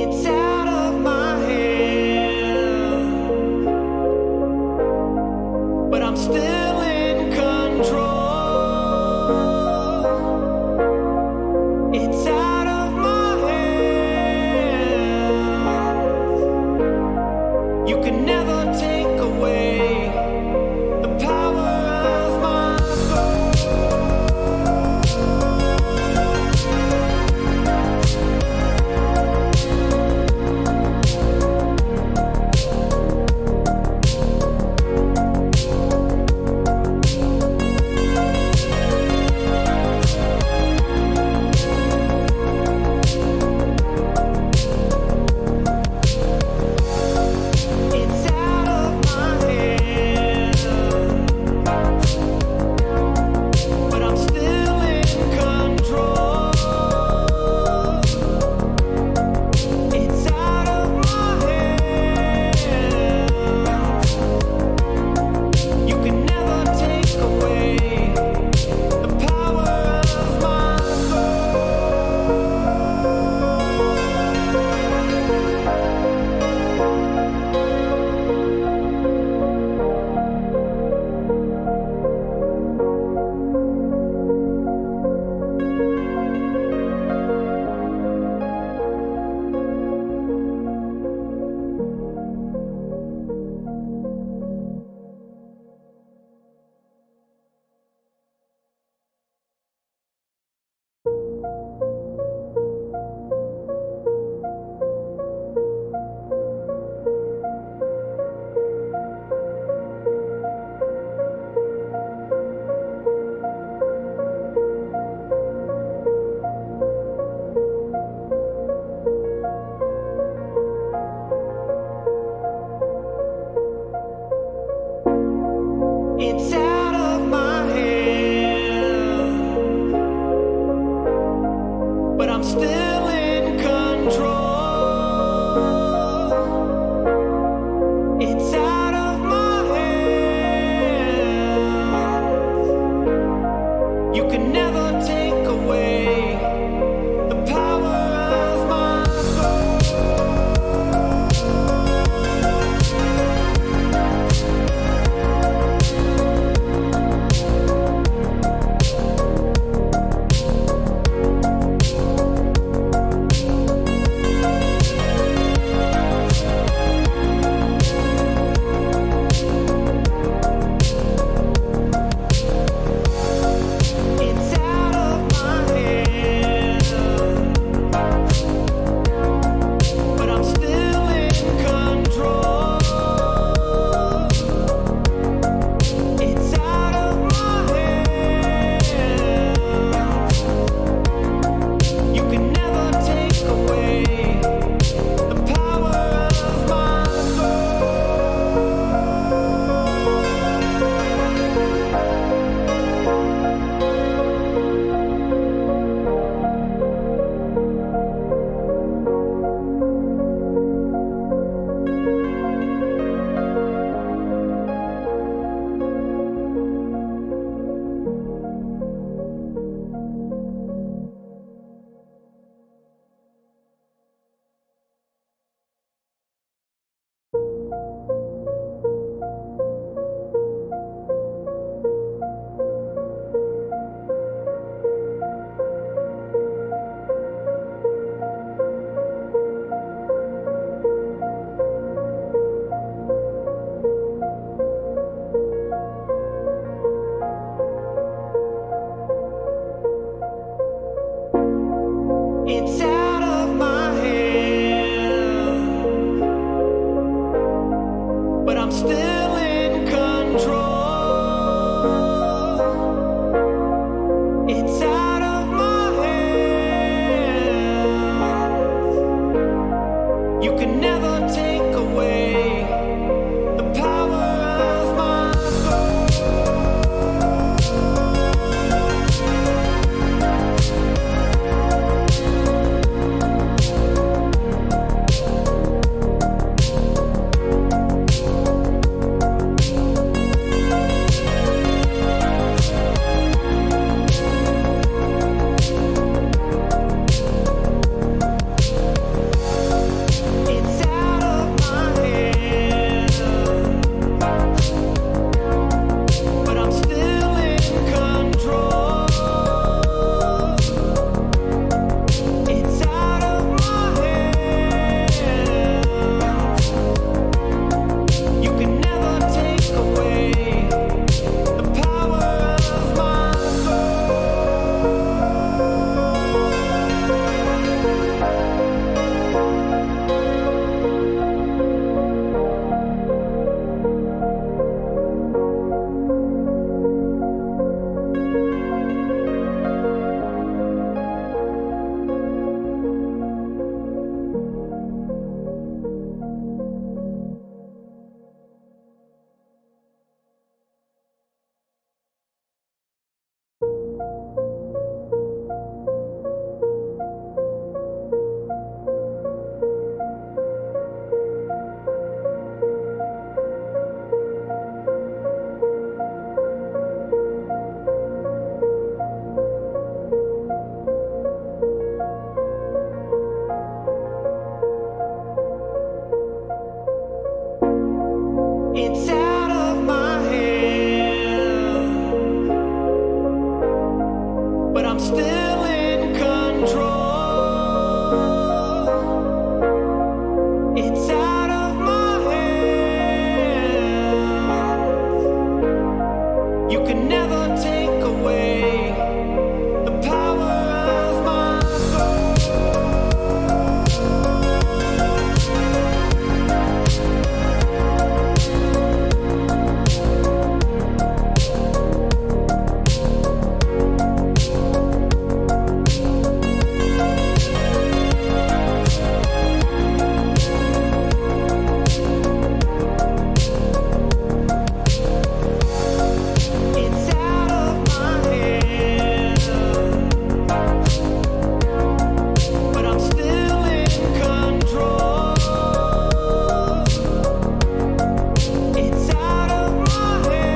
It's